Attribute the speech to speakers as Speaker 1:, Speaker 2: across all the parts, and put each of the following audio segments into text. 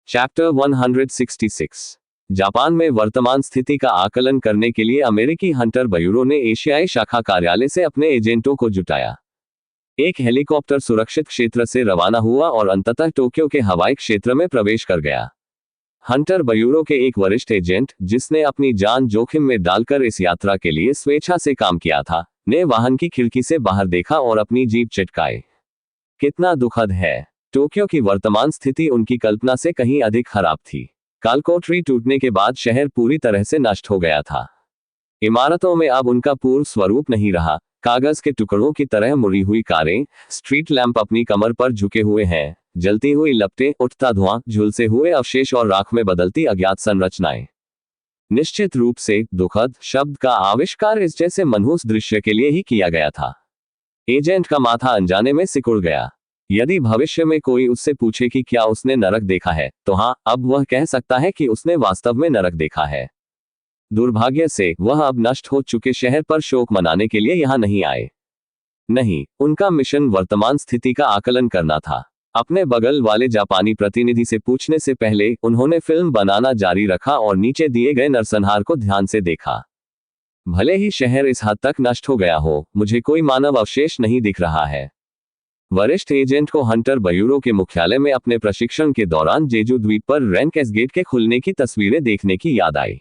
Speaker 1: Chapter 166। Japan में वर्तमान स्थिति का आकलन करने के लिए अमेरिकी हंटर ब्यूरो ने एशियाई शाखा कार्यालय से अपने एजेंटों को जुटाया। एक हेलीकॉप्टर सुरक्षित क्षेत्र से रवाना हुआ और अंततः टोक्यो के हवाई क्षेत्र में प्रवेश कर गया। हंटर ब्यूरो के एक वरिष्ठ एजेंट, जिसने अपनी जान जोखिम में डालकर इस यात्रा के लिए स्वेच्छा से काम किया था, ने वाहन की खिड़की से बाहर देखा और अपनी जीभ चिटकाई। कितना दुखद है। टोक्यो की वर्तमान स्थिति उनकी कल्पना से कहीं अधिक खराब थी। कालकोठरी टूटने के बाद शहर पूरी तरह से नष्ट हो गया था। इमारतों में अब उनका पूर्व स्वरूप नहीं रहा। कागज के टुकड़ों की तरह मुड़ी हुई कारें, स्ट्रीट लैंप अपनी कमर पर झुके हुए हैं, जलती हुई लपटें, उठता धुआं, झुलसे हुए अवशेष और राख में बदलती अज्ञात संरचनाएं। निश्चित रूप से दुखद शब्द का आविष्कार इस जैसे मनहूस दृश्य के लिए ही किया गया था। एजेंट का माथा अनजाने में सिकुड़ गया। यदि भविष्य में कोई उससे पूछे कि क्या उसने नरक देखा है, तो हाँ, अब वह कह सकता है कि उसने वास्तव में नरक देखा है। दुर्भाग्य से वह अब नष्ट हो चुके शहर पर शोक मनाने के लिए यहाँ नहीं आए। नहीं, उनका मिशन वर्तमान स्थिति का आकलन करना था। अपने बगल वाले जापानी प्रतिनिधि से पूछने से पहले उन्होंने फिल्म बनाना जारी रखा और नीचे दिए गए नरसंहार को ध्यान से देखा। भले ही शहर इस हद तक नष्ट हो गया हो, मुझे कोई मानव अवशेष नहीं दिख रहा है। वरिष्ठ एजेंट को हंटर ब्यूरो के मुख्यालय में अपने प्रशिक्षण के दौरान जेजू द्वीप पर रैंकेस गेट के खुलने की तस्वीरें देखने की याद आई।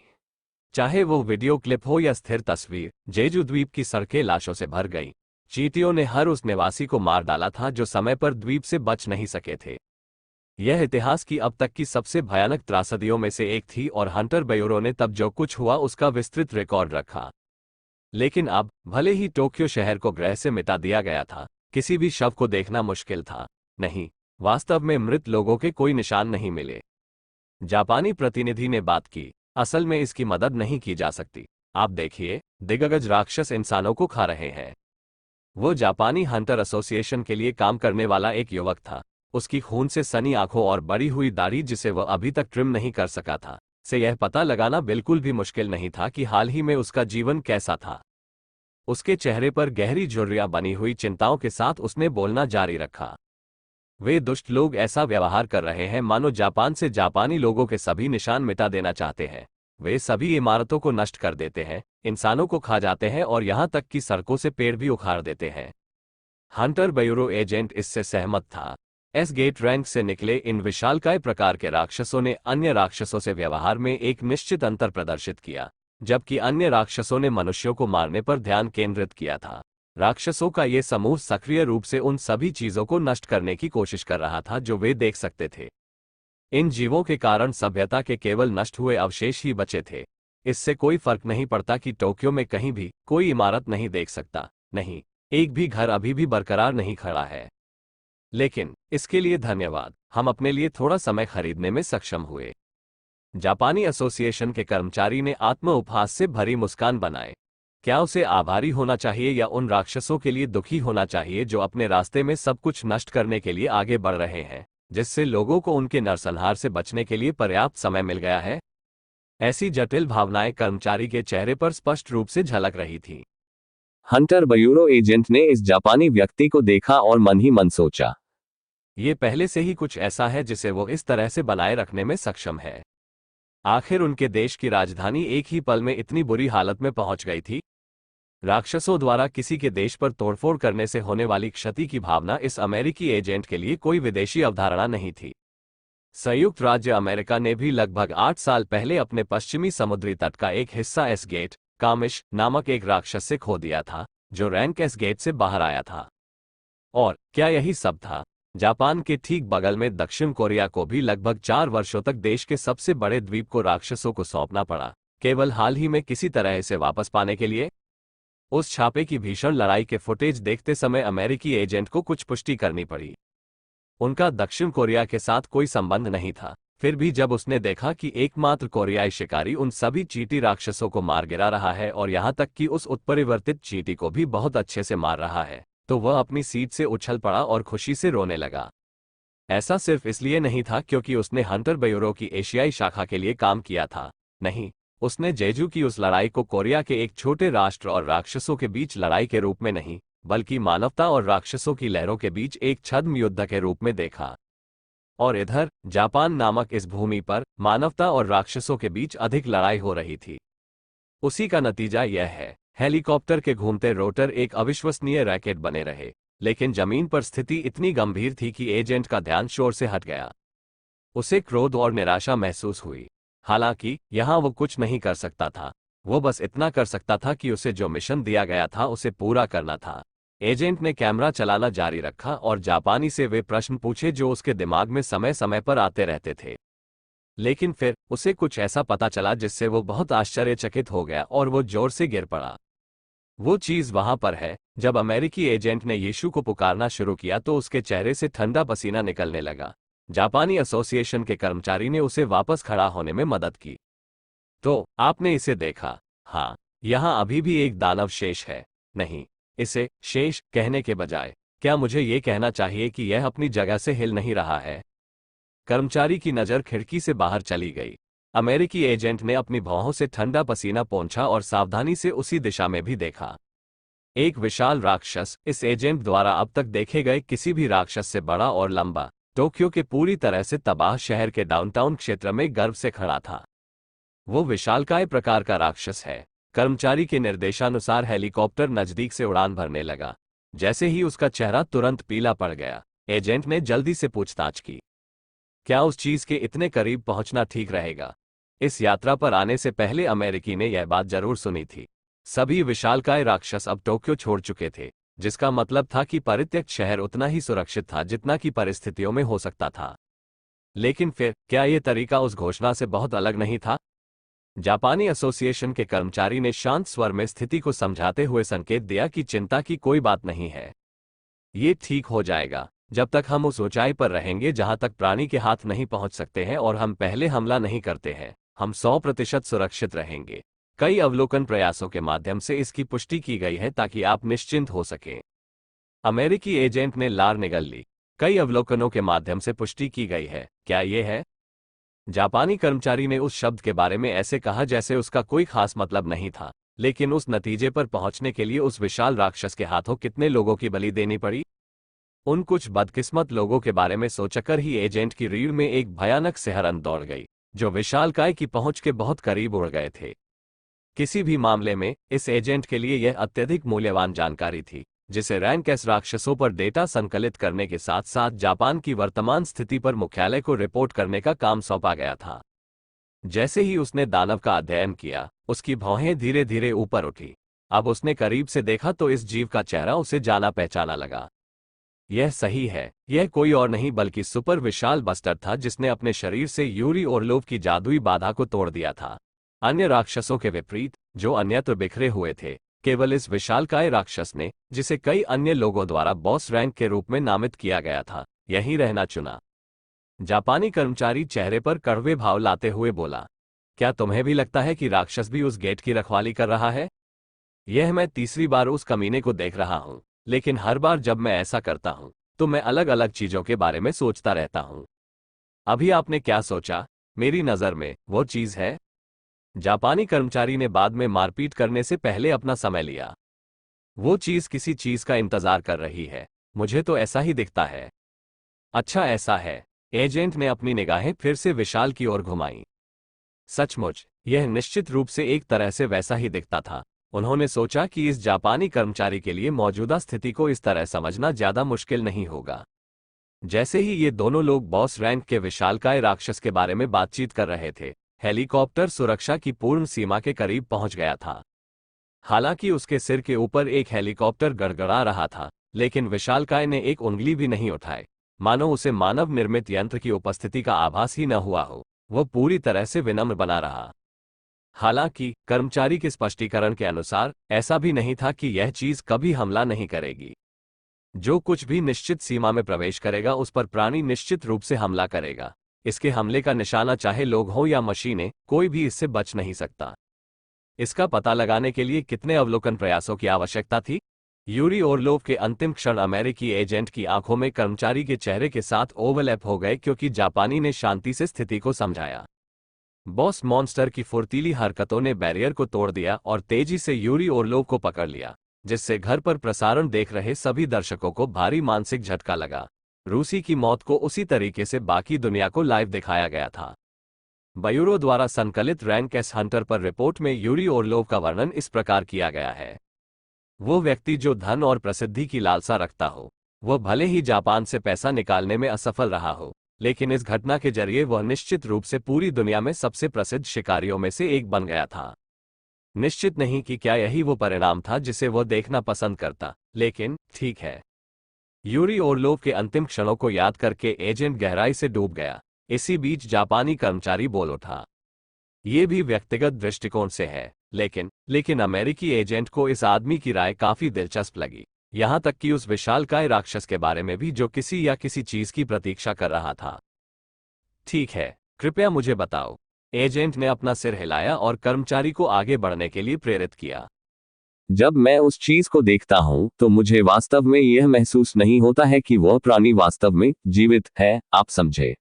Speaker 2: चाहे वो वीडियो क्लिप हो या स्थिर तस्वीर, जेजू द्वीप की सड़कें लाशों से भर गई। चींटियों ने हर उस निवासी को मार डाला था जो समय पर द्वीप से बच नहीं सके थे। यह इतिहास की अब तक की सबसे भयानक त्रासदियों में से एक थी और हंटर ब्यूरो ने तब जो कुछ हुआ उसका विस्तृत रिकॉर्ड रखा। लेकिन अब, भले ही टोक्यो शहर को ग्रह से मिटा दिया गया था, किसी भी शव को देखना मुश्किल था। नहीं, वास्तव में मृत लोगों के कोई निशान नहीं मिले। जापानी प्रतिनिधि ने बात की, असल में इसकी मदद नहीं की जा सकती। आप देखिए, दिग्गज राक्षस इंसानों को खा रहे हैं। वो जापानी हंटर एसोसिएशन के लिए काम करने वाला एक युवक था। उसकी खून से सनी आंखों और बड़ी हुई दाढ़ी, जिसे वह अभी तक ट्रिम नहीं कर सका था, से यह पता लगाना बिल्कुल भी मुश्किल नहीं था कि हाल ही में उसका जीवन कैसा था। उसके चेहरे पर गहरी झुर्रियां बनी हुई चिंताओं के साथ उसने बोलना जारी रखा। वे दुष्ट लोग ऐसा व्यवहार कर रहे हैं मानो जापान से जापानी लोगों के सभी निशान मिटा देना चाहते हैं। वे सभी इमारतों को नष्ट कर देते हैं, इंसानों को खा जाते हैं और यहां तक कि सड़कों से पेड़ भी उखाड़ देते हैं। हंटर ब्यूरो एजेंट इससे सहमत था। एस गेट रैंक से निकले इन विशालकाय प्रकार के राक्षसों ने अन्य राक्षसों से व्यवहार में एक निश्चित अंतर प्रदर्शित किया, जबकि अन्य राक्षसों ने मनुष्यों को मारने पर ध्यान केंद्रित किया था। राक्षसों का ये समूह सक्रिय रूप से उन सभी चीजों को नष्ट करने की कोशिश कर रहा था जो वे देख सकते थे। इन जीवों के कारण सभ्यता के केवल नष्ट हुए अवशेष ही बचे थे। इससे कोई फर्क नहीं पड़ता कि टोक्यो में कहीं भी कोई इमारत नहीं देख सकता, नहीं, एक भी घर अभी भी बरकरार नहीं खड़ा है। लेकिन इसके लिए धन्यवाद, हम अपने लिए थोड़ा समय खरीदने में सक्षम हुए। जापानी एसोसिएशन के कर्मचारी ने आत्म उपहास से भरी मुस्कान बनाए। क्या उसे आभारी होना चाहिए या उन राक्षसों के लिए दुखी होना चाहिए जो अपने रास्ते में सब कुछ नष्ट करने के लिए आगे बढ़ रहे हैं, जिससे लोगों को उनके नरसंहार से बचने के लिए पर्याप्त समय मिल गया है? ऐसी जटिल भावनाएं कर्मचारी के चेहरे पर स्पष्ट रूप से झलक रही थी।
Speaker 1: हंटर ब्यूरो एजेंट ने इस जापानी व्यक्ति को देखा और मन ही मन सोचा,
Speaker 2: ये पहले से ही कुछ ऐसा है जिसे वो इस तरह से बनाए रखने में सक्षम है। आखिर उनके देश की राजधानी एक ही पल में इतनी बुरी हालत में पहुंच गई थी। राक्षसों द्वारा किसी के देश पर तोड़फोड़ करने से होने वाली क्षति की भावना इस अमेरिकी एजेंट के लिए कोई विदेशी अवधारणा नहीं थी। संयुक्त राज्य अमेरिका ने भी लगभग 8 साल पहले अपने पश्चिमी समुद्री तट का एक हिस्सा एस गेट कामिश नामक एक राक्षस से खो दिया था, जो रैंक एस गेट से बाहर आया था। और क्या यही सब था? जापान के ठीक बगल में दक्षिण कोरिया को भी लगभग 4 वर्षों तक देश के सबसे बड़े द्वीप को राक्षसों को सौंपना पड़ा, केवल हाल ही में किसी तरह इसे वापस पाने के लिए। उस छापे की भीषण लड़ाई के फुटेज देखते समय अमेरिकी एजेंट को कुछ पुष्टि करनी पड़ी। उनका दक्षिण कोरिया के साथ कोई संबंध नहीं था, फिर भी जब उसने देखा कि एकमात्र कोरियाई शिकारी उन सभी चींटी राक्षसों को मार गिरा रहा है और यहां तक कि उस उत्परिवर्तित चींटी को भी बहुत अच्छे से मार रहा है, तो वह अपनी सीट से उछल पड़ा और खुशी से रोने लगा। ऐसा सिर्फ इसलिए नहीं था क्योंकि उसने हंटर ब्यूरो की एशियाई शाखा के लिए काम किया था। नहीं, उसने जेजू की उस लड़ाई को कोरिया के एक छोटे राष्ट्र और राक्षसों के बीच लड़ाई के रूप में नहीं, बल्कि मानवता और राक्षसों की लहरों के बीच एक छद्म युद्ध के रूप में देखा। और इधर जापान नामक इस भूमि पर मानवता और राक्षसों के बीच अधिक लड़ाई हो रही थी। उसी का नतीजा यह है, हेलीकॉप्टर के घूमते रोटर एक अविश्वसनीय रैकेट बने रहे, लेकिन जमीन पर स्थिति इतनी गंभीर थी कि एजेंट का ध्यान शोर से हट गया। उसे क्रोध और निराशा महसूस हुई। हालांकि यहां वो कुछ नहीं कर सकता था, वो बस इतना कर सकता था कि उसे जो मिशन दिया गया था उसे पूरा करना था। एजेंट ने कैमरा चलाना जारी रखा और जापानी से वे प्रश्न पूछे जो उसके दिमाग में समय समय पर आते रहते थे। लेकिन फिर उसे कुछ ऐसा पता चला जिससे वो बहुत आश्चर्यचकित हो गया और वो जोर से गिर पड़ा। वो चीज वहां पर है, जब अमेरिकी एजेंट ने यीशु को पुकारना शुरू किया तो उसके चेहरे से ठंडा पसीना निकलने लगा। जापानी एसोसिएशन के कर्मचारी ने उसे वापस खड़ा होने में मदद की। तो आपने इसे देखा? हाँ, यहां अभी भी एक दानव शेष है। नहीं, इसे शेष कहने के बजाय क्या मुझे ये कहना चाहिए कि यह अपनी जगह से हिल नहीं रहा है? कर्मचारी की नजर खिड़की से बाहर चली गई। अमेरिकी एजेंट ने अपनी भौहों से ठंडा पसीना पोंछा और सावधानी से उसी दिशा में भी देखा। एक विशाल राक्षस, इस एजेंट द्वारा अब तक देखे गए किसी भी राक्षस से बड़ा और लंबा, टोक्यो के पूरी तरह से तबाह शहर के डाउनटाउन क्षेत्र में गर्व से खड़ा था। वो विशालकाय प्रकार का राक्षस है। कर्मचारी के निर्देशानुसार हेलीकॉप्टर नजदीक से उड़ान भरने लगा। जैसे ही उसका चेहरा तुरंत पीला पड़ गया, एजेंट ने जल्दी से पूछताछ की। क्या उस चीज के इतने करीब पहुंचना ठीक रहेगा? इस यात्रा पर आने से पहले अमेरिकी ने यह बात जरूर सुनी थी। सभी विशालकाय राक्षस अब टोक्यो छोड़ चुके थे, जिसका मतलब था कि परित्यक्त शहर उतना ही सुरक्षित था जितना कि परिस्थितियों में हो सकता था। लेकिन फिर क्या यह तरीका उस घोषणा से बहुत अलग नहीं था? जापानी एसोसिएशन के कर्मचारी ने शांत स्वर में स्थिति को समझाते हुए संकेत दिया कि चिंता की कोई बात नहीं है। ये ठीक हो जाएगा जब तक हम उस ऊंचाई पर रहेंगे जहां तक प्राणी के हाथ नहीं पहुंच सकते हैं और हम पहले हमला नहीं करते हैं, हम 100% सुरक्षित रहेंगे। कई अवलोकन प्रयासों के माध्यम से इसकी पुष्टि की गई है ताकि आप निश्चिंत हो सकें। अमेरिकी एजेंट ने लार निगल ली। कई अवलोकनों के माध्यम से पुष्टि की गई है, क्या ये है? जापानी कर्मचारी ने उस शब्द के बारे में ऐसे कहा जैसे उसका कोई खास मतलब नहीं था, लेकिन उस नतीजे पर पहुंचने के लिए उस विशाल राक्षस के हाथों कितने लोगों की बलि देनी पड़ी? उन कुछ बदकिस्मत लोगों के बारे में सोचकर ही एजेंट की रीढ़ में एक भयानक सिहरन दौड़ गई, जो विशालकाय की पहुंच के बहुत करीब उड़ गए थे। किसी भी मामले में इस एजेंट के लिए यह अत्यधिक मूल्यवान जानकारी थी, जिसे रैंक एस राक्षसों पर डेटा संकलित करने के साथ साथ जापान की वर्तमान स्थिति पर मुख्यालय को रिपोर्ट करने का काम सौंपा गया था। जैसे ही उसने दानव का अध्ययन किया, उसकी भौहें धीरे धीरे ऊपर उठी। अब उसने करीब से देखा तो इस जीव का चेहरा उसे जाना पहचाना लगा। यह सही है, यह कोई और नहीं बल्कि सुपर विशाल बस्टर था जिसने अपने शरीर से यूरी ओरलोव की जादुई बाधा को तोड़ दिया था। अन्य राक्षसों के विपरीत, जो अन्यत्र बिखरे हुए थे, केवल इस विशालकाय राक्षस ने, जिसे कई अन्य लोगों द्वारा बॉस रैंक के रूप में नामित किया गया था, यहीं रहना चुना। जापानी कर्मचारी चेहरे पर कड़वे भाव लाते हुए बोला, क्या तुम्हें भी लगता है कि राक्षस भी उस गेट की रखवाली कर रहा है? यह मैं तीसरी बार उस कमीने को देख रहा हूं, लेकिन हर बार जब मैं ऐसा करता हूं, तो मैं अलग अलग चीजों के बारे में सोचता रहता हूं। अभी आपने क्या सोचा? मेरी नजर में वो चीज है? जापानी कर्मचारी ने बाद में मारपीट करने से पहले अपना समय लिया। वो चीज किसी चीज का इंतजार कर रही है, मुझे तो ऐसा ही दिखता है। अच्छा ऐसा है। एजेंट ने अपनी निगाहें फिर से विशाल की ओर घुमाई। सचमुच, यह निश्चित रूप से एक तरह से वैसा ही दिखता था। उन्होंने सोचा कि इस जापानी कर्मचारी के लिए मौजूदा स्थिति को इस तरह समझना ज्यादा मुश्किल नहीं होगा। जैसे ही ये दोनों लोग बॉस रैंक के विशालकाय राक्षस के बारे में बातचीत कर रहे थे, हेलीकॉप्टर सुरक्षा की पूर्ण सीमा के करीब पहुंच गया था। हालांकि उसके सिर के ऊपर एक हेलीकॉप्टर गड़गड़ा रहा था, लेकिन विशालकाय ने एक उंगली भी नहीं उठाई, मानो उसे मानव निर्मित यंत्र की उपस्थिति का आभास ही न हुआ हो। वो पूरी तरह से विनम्र बना रहा। हालांकि कर्मचारी के स्पष्टीकरण के अनुसार ऐसा भी नहीं था कि यह चीज कभी हमला नहीं करेगी। जो कुछ भी निश्चित सीमा में प्रवेश करेगा उस पर प्राणी निश्चित रूप से हमला करेगा। इसके हमले का निशाना चाहे लोग हों या मशीनें, कोई भी इससे बच नहीं सकता। इसका पता लगाने के लिए कितने अवलोकन प्रयासों की आवश्यकता थी? यूरी ओरलोव के अंतिम क्षण अमेरिकी एजेंट की आंखों में कर्मचारी के चेहरे के साथ ओवरलैप हो गए, क्योंकि जापानी ने शांति से स्थिति को समझाया। बॉस मॉन्स्टर की फुर्तीली हरकतों ने बैरियर को तोड़ दिया और तेजी से यूरी ओरलोव को पकड़ लिया, जिससे घर पर प्रसारण देख रहे सभी दर्शकों को भारी मानसिक झटका लगा। रूसी की मौत को उसी तरीके से बाकी दुनिया को लाइव दिखाया गया था। ब्यूरो द्वारा संकलित रैंक एस हंटर पर रिपोर्ट में यूरी ओरलोव का वर्णन इस प्रकार किया गया है। वो व्यक्ति जो धन और प्रसिद्धि की लालसा रखता हो, वह भले ही जापान से पैसा निकालने में असफल रहा हो, लेकिन इस घटना के जरिए वह निश्चित रूप से पूरी दुनिया में सबसे प्रसिद्ध शिकारियों में से एक बन गया था। निश्चित नहीं कि क्या यही वो परिणाम था जिसे वह देखना पसंद करता, लेकिन ठीक है। यूरी ओरलोव के अंतिम क्षणों को याद करके एजेंट गहराई से डूब गया। इसी बीच जापानी कर्मचारी बोल उठा। ये भी व्यक्तिगत दृष्टिकोण से है, लेकिन अमेरिकी एजेंट को इस आदमी की राय काफी दिलचस्प लगी, यहां तक कि उस विशालकाय राक्षस के बारे में भी जो किसी या किसी चीज की प्रतीक्षा कर रहा था। ठीक है, कृपया मुझे बताओ। एजेंट ने अपना सिर हिलाया और कर्मचारी को आगे बढ़ने के लिए प्रेरित किया।
Speaker 1: जब मैं उस चीज को देखता हूं तो मुझे वास्तव में यह महसूस नहीं होता है कि वह प्राणी वास्तव में जीवित है, आप समझे?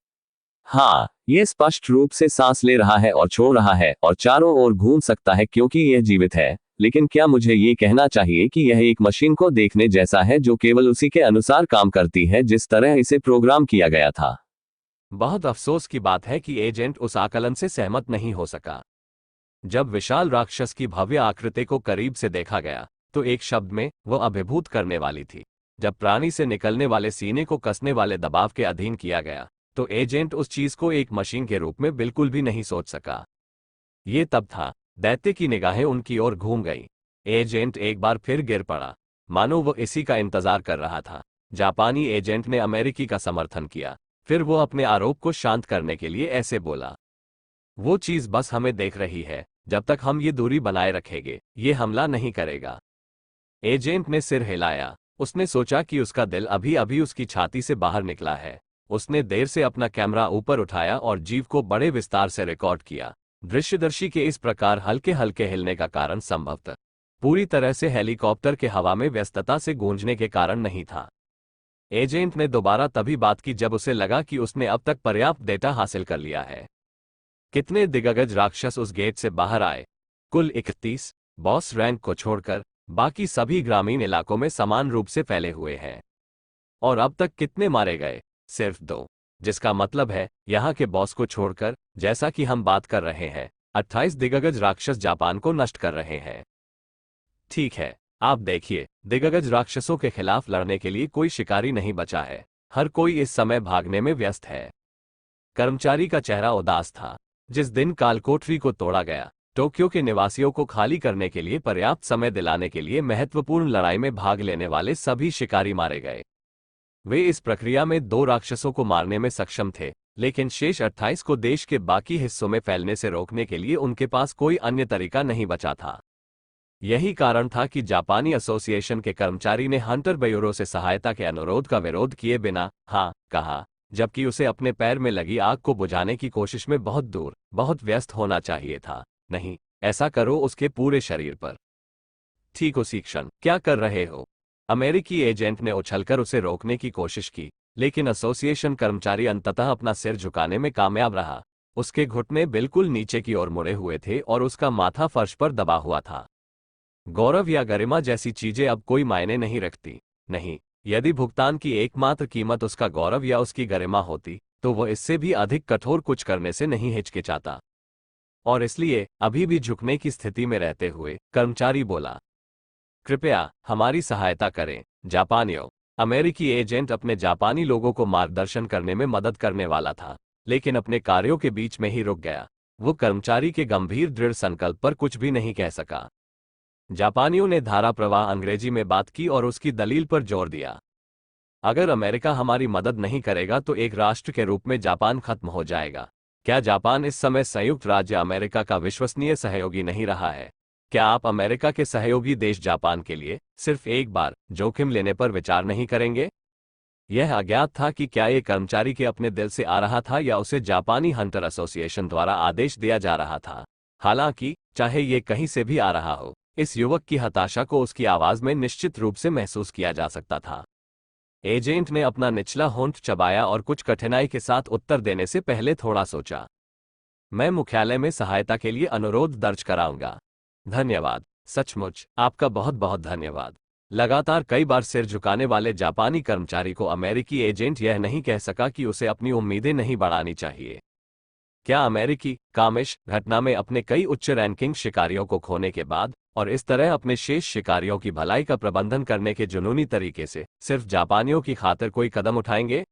Speaker 1: हाँ, यह स्पष्ट रूप से सांस ले रहा है और छोड़ रहा है और चारों ओर घूम सकता है क्योंकि यह जीवित है, लेकिन क्या मुझे ये कहना चाहिए कि यह एक मशीन को देखने जैसा है जो केवल उसी के अनुसार काम करती है जिस तरह इसे प्रोग्राम किया गया था?
Speaker 2: बहुत अफसोस की बात है कि एजेंट उस आकलन से सहमत नहीं हो सका। जब विशाल राक्षस की भव्य आकृति को करीब से देखा गया तो एक शब्द में वह अभिभूत करने वाली थी। जब प्राणी से निकलने वाले सीने को कसने वाले दबाव के अधीन किया गया तो एजेंट उस चीज को एक मशीन के रूप में बिल्कुल भी नहीं सोच सका। ये तब था, दैत्य की निगाहें उनकी ओर घूम गई। एजेंट एक बार फिर गिर पड़ा, मानो वह इसी का इंतजार कर रहा था। जापानी एजेंट ने अमेरिकी का समर्थन किया। फिर वो अपने आरोप को शांत करने के लिए ऐसे बोला, वो चीज बस हमें देख रही है। जब तक हम ये दूरी बनाए रखेंगे, ये हमला नहीं करेगा। एजेंट ने सिर हिलाया। उसने सोचा कि उसका दिल अभी अभी उसकी छाती से बाहर निकला है। उसने देर से अपना कैमरा ऊपर उठाया और जीव को बड़े विस्तार से रिकॉर्ड किया। दृश्यदर्शी के इस प्रकार हल्के हल्के हिलने का कारण संभवतः पूरी तरह से हेलीकॉप्टर के हवा में व्यस्तता से गूंजने के कारण नहीं था। एजेंट ने दोबारा तभी बात की जब उसे लगा कि उसने अब तक पर्याप्त डेटा हासिल कर लिया है। कितने दिग्गज राक्षस उस गेट से बाहर आए? कुल 31। बॉस रैंक को छोड़कर बाकी सभी ग्रामीण इलाकों में समान रूप से फैले हुए हैं। और अब तक कितने मारे गए? सिर्फ 2। जिसका मतलब है यहाँ के बॉस को छोड़कर, जैसा कि हम बात कर रहे हैं, 28 दिग्गज राक्षस जापान को नष्ट कर रहे हैं। ठीक है, आप देखिए, दिग्गज राक्षसों के खिलाफ लड़ने के लिए कोई शिकारी नहीं बचा है। हर कोई इस समय भागने में व्यस्त है। कर्मचारी का चेहरा उदास था। जिस दिन कालकोठरी को तोड़ा गया, टोक्यो के निवासियों को खाली करने के लिए पर्याप्त समय दिलाने के लिए महत्वपूर्ण लड़ाई में भाग लेने वाले सभी शिकारी मारे गए। वे इस प्रक्रिया में 2 राक्षसों को मारने में सक्षम थे, लेकिन शेष 28 को देश के बाकी हिस्सों में फैलने से रोकने के लिए उनके पास कोई अन्य तरीका नहीं बचा था। यही कारण था कि जापानी एसोसिएशन के कर्मचारी ने हंटर ब्यूरो से सहायता के अनुरोध का विरोध किए बिना हाँ कहा, जबकि उसे अपने पैर में लगी आग को बुझाने की कोशिश में बहुत दूर, बहुत व्यस्त होना चाहिए था। नहीं, ऐसा करो उसके पूरे शरीर पर। ठीक उसी क्षण, क्या कर रहे हो? अमेरिकी एजेंट ने उछलकर उसे रोकने की कोशिश की, लेकिन एसोसिएशन कर्मचारी अंततः अपना सिर झुकाने में कामयाब रहा। उसके घुटने बिल्कुल नीचे की ओर मुड़े हुए थे और उसका माथा फर्श पर दबा हुआ था। गौरव या गरिमा जैसी चीजें अब कोई मायने नहीं रखती। नहीं, यदि भुगतान की एकमात्र कीमत उसका गौरव या उसकी गरिमा होती, तो वह इससे भी अधिक कठोर कुछ करने से नहीं हिचकिचाता। और इसलिए अभी भी झुकने की स्थिति में रहते हुए कर्मचारी बोला, कृपया हमारी सहायता करें, जापानियों। अमेरिकी एजेंट अपने जापानी लोगों को मार्गदर्शन करने में मदद करने वाला था, लेकिन अपने कार्यों के बीच में ही रुक गया। वो कर्मचारी के गंभीर दृढ़ संकल्प पर कुछ भी नहीं कह सका। जापानियों ने धारा प्रवाह अंग्रेजी में बात की और उसकी दलील पर जोर दिया। अगर अमेरिका हमारी मदद नहीं करेगा तो एक राष्ट्र के रूप में जापान खत्म हो जाएगा। क्या जापान इस समय संयुक्त राज्य अमेरिका का विश्वसनीय सहयोगी नहीं रहा है? क्या आप अमेरिका के सहयोगी देश जापान के लिए सिर्फ एक बार जोखिम लेने पर विचार नहीं करेंगे? यह अज्ञात था कि क्या ये कर्मचारी के अपने दिल से आ रहा था या उसे जापानी हंटर एसोसिएशन द्वारा आदेश दिया जा रहा था। हालांकि चाहे ये कहीं से भी आ रहा हो, इस युवक की हताशा को उसकी आवाज में निश्चित रूप से महसूस किया जा सकता था। एजेंट ने अपना निचला होंठ चबाया और कुछ कठिनाई के साथ उत्तर देने से पहले थोड़ा सोचा। मैं मुख्यालय में सहायता के लिए अनुरोध दर्ज कराऊंगा। धन्यवाद, सचमुच आपका बहुत बहुत धन्यवाद। लगातार कई बार सिर झुकाने वाले जापानी कर्मचारी को अमेरिकी एजेंट यह नहीं कह सका कि उसे अपनी उम्मीदें नहीं बढ़ानी चाहिए। क्या अमेरिकी कामिश घटना में अपने कई उच्च रैंकिंग शिकारियों को खोने के बाद और इस तरह अपने शेष शिकारियों की भलाई का प्रबंधन करने के जुनूनी तरीके से सिर्फ जापानियों की खातिर कोई कदम उठाएंगे?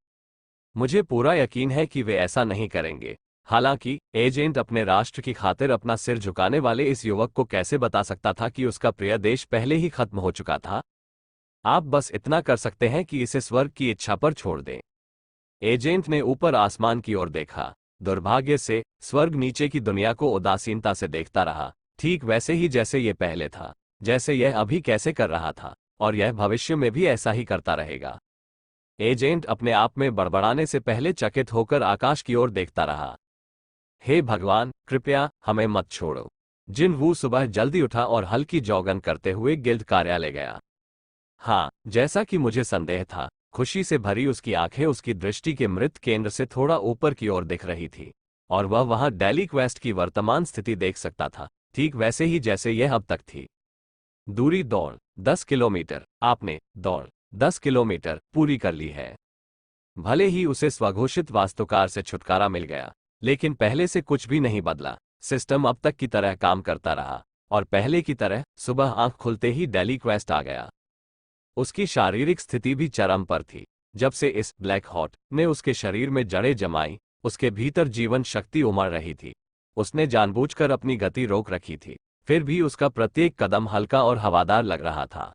Speaker 2: मुझे पूरा यकीन है कि वे ऐसा नहीं करेंगे। हालांकि एजेंट अपने राष्ट्र की खातिर अपना सिर झुकाने वाले इस युवक को कैसे बता सकता था कि उसका प्रिय देश पहले ही खत्म हो चुका था? आप बस इतना कर सकते हैं कि इसे स्वर्ग की इच्छा पर छोड़ दें। एजेंट ने ऊपर आसमान की ओर देखा। दुर्भाग्य से स्वर्ग नीचे की दुनिया को उदासीनता से देखता रहा, ठीक वैसे ही जैसे यह पहले था, जैसे यह अभी कैसे कर रहा था, और यह भविष्य में भी ऐसा ही करता रहेगा। एजेंट अपने आप में बड़बड़ाने से पहले चकित होकर आकाश की ओर देखता रहा। हे भगवान, कृपया हमें मत छोड़ो। जिन वू सुबह जल्दी उठा और हल्की जॉगिंग करते हुए गिल्ड कार्यालय गया। हाँ, जैसा कि मुझे संदेह था, खुशी से भरी उसकी आंखें उसकी दृष्टि के मृत केंद्र से थोड़ा ऊपर की ओर दिख रही थी, और वह वहां डेली क्वेस्ट की वर्तमान स्थिति देख सकता था, ठीक वैसे ही जैसे यह अब तक थी। दूरी दौड़ 10 किलोमीटर। आपने दौड़ 10 किलोमीटर पूरी कर ली है। भले ही उसे स्वघोषित वास्तुकार से छुटकारा मिल गया, लेकिन पहले से कुछ भी नहीं बदला। सिस्टम अब तक की तरह काम करता रहा, और पहले की तरह सुबह आंख खुलते ही डेली क्वेस्ट आ गया। उसकी शारीरिक स्थिति भी चरम पर थी। जब से इस ब्लैक हॉट ने उसके शरीर में जड़ें जमाई, उसके भीतर जीवन शक्ति उमड़ रही थी। उसने जानबूझकर अपनी गति रोक रखी थी, फिर भी उसका प्रत्येक कदम हल्का और हवादार लग रहा था।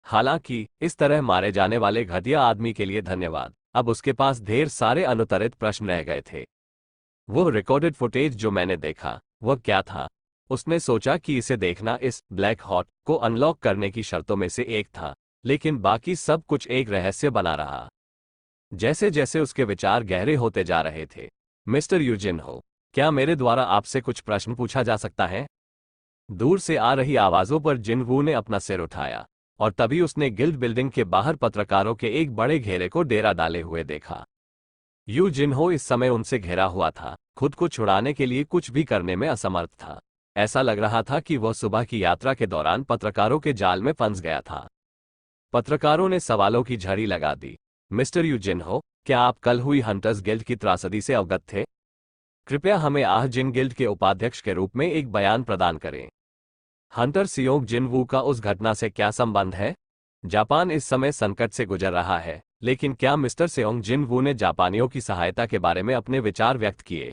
Speaker 2: हालांकि इस तरह मारे जाने वाले घटिया आदमी के लिए धन्यवाद, अब उसके पास ढेर सारे अनुत्तरित प्रश्न रह गए थे। वो रिकॉर्डेड फुटेज जो मैंने देखा, वह क्या था? उसने सोचा कि इसे देखना इस ब्लैक हॉट को अनलॉक करने की शर्तों में से एक था, लेकिन बाकी सब कुछ एक रहस्य बना रहा। जैसे जैसे उसके विचार गहरे होते जा रहे थे। मिस्टर यूजिनहो, क्या मेरे द्वारा आपसे कुछ प्रश्न पूछा जा सकता है? दूर से आ रही आवाजों पर जिनवू ने अपना सिर उठाया, और तभी उसने गिल्ड बिल्डिंग के बाहर पत्रकारों के एक बड़े घेरे को डेरा डाले हुए देखा। यू जिनहो इस समय उनसे घिरा हुआ था, खुद को छुड़ाने के लिए कुछ भी करने में असमर्थ था। ऐसा लग रहा था कि वह सुबह की यात्रा के दौरान पत्रकारों के जाल में फंस गया था। पत्रकारों ने सवालों की झड़ी लगा दी। मिस्टर यू जिनहो, क्या आप कल हुई हंटर्स गिल्ड की त्रासदी से अवगत थे? कृपया हमें आह जिन गिल्ड के उपाध्यक्ष के रूप में एक बयान प्रदान करें। हंटर सियोंग जिनवू का उस घटना से क्या संबंध है? जापान इस समय संकट से गुजर रहा है, लेकिन क्या मिस्टर सियोंग जिनवू ने जापानियों की सहायता के बारे में अपने विचार व्यक्त किए?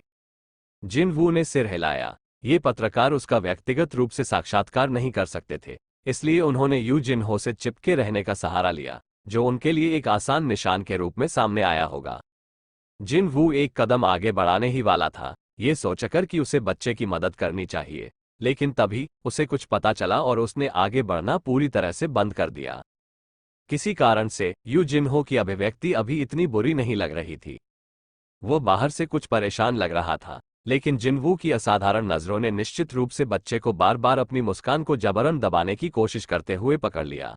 Speaker 2: जिनवू ने सिर हिलाया। ये पत्रकार उसका व्यक्तिगत रूप से साक्षात्कार नहीं कर सकते थे, इसलिए उन्होंने यू जिनहो से चिपके रहने का सहारा लिया, जो उनके लिए एक आसान निशान के रूप में सामने आया होगा। जिनवू एक कदम आगे बढ़ाने ही वाला था, ये सोचकर कि उसे बच्चे की मदद करनी चाहिए, लेकिन तभी उसे कुछ पता चला और उसने आगे बढ़ना पूरी तरह से बंद कर दिया। किसी कारण से यू जिनहो की अभिव्यक्ति अभी इतनी बुरी नहीं लग रही थी। वो बाहर से कुछ परेशान लग रहा था, लेकिन जिनवू की असाधारण नजरों ने निश्चित रूप से बच्चे को बार बार अपनी मुस्कान को जबरन दबाने की कोशिश करते हुए पकड़ लिया।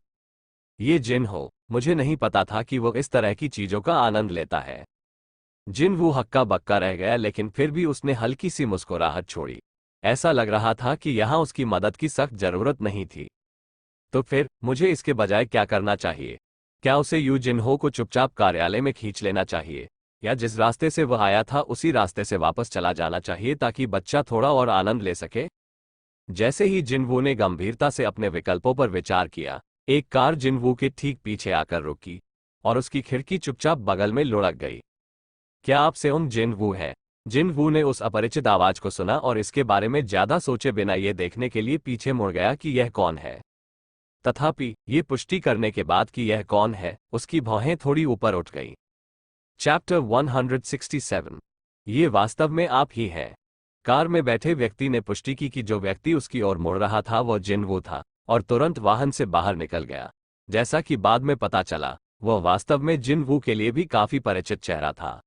Speaker 2: ये जिनहो, मुझे नहीं पता था कि वो इस तरह की चीजों का आनंद लेता है। जिनवू हक्का बक्का रह गया, लेकिन फिर भी उसने हल्की सी मुस्कुराहट छोड़ी। ऐसा लग रहा था कि यहां उसकी मदद की सख्त जरूरत नहीं थी। तो फिर मुझे इसके बजाय क्या करना चाहिए? क्या उसे यू जिनहो को चुपचाप कार्यालय में खींच लेना चाहिए, या जिस रास्ते से वह आया था उसी रास्ते से वापस चला जाना चाहिए ताकि बच्चा थोड़ा और आनंद ले सके? जैसे ही जिनवू ने गंभीरता से अपने विकल्पों पर विचार किया, एक कार जिनवू के ठीक पीछे आकर रुकी, और उसकी खिड़की चुपचाप बगल में लुढ़क गई। क्या आप सेओंग जिनवू हैं? जिनवू ने उस अपरिचित आवाज को सुना और इसके बारे में ज्यादा सोचे बिना यह देखने के लिए पीछे मुड़ गया कि यह कौन है। तथापि ये पुष्टि करने के बाद कि यह कौन है, उसकी भौहें थोड़ी ऊपर उठ गईं। चैप्टर 167। ये वास्तव में आप ही हैं। कार में बैठे व्यक्ति ने पुष्टि की कि जो व्यक्ति उसकी ओर मुड़ रहा था वह जिनवू था, और तुरंत वाहन से बाहर निकल गया। जैसा कि बाद में पता चला, वह वास्तव में जिनवू के लिए भी काफी परिचित चेहरा था।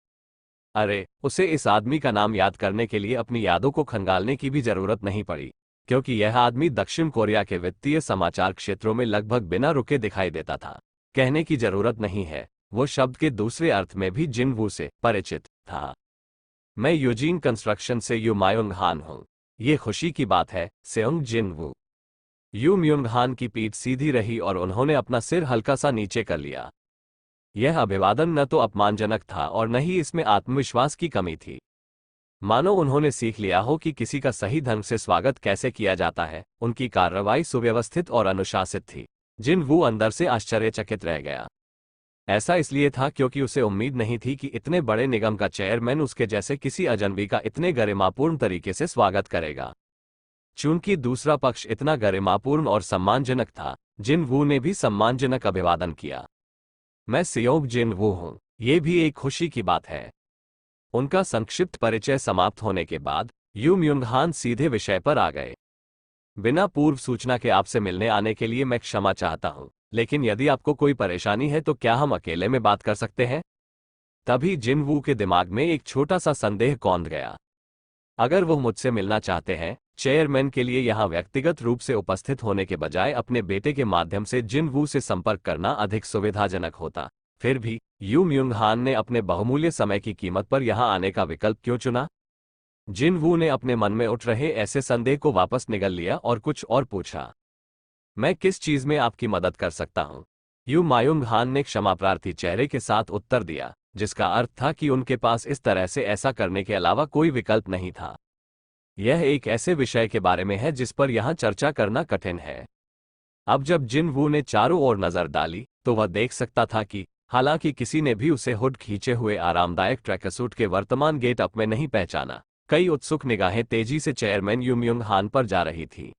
Speaker 2: अरे, उसे इस आदमी का नाम याद करने के लिए अपनी यादों को खंगालने की भी जरूरत नहीं पड़ी, क्योंकि यह आदमी दक्षिण कोरिया के वित्तीय समाचार क्षेत्रों में लगभग बिना रुके दिखाई देता था। कहने की जरूरत नहीं है, वो शब्द के दूसरे अर्थ में भी जिनवू से परिचित था। मैं यूजीन कंस्ट्रक्शन से यू मायोंग हान हूं। ये खुशी की बात है, सेओंग जिनवू। यू म्युंग हान की पीठ सीधी रही और उन्होंने अपना सिर हल्का सा नीचे कर लिया। यह अभिवादन न तो अपमानजनक था और न ही इसमें आत्मविश्वास की कमी थी। मानो उन्होंने सीख लिया हो कि किसी का सही ढंग से स्वागत कैसे किया जाता है। उनकी कार्रवाई सुव्यवस्थित और अनुशासित थी। जिन वू अंदर से आश्चर्यचकित रह गया। ऐसा इसलिए था क्योंकि उसे उम्मीद नहीं थी कि इतने बड़े निगम का चेयरमैन उसके जैसे किसी अजनबी का इतने गरिमापूर्ण तरीके से स्वागत करेगा। चूंकि दूसरा पक्ष इतना गरिमापूर्ण और सम्मानजनक था, जिन वू ने भी सम्मानजनक अभिवादन किया। मैं सियोंग जिन वू हूं, ये भी एक खुशी की बात है। उनका संक्षिप्त परिचय समाप्त होने के बाद यू म्युंग हान सीधे विषय पर आ गए। बिना पूर्व सूचना के आपसे मिलने आने के लिए मैं क्षमा चाहता हूं, लेकिन यदि आपको कोई परेशानी है तो क्या हम अकेले में बात कर सकते हैं? तभी जिन वू के दिमाग में एक छोटा सा संदेह कौंध गया। अगर वो मुझसे मिलना चाहते हैं, चेयरमैन के लिए यहां व्यक्तिगत रूप से उपस्थित होने के बजाय अपने बेटे के माध्यम से जिन वू से संपर्क करना अधिक सुविधाजनक होता। फिर भी यू म्युंग हान ने अपने बहुमूल्य समय की कीमत पर यहां आने का विकल्प क्यों चुना? जिन वू ने अपने मन में उठ रहे ऐसे संदेह को वापस निगल लिया और कुछ और पूछा। मैं किस चीज में आपकी मदद कर सकता हूं? यू मायुंग हान ने क्षमाप्रार्थी चेहरे के साथ उत्तर दिया, जिसका अर्थ था कि उनके पास इस तरह से ऐसा करने के अलावा कोई विकल्प नहीं था। यह एक ऐसे विषय के बारे में है जिस पर यहां चर्चा करना कठिन है। अब जब जिन वू ने चारों ओर नजर डाली तो वह देख सकता था कि हालांकि किसी ने भी उसे हुड खींचे हुए आरामदायक ट्रैकसूट के वर्तमान गेटअप में नहीं पहचाना, कई उत्सुक निगाहें तेजी से चेयरमैन यू म्युंग हान पर जा रही थी।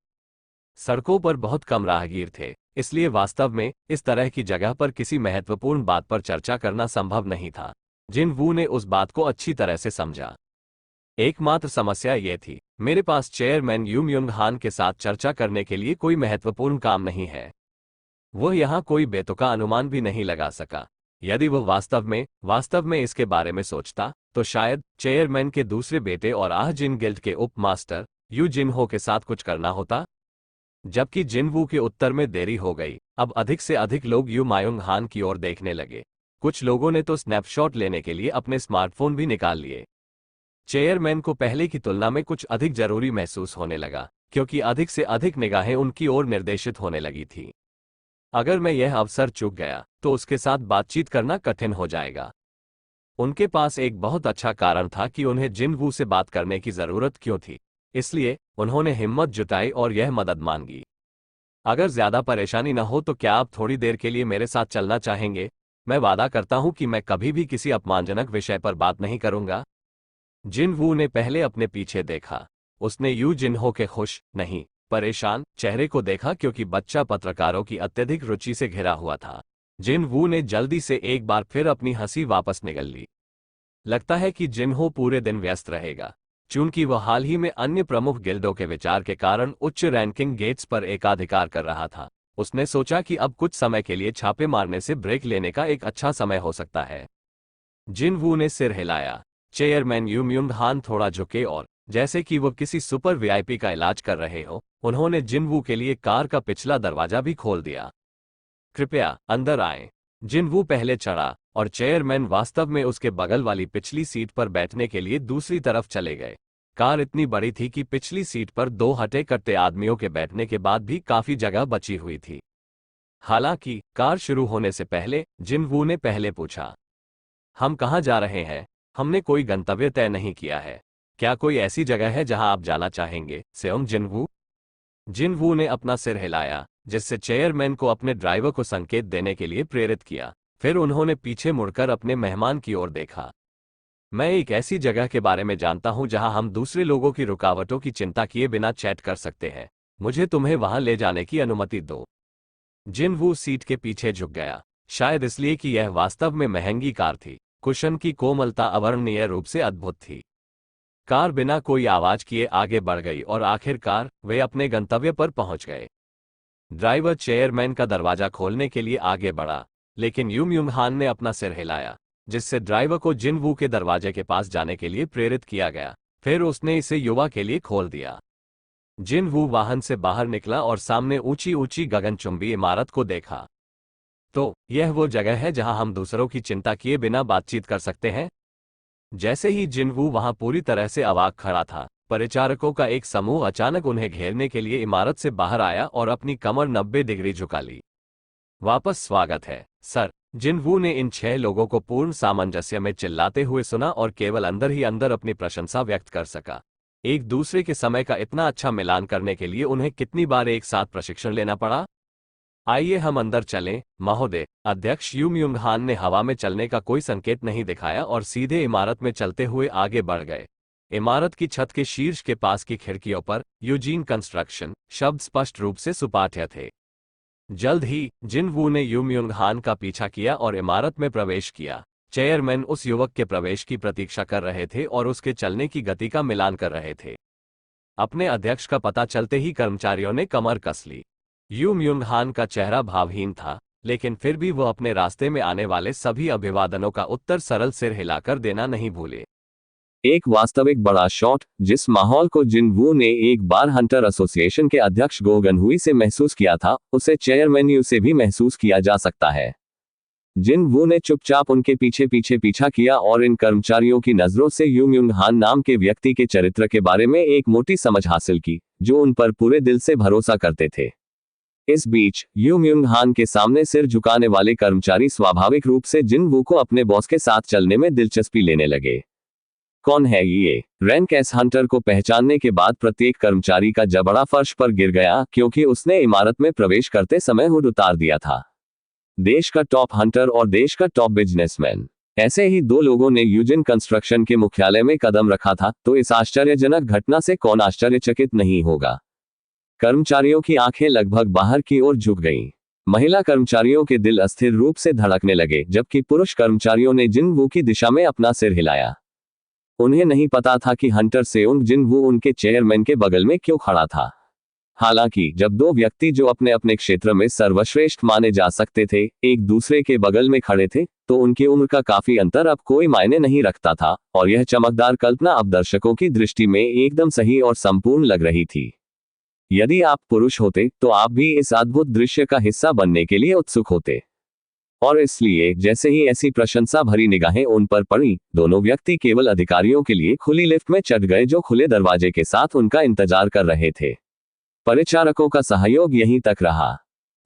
Speaker 2: सड़कों पर बहुत कम राहगीर थे, इसलिए वास्तव में इस तरह की जगह पर किसी महत्वपूर्ण बात पर चर्चा करना संभव नहीं था। जिन वू ने उस बात को अच्छी तरह से समझा। एकमात्र समस्या यह थी, मेरे पास चेयरमैन यू म्युंग हान के साथ चर्चा करने के लिए कोई महत्वपूर्ण काम नहीं है। वह यहां कोई बेतुका अनुमान भी नहीं लगा सका। यदि वह वास्तव में इसके बारे में सोचता, तो शायद चेयरमैन के दूसरे बेटे और आह जिन गिल्ड के उप मास्टर यू जिन हो के साथ कुछ करना होता। जबकि जिन वू के उत्तर में देरी हो गई। अब अधिक से अधिक लोग यू मायुंग हान की ओर देखने लगे। कुछ लोगों ने तो स्नैपशॉट लेने के लिए अपने स्मार्टफोन भी निकाल लिए। चेयरमैन को पहले की तुलना में कुछ अधिक जरूरी महसूस होने लगा, क्योंकि अधिक से अधिक निगाहें उनकी ओर निर्देशित होने लगी थी। अगर मैं यह अवसर चूक गया तो उसके साथ बातचीत करना कठिन हो जाएगा। उनके पास एक बहुत अच्छा कारण था कि उन्हें जिन वू से बात करने की जरूरत क्यों थी, इसलिए उन्होंने हिम्मत जुटाई और यह मदद मांगी। अगर ज्यादा परेशानी न हो तो क्या आप थोड़ी देर के लिए मेरे साथ चलना चाहेंगे? मैं वादा करता हूं कि मैं कभी भी किसी अपमानजनक विषय पर बात नहीं करूंगा। जिन वू ने पहले अपने पीछे देखा। उसने यू जिनहो के खुश नहीं, परेशान चेहरे को देखा क्योंकि बच्चा पत्रकारों की अत्यधिक रुचि से घिरा हुआ था। जिन वू ने जल्दी से एक बार फिर अपनी हंसी वापस निगल ली। लगता है कि जिनहो पूरे दिन व्यस्त रहेगा। चूंकि वह हाल ही में अन्य प्रमुख गिल्डों के विचार के कारण उच्च रैंकिंग गेट्स पर एकाधिकार कर रहा था। उसने सोचा कि अब कुछ समय के लिए छापे मारने से ब्रेक लेने का एक अच्छा समय हो सकता है। जिन वू ने सिर हिलाया। चेयरमैन यू म्युंग हान थोड़ा झुके और जैसे कि वो किसी सुपर वीआईपी का इलाज कर रहे हो, उन्होंने जिन वू के लिए कार का पिछला दरवाजा भी खोल दिया। कृपया अंदर आएं। जिन वू पहले चढ़ा और चेयरमैन वास्तव में उसके बगल वाली पिछली सीट पर बैठने के लिए दूसरी तरफ चले गए। कार इतनी बड़ी थी कि पिछली सीट पर दो हटे कट्टे आदमियों के बैठने के बाद भी काफी जगह बची हुई थी। हालांकि कार शुरू होने से पहले जिन वू ने पहले पूछा, हम कहाँ जा रहे हैं? हमने कोई गंतव्य तय नहीं किया है। क्या कोई ऐसी जगह है जहां आप जाना चाहेंगे? सेओंग जिन वू। जिन वू ने अपना सिर हिलाया, जिससे चेयरमैन को अपने ड्राइवर को संकेत देने के लिए प्रेरित किया। फिर उन्होंने पीछे मुड़कर अपने मेहमान की ओर देखा। मैं एक ऐसी जगह के बारे में जानता हूं जहां हम दूसरे लोगों की रुकावटों की चिंता किए बिना चैट कर सकते हैं। मुझे तुम्हें वहां ले जाने की अनुमति दो। जिन वू सीट के पीछे झुक गया, शायद इसलिए कि यह वास्तव में महंगी कार थी। कुशन की कोमलता अवर्णनीय रूप से अद्भुत थी। कार बिना कोई आवाज किए आगे बढ़ गई और आखिरकार वे अपने गंतव्य पर पहुंच गए। ड्राइवर चेयरमैन का दरवाजा खोलने के लिए आगे बढ़ा, लेकिन यू म्युंग हान ने अपना सिर हिलाया, जिससे ड्राइवर को जिन वू के दरवाजे के पास जाने के लिए प्रेरित किया गया। फिर उसने इसे युवा के लिए खोल दिया। जिन वू वाहन से बाहर निकला और सामने ऊंची ऊंची गगनचुंबी इमारत को देखा। तो यह वो जगह है जहां हम दूसरों की चिंता किए बिना बातचीत कर सकते हैं? जैसे ही जिन वू वहां पूरी तरह से अवाक खड़ा था, परिचारकों का एक समूह अचानक उन्हें घेरने के लिए इमारत से बाहर आया और अपनी कमर 90 डिग्री झुका ली। वापस स्वागत है, सर। जिनवू ने इन 6 लोगों को पूर्ण सामंजस्य में चिल्लाते हुए सुना और केवल अंदर ही अंदर अपनी प्रशंसा व्यक्त कर सका। एक दूसरे के समय का इतना अच्छा मिलान करने के लिए उन्हें कितनी बार एक साथ प्रशिक्षण लेना पड़ा। आइए हम अंदर चलें, महोदय। अध्यक्ष यू म्यूंग हान ने हवा में चलने का कोई संकेत नहीं दिखाया और सीधे इमारत में चलते हुए आगे बढ़ गए। इमारत की छत के शीर्ष के पास की खिड़कियों पर यूजीन कंस्ट्रक्शन शब्द स्पष्ट रूप से सुपाठ्य थे। जल्द ही जिनवू ने यू म्यूंग हान का पीछा किया और इमारत में प्रवेश किया। चेयरमैन उस युवक के प्रवेश की प्रतीक्षा कर रहे थे और उसके चलने की गति का मिलान कर रहे थे। अपने अध्यक्ष का पता चलते ही कर्मचारियों ने कमर कस ली। यू म्यूंग हान का चेहरा भावहीन था, लेकिन फिर भी वह अपने रास्ते में आने वाले सभी अभिवादनों का उत्तर सरल सिर हिलाकर देना नहीं भूले।
Speaker 1: एक वास्तविक बड़ा शॉट, जिस माहौल को जिनवू ने एक बार हंटर एसोसिएशन के अध्यक्ष गो गनहुई से महसूस किया था, उसे चेयरमैन यू से भी महसूस किया जा सकता है। जिनवू ने चुपचाप उनके पीछे पीछा किया और इन कर्मचारियों की नजरों से यू म्यूंग हान नाम के व्यक्ति के चरित्र के बारे में एक मोटी समझ हासिल की, जो उन पर पूरे दिल से भरोसा करते थे। इस बीच यू म्यूंग हान के सामने सिर झुकाने वाले कर्मचारी स्वाभाविक रूप से जिनवू को अपने बॉस के साथ चलने में दिलचस्पी लेने लगे। कौन है ये? रैंक एस हंटर को पहचानने के बाद प्रत्येक कर्मचारी का जबड़ा फर्श पर गिर गया, क्योंकि उसने इमारत में प्रवेश करते समय हुड उतार दिया था। देश का टॉप हंटर और देश का टॉप बिजनेसमैन, ऐसे ही 2 लोगों ने यूजिन कंस्ट्रक्शन के मुख्यालय में कदम रखा था, तो इस आश्चर्यजनक घटना से कौन आश्चर्यचकित नहीं होगा। कर्मचारियों की आंखें लगभग बाहर की ओर झुक गईं। महिला कर्मचारियों के दिल अस्थिर रूप से धड़कने लगे, जबकि पुरुष कर्मचारियों ने जिनवू की दिशा में अपना सिर हिलाया। उन्हें नहीं पता था कि हंटर सेउंग जिनवू उनके चेयरमैन के बगल में क्यों खड़ा था। हालांकि जब 2 व्यक्ति जो अपने अपने क्षेत्र में सर्वश्रेष्ठ माने जा सकते थे, एक दूसरे के बगल में खड़े थे, तो उनकी उम्र का काफी अंतर अब कोई मायने नहीं रखता था, और यह चमकदार कल्पना अब दर्शकों की दृष्टि में एकदम सही और संपूर्ण लग रही थी। यदि आप पुरुष होते, तो आप भी इस अद्भुत दृश्य का हिस्सा बनने के लिए उत्सुक होते। और इसलिए जैसे ही ऐसी प्रशंसा भरी निगाहें उन पर पड़ी, दोनों व्यक्ति केवल अधिकारियों के लिए खुली लिफ्ट में चढ़ गए, जो खुले दरवाजे के साथ उनका इंतजार कर रहे थे। परिचारकों का सहयोग यहीं तक रहा।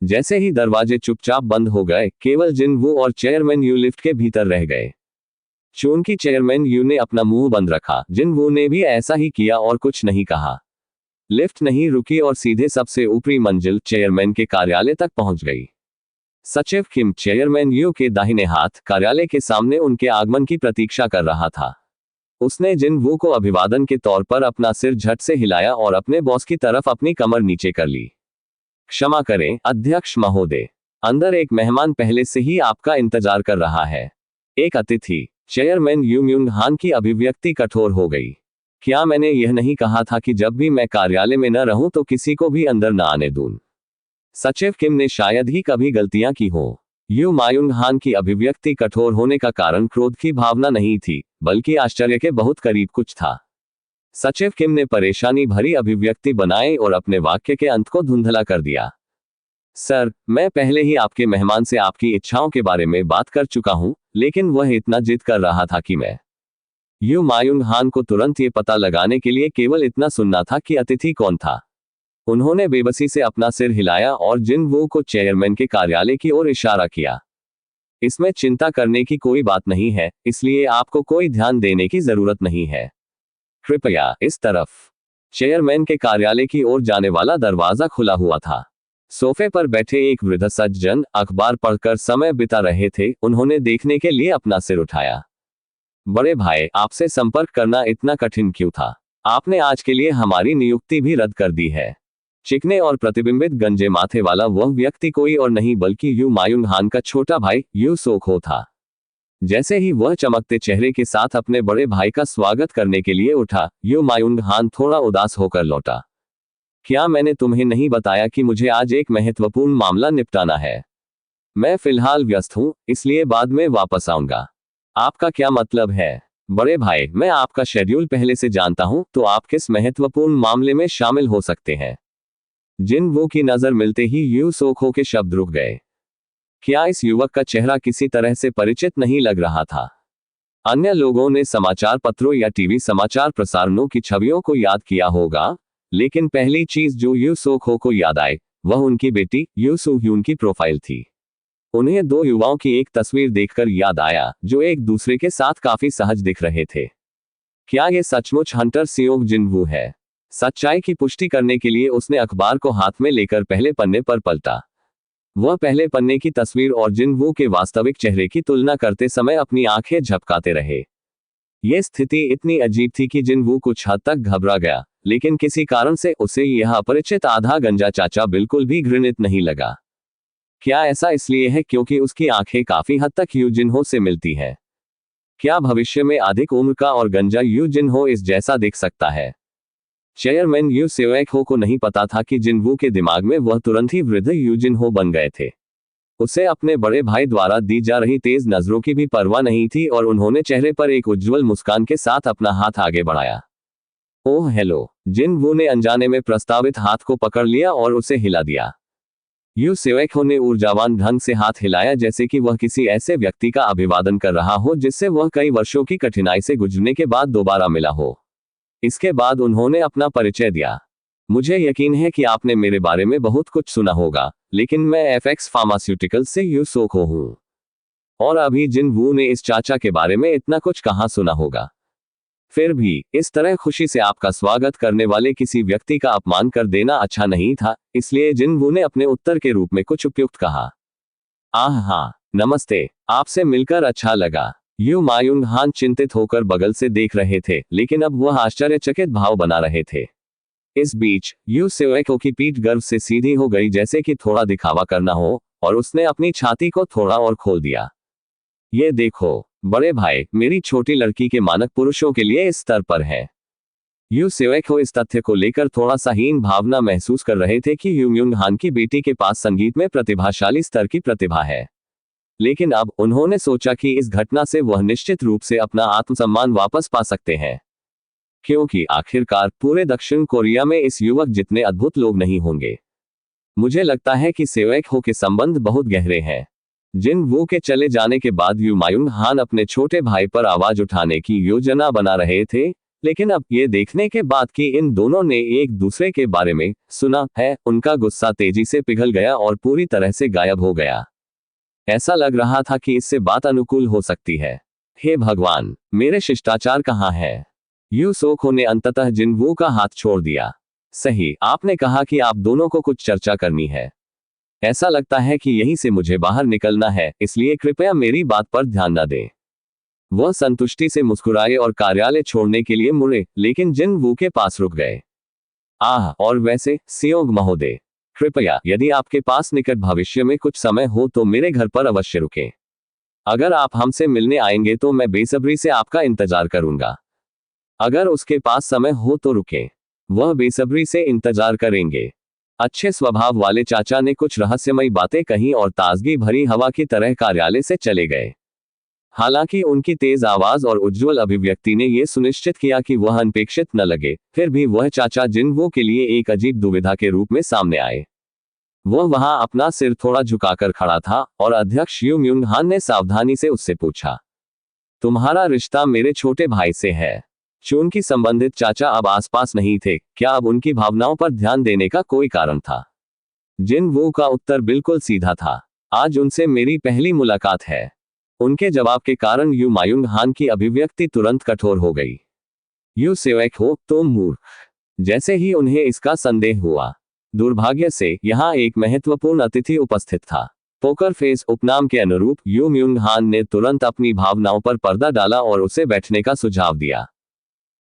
Speaker 1: जैसे ही दरवाजे चुपचाप बंद हो गए, केवल जिनवू और चेयरमैन यू लिफ्ट के भीतर रह गए। चूंकि चेयरमैन यू ने अपना मुंह बंद रखा, जिनवू ने भी ऐसा ही किया और कुछ नहीं कहा। लिफ्ट नहीं रुकी और सीधे सबसे ऊपरी मंजिल चेयरमैन के कार्यालय तक पहुंच गई। सचिव किम चेयरमैन यू के दाहिने हाथ कार्यालय के सामने उनके आगमन की प्रतीक्षा कर रहा था। उसने जिनवू को अभिवादन के तौर पर अपना सिर झट से हिलाया और अपने बॉस की तरफ अपनी कमर नीचे कर ली। क्षमा करें, अध्यक्ष महोदय, अंदर एक मेहमान पहले से ही आपका इंतजार कर रहा है। एक अतिथि। चेयरमैन यू म्यूंग हान की अभिव्यक्ति कठोर हो गई। क्या मैंने यह नहीं कहा था कि जब भी मैं कार्यालय में न रहूं तो किसी को भी अंदर न आने दूं? सचिव किम ने शायद ही कभी गलतियां की हो। यू म्यूंग हान की अभिव्यक्ति कठोर होने का कारण क्रोध की भावना नहीं थी, बल्कि आश्चर्य के बहुत करीब कुछ था। सचिव किम ने परेशानी भरी अभिव्यक्ति बनाई और अपने वाक्य के अंत को धुंधला कर दिया। सर, मैं पहले ही आपके मेहमान से आपकी इच्छाओं के बारे में बात कर चुका हूं, लेकिन वह इतना जिद कर रहा था कि मैं यू म्यूंग हान को तुरंत ये पता लगाने के लिए केवल इतना सुनना था कि अतिथि कौन था। उन्होंने बेबसी से अपना सिर हिलाया और जिनवू को चेयरमैन के कार्यालय की ओर इशारा किया। इसमें चिंता करने की कोई बात नहीं है, इसलिए आपको कोई ध्यान देने की जरूरत नहीं है। कृपया इस तरफ। चेयरमैन के कार्यालय की ओर जाने वाला दरवाजा खुला हुआ था। सोफे पर बैठे एक वृद्ध सज्जन अखबार पढ़कर समय बिता रहे थे। उन्होंने देखने के लिए अपना सिर उठाया। बड़े भाई, आपसे संपर्क करना इतना कठिन क्यों था? आपने आज के लिए हमारी नियुक्ति भी रद्द कर दी है। चिकने और प्रतिबिंबित गंजे माथे वाला वह व्यक्ति कोई और नहीं बल्कि यू म्यूंग हान का छोटा भाई यू सोक हो था। जैसे ही वह चमकते चेहरे के साथ अपने बड़े भाई का स्वागत करने के लिए उठा, यू म्यूंग हान थोड़ा उदास होकर लौटा। क्या मैंने तुम्हें नहीं बताया कि मुझे आज एक महत्वपूर्ण मामला निपटाना है? मैं फिलहाल व्यस्त हूं, इसलिए बाद में वापस आऊंगा। आपका क्या मतलब है? बड़े भाई, मैं आपका शेड्यूल पहले से जानता हूं, तो आप किस महत्वपूर्ण मामले में शामिल हो सकते हैं? जिनवू की नजर मिलते ही यू सोक हो के शब्द रुक गए। क्या इस युवक का चेहरा किसी तरह से परिचित नहीं लग रहा था? अन्य लोगों ने समाचार पत्रों या टीवी समाचार प्रसारणों की छवियों को याद किया होगा, लेकिन पहली चीज जो यू सोक हो को याद आए वह उनकी बेटी यू सू ह्यून की प्रोफाइल थी। उन्हें दो युवाओं की एक तस्वीर देखकर याद आया जो एक दूसरे के साथ काफी सहज दिख रहे थे। क्या ये सचमुच हंटर सियोंग जिनवू है? सच्चाई की पुष्टि करने के लिए उसने अखबार को हाथ में लेकर पहले पन्ने पर पलटा। वह पहले पन्ने की तस्वीर और जिनवू के वास्तविक चेहरे की तुलना करते समय अपनी आंखें झपकाते रहे। यह स्थिति इतनी अजीब थी कि जिनवू कुछ हद तक घबरा गया, लेकिन किसी कारण से उसे यह अपरिचित आधा गंजा चाचा बिल्कुल भी घृणित नहीं लगा। क्या ऐसा इसलिए है क्योंकि उसकी आंखें काफी हद तक यू जिनहो से मिलती हैं? क्या भविष्य में अधिक उम्र का और गंजा यू जिनहो इस जैसा दिख सकता है? चेयरमैन यू सेवेक हो को नहीं पता था कि जिनवू के दिमाग में वह तुरंत ही वृद्ध यू जिनहो बन गए थे। उसे अपने बड़े भाई द्वारा दी जा रही तेज नजरों की भी परवाह नहीं थी और उन्होंने चेहरे पर एक उज्ज्वल मुस्कान के साथ अपना हाथ आगे बढ़ाया। ओह हेलो, जिनवू ने अनजाने में प्रस्तावित हाथ को पकड़ लिया और उसे हिला दिया। यू सेवेक हो ने ऊर्जावान ढंग से हाथ हिलाया जैसे कि वह किसी ऐसे व्यक्ति का अभिवादन कर रहा हो जिससे वह कई वर्षों की कठिनाई से गुजरने के बाद दोबारा मिला हो। इसके बाद उन्होंने अपना परिचय दिया। मुझे यकीन है कि आपने मेरे बारे में बहुत कुछ सुना होगा, लेकिन मैं एफएक्स फार्मास्यूटिकल्स से यू सोक हो हूं। और अभी जिनवू ने इस चाचा के बारे में इतना कुछ कहां सुना होगा। फिर भी इस तरह खुशी से आपका स्वागत करने वाले किसी व्यक्ति का अपमान कर देना अच्छा नहीं था, इसलिए जिनवू ने अपने उत्तर के रूप में कुछ उपयुक्त कहा। आह हाँ, नमस्ते, आपसे मिलकर अच्छा लगा। यू मायुंग हान चिंतित होकर बगल से देख रहे थे, लेकिन अब वह आश्चर्यचकित भाव बना रहे थे। इस बीच यू सेवेको की पीठ गर्व से सीधी हो गई जैसे कि थोड़ा दिखावा करना हो, और उसने अपनी छाती को थोड़ा और खोल दिया। ये देखो बड़े भाई, मेरी छोटी लड़की के मानक पुरुषों के लिए इस स्तर पर है। यू सेवेको इस तथ्य को लेकर थोड़ा सा हीन भावना महसूस कर रहे थे कि यूमयुंग हान की बेटी के पास संगीत में प्रतिभाशाली स्तर की प्रतिभा है, लेकिन अब उन्होंने सोचा कि इस घटना से वह निश्चित रूप से अपना आत्मसम्मान वापस पा सकते हैं, क्योंकि आखिरकार पूरे दक्षिण कोरिया में इस युवक जितने अद्भुत लोग नहीं होंगे। मुझे लगता है कि सेवेक हो के संबंध बहुत गहरे हैं। जिनवू के चले जाने के बाद यू मायुंग हान अपने छोटे भाई पर आवाज उठाने की योजना बना रहे थे, लेकिन अब ये देखने के बाद कि इन दोनों ने एक दूसरे के बारे में सुना है, उनका गुस्सा तेजी से पिघल गया और पूरी तरह से गायब हो गया। ऐसा लग रहा था कि इससे बात अनुकूल हो सकती है। हे भगवान, मेरे शिष्टाचार कहाँ है? यू सोक हो ने अंततः जिनवू का हाथ छोड़ दिया। सही, आपने कहा कि आप दोनों को कुछ चर्चा करनी है। ऐसा लगता है कि यहीं से मुझे बाहर निकलना है, इसलिए कृपया मेरी बात पर ध्यान न दें। वह संतुष्टि से मुस्कुराए और कार्यालय छोड़ने के लिए मुड़े, लेकिन जिनवू के पास रुक गए। आह, और वैसे सियोंग महोदय, कृपया यदि आपके पास निकट भविष्य में कुछ समय हो तो मेरे घर पर अवश्य रुकें। अगर आप हमसे मिलने आएंगे तो मैं बेसब्री से आपका इंतजार करूंगा। अगर उसके पास समय हो तो रुकें। वह बेसब्री से इंतजार करेंगे। अच्छे स्वभाव वाले चाचा ने कुछ रहस्यमयी बातें कहीं और ताजगी भरी हवा की तरह कार्यालय से चले गए। हालांकि उनकी तेज आवाज और उज्ज्वल अभिव्यक्ति ने यह सुनिश्चित किया कि वह अनपेक्षित न लगे, फिर भी वह चाचा जिनवू के लिए एक अजीब दुविधा के रूप में सामने आए। वह वहां अपना सिर थोड़ा झुकाकर खड़ा था और अध्यक्ष यू म्यूंग हान ने सावधानी से उससे पूछा, तुम्हारा रिश्ता मेरे छोटे भाई से है? चूंकि संबंधित चाचा अब आसपास नहीं थे, क्या अब उनकी भावनाओं पर ध्यान देने का कोई कारण था? जिनवू का उत्तर बिल्कुल सीधा था, आज उनसे मेरी पहली मुलाकात है। उनके जवाब के कारण यू मायुंग हान की अभिव्यक्ति तुरंत कठोर हो गई। यू सेवेक हो, तुम मूर्ख। जैसे ही उन्हें इसका संदेह हुआ, दुर्भाग्य से यहाँ एक महत्वपूर्ण अतिथि उपस्थित था। पोकर फेस उपनाम के अनुरूप यू म्यूंग हान ने तुरंत अपनी भावनाओं पर पर्दा डाला और उसे बैठने का सुझाव दिया।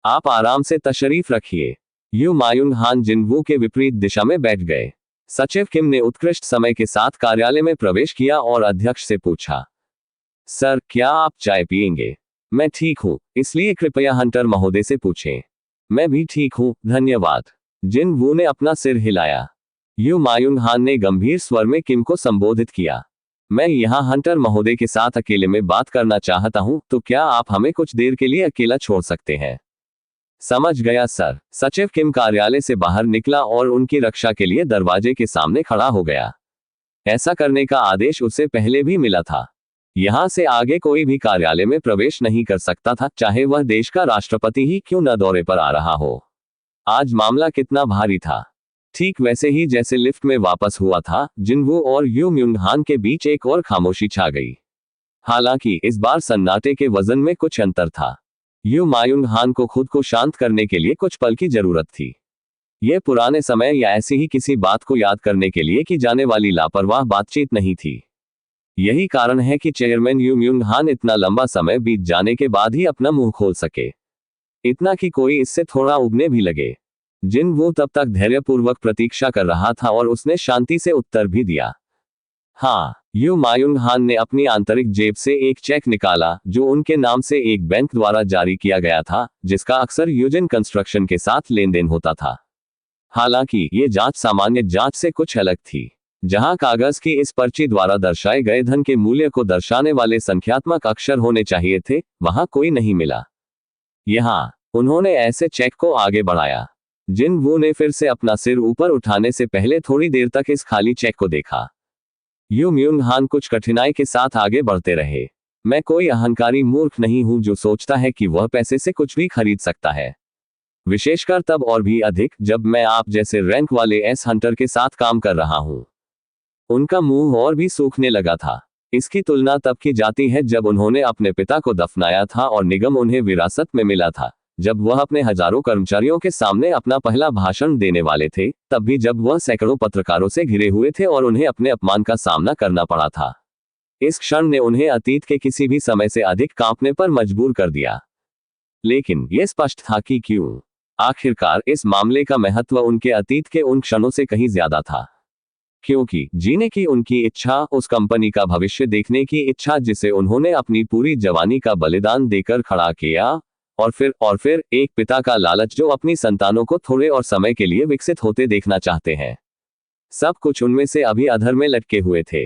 Speaker 1: आप आराम से तशरीफ रखिए। यू मायुंग हान जिनवू के विपरीत दिशा में बैठ गए। सचिव किम ने उत्कृष्ट समय के साथ कार्यालय में प्रवेश किया और अध्यक्ष से पूछा, सर, क्या आप चाय पिएंगे? मैं ठीक हूं, इसलिए कृपया हंटर महोदय से पूछें। मैं भी ठीक हूं, धन्यवाद। जिनवू ने अपना सिर हिलाया। यू मायुंग हान ने गंभीर स्वर में किम को संबोधित किया, मैं यहाँ हंटर महोदय के साथ अकेले में बात करना चाहता हूं, तो क्या आप हमें कुछ देर के लिए अकेला छोड़ सकते हैं? समझ गया सर। सचिव किम कार्यालय से बाहर निकला और उनकी रक्षा के लिए दरवाजे के सामने खड़ा हो गया। ऐसा करने का आदेश उसे पहले भी मिला था। यहां से आगे कोई भी कार्यालय में प्रवेश नहीं कर सकता था, चाहे वह देश का राष्ट्रपति ही क्यों न दौरे पर आ रहा हो। आज मामला कितना भारी था। ठीक वैसे ही जैसे लिफ्ट में वापस हुआ था, जिनवू और यू म्यूंग हान के बीच एक और खामोशी छा गई। हालांकि इस बार सन्नाटे के वजन में कुछ अंतर था। यू मायूंग हान को खुद को शांत करने के लिए कुछ पल की जरूरत थी। यह पुराने समय या ऐसी ही किसी बात को याद करने के लिए की जाने वाली लापरवाह बातचीत नहीं थी। यही कारण है कि चेयरमैन यू म्यूंग हान इतना लंबा समय बीत जाने के बाद ही अपना मुंह खोल सके, इतना कि कोई इससे थोड़ा उबने भी लगे। जिनवू तब तक धैर्यपूर्वक प्रतीक्षा कर रहा था और उसने शांति से उत्तर भी दिया। हाँ, यू मायूंग हान ने अपनी आंतरिक जेब से एक चेक निकाला जो उनके नाम से एक बैंक द्वारा जारी किया गया था, जिसका अक्सर यूजिन कंस्ट्रक्शन के साथ लेन देन होता था। हालांकि ये जांच सामान्य जांच से कुछ अलग थी, जहां कागज की इस पर्ची द्वारा दर्शाए गए धन के मूल्य को दर्शाने वाले संख्यात्मक अक्षर होने चाहिए थे, वहां कोई नहीं मिला। यहां उन्होंने ऐसे चेक को आगे बढ़ाया। जिनवू ने फिर से अपना सिर ऊपर उठाने से पहले थोड़ी देर तक इस खाली चेक को देखा। यू म्यूंग हान कुछ कठिनाई के साथ आगे बढ़ते रहे। मैं कोई अहंकारी मूर्ख नहीं हूं जो सोचता है कि वह पैसे से कुछ भी खरीद सकता है, विशेषकर तब और भी अधिक जब मैं आप जैसे रैंक वाले एस हंटर के साथ काम कर रहा हूं। उनका मुंह और भी सूखने लगा था। इसकी तुलना तब की जाती है जब उन्होंने अपने पिता को दफनाया था और निगम उन्हें विरासत में मिला था, जब वह अपने हजारों कर्मचारियों के सामने अपना पहला भाषण देने वाले थे, तब भी जब वह सैकड़ों पत्रकारों से घिरे हुए थे और उन्हें अपने अपमान का सामना करना पड़ा था। इस क्षण ने उन्हें अतीत के किसी भी समय से अधिक कांपने पर मजबूर कर दिया। लेकिन यह स्पष्ट था कि क्यों। आखिरकार इस मामले का महत्व उनके अतीत के उन क्षणों से कहीं ज्यादा था, क्योंकि जीने की उनकी इच्छा, उस कंपनी का भविष्य देखने की इच्छा जिसे उन्होंने अपनी पूरी जवानी का बलिदान देकर खड़ा किया, और फिर एक पिता का लालच जो अपनी संतानों को थोड़े और समय के लिए विकसित होते देखना चाहते हैं। सब कुछ उनमें से अभी अधर में लटके हुए थे।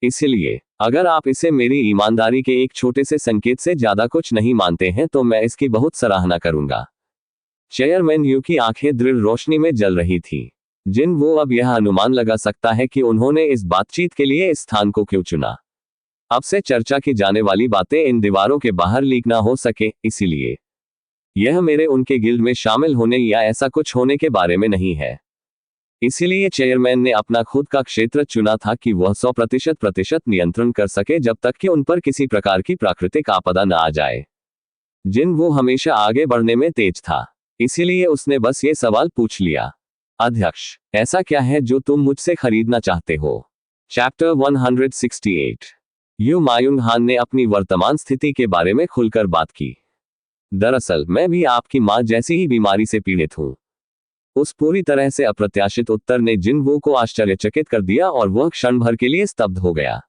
Speaker 1: इसलिए अगर आप इसे मेरी ईमानदारी के एक छोटे से संकेत से ज्यादा कुछ नहीं मानते हैं तो मैं इसकी बहुत सराहना करूंगा। चेयरमैन यू की आंखें दृढ़ रोशनी में जल रही थी। जिनवू अब यह अनुमान लगा सकता है कि उन्होंने इस बातचीत के लिए इस स्थान को क्यों चुना। अब से चर्चा की जाने वाली बातें इन दीवारों के बाहर लीक ना हो सके, इसीलिए यह मेरे उनके गिल्ड में शामिल होने या ऐसा कुछ होने के बारे में नहीं है। इसीलिए चेयरमैन ने अपना खुद का क्षेत्र चुना था कि वह 100% नियंत्रण कर सके जब तक कि उन पर किसी प्रकार की प्राकृतिक आपदा न आ जाए। जिनवू हमेशा आगे बढ़ने में तेज था, इसीलिए उसने बस ये सवाल पूछ लिया, अध्यक्ष, ऐसा क्या है जो तुम मुझसे खरीदना चाहते हो? चैप्टर 168। यू मायूंग हान ने अपनी वर्तमान स्थिति के बारे में खुलकर बात की। दरअसल मैं भी आपकी मां जैसी ही बीमारी से पीड़ित हूं। उस पूरी तरह से अप्रत्याशित उत्तर ने जिनवू को आश्चर्यचकित कर दिया और वह क्षण भर के लिए स्तब्ध हो गया।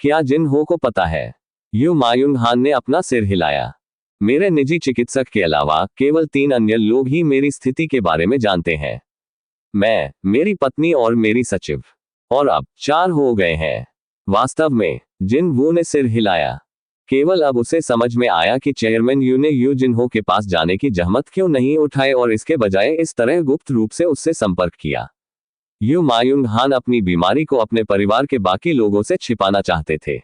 Speaker 1: क्या जिनहो को पता है? यू मायूंग हान ने अपना सिर हिलाया। मेरे निजी चिकित्सक के अलावा केवल 3 अन्य लोग ही मेरी स्थिति के बारे में जानते हैं। मैं, मेरी पत्नी और मेरी सचिव। और अब 4 हो गए हैं। वास्तव में, जिनवू ने सिर हिलाया। केवल अब उसे समझ में आया कि चेयरमैन यू ने यू जिनहो के पास जाने की जहमत क्यों नहीं उठाई और इसके बजाय इस तरह गुप्त रूप से उससे संपर्क किया। यू मायूंग हान अपनी बीमारी को अपने परिवार के बाकी लोगों से छिपाना चाहते थे,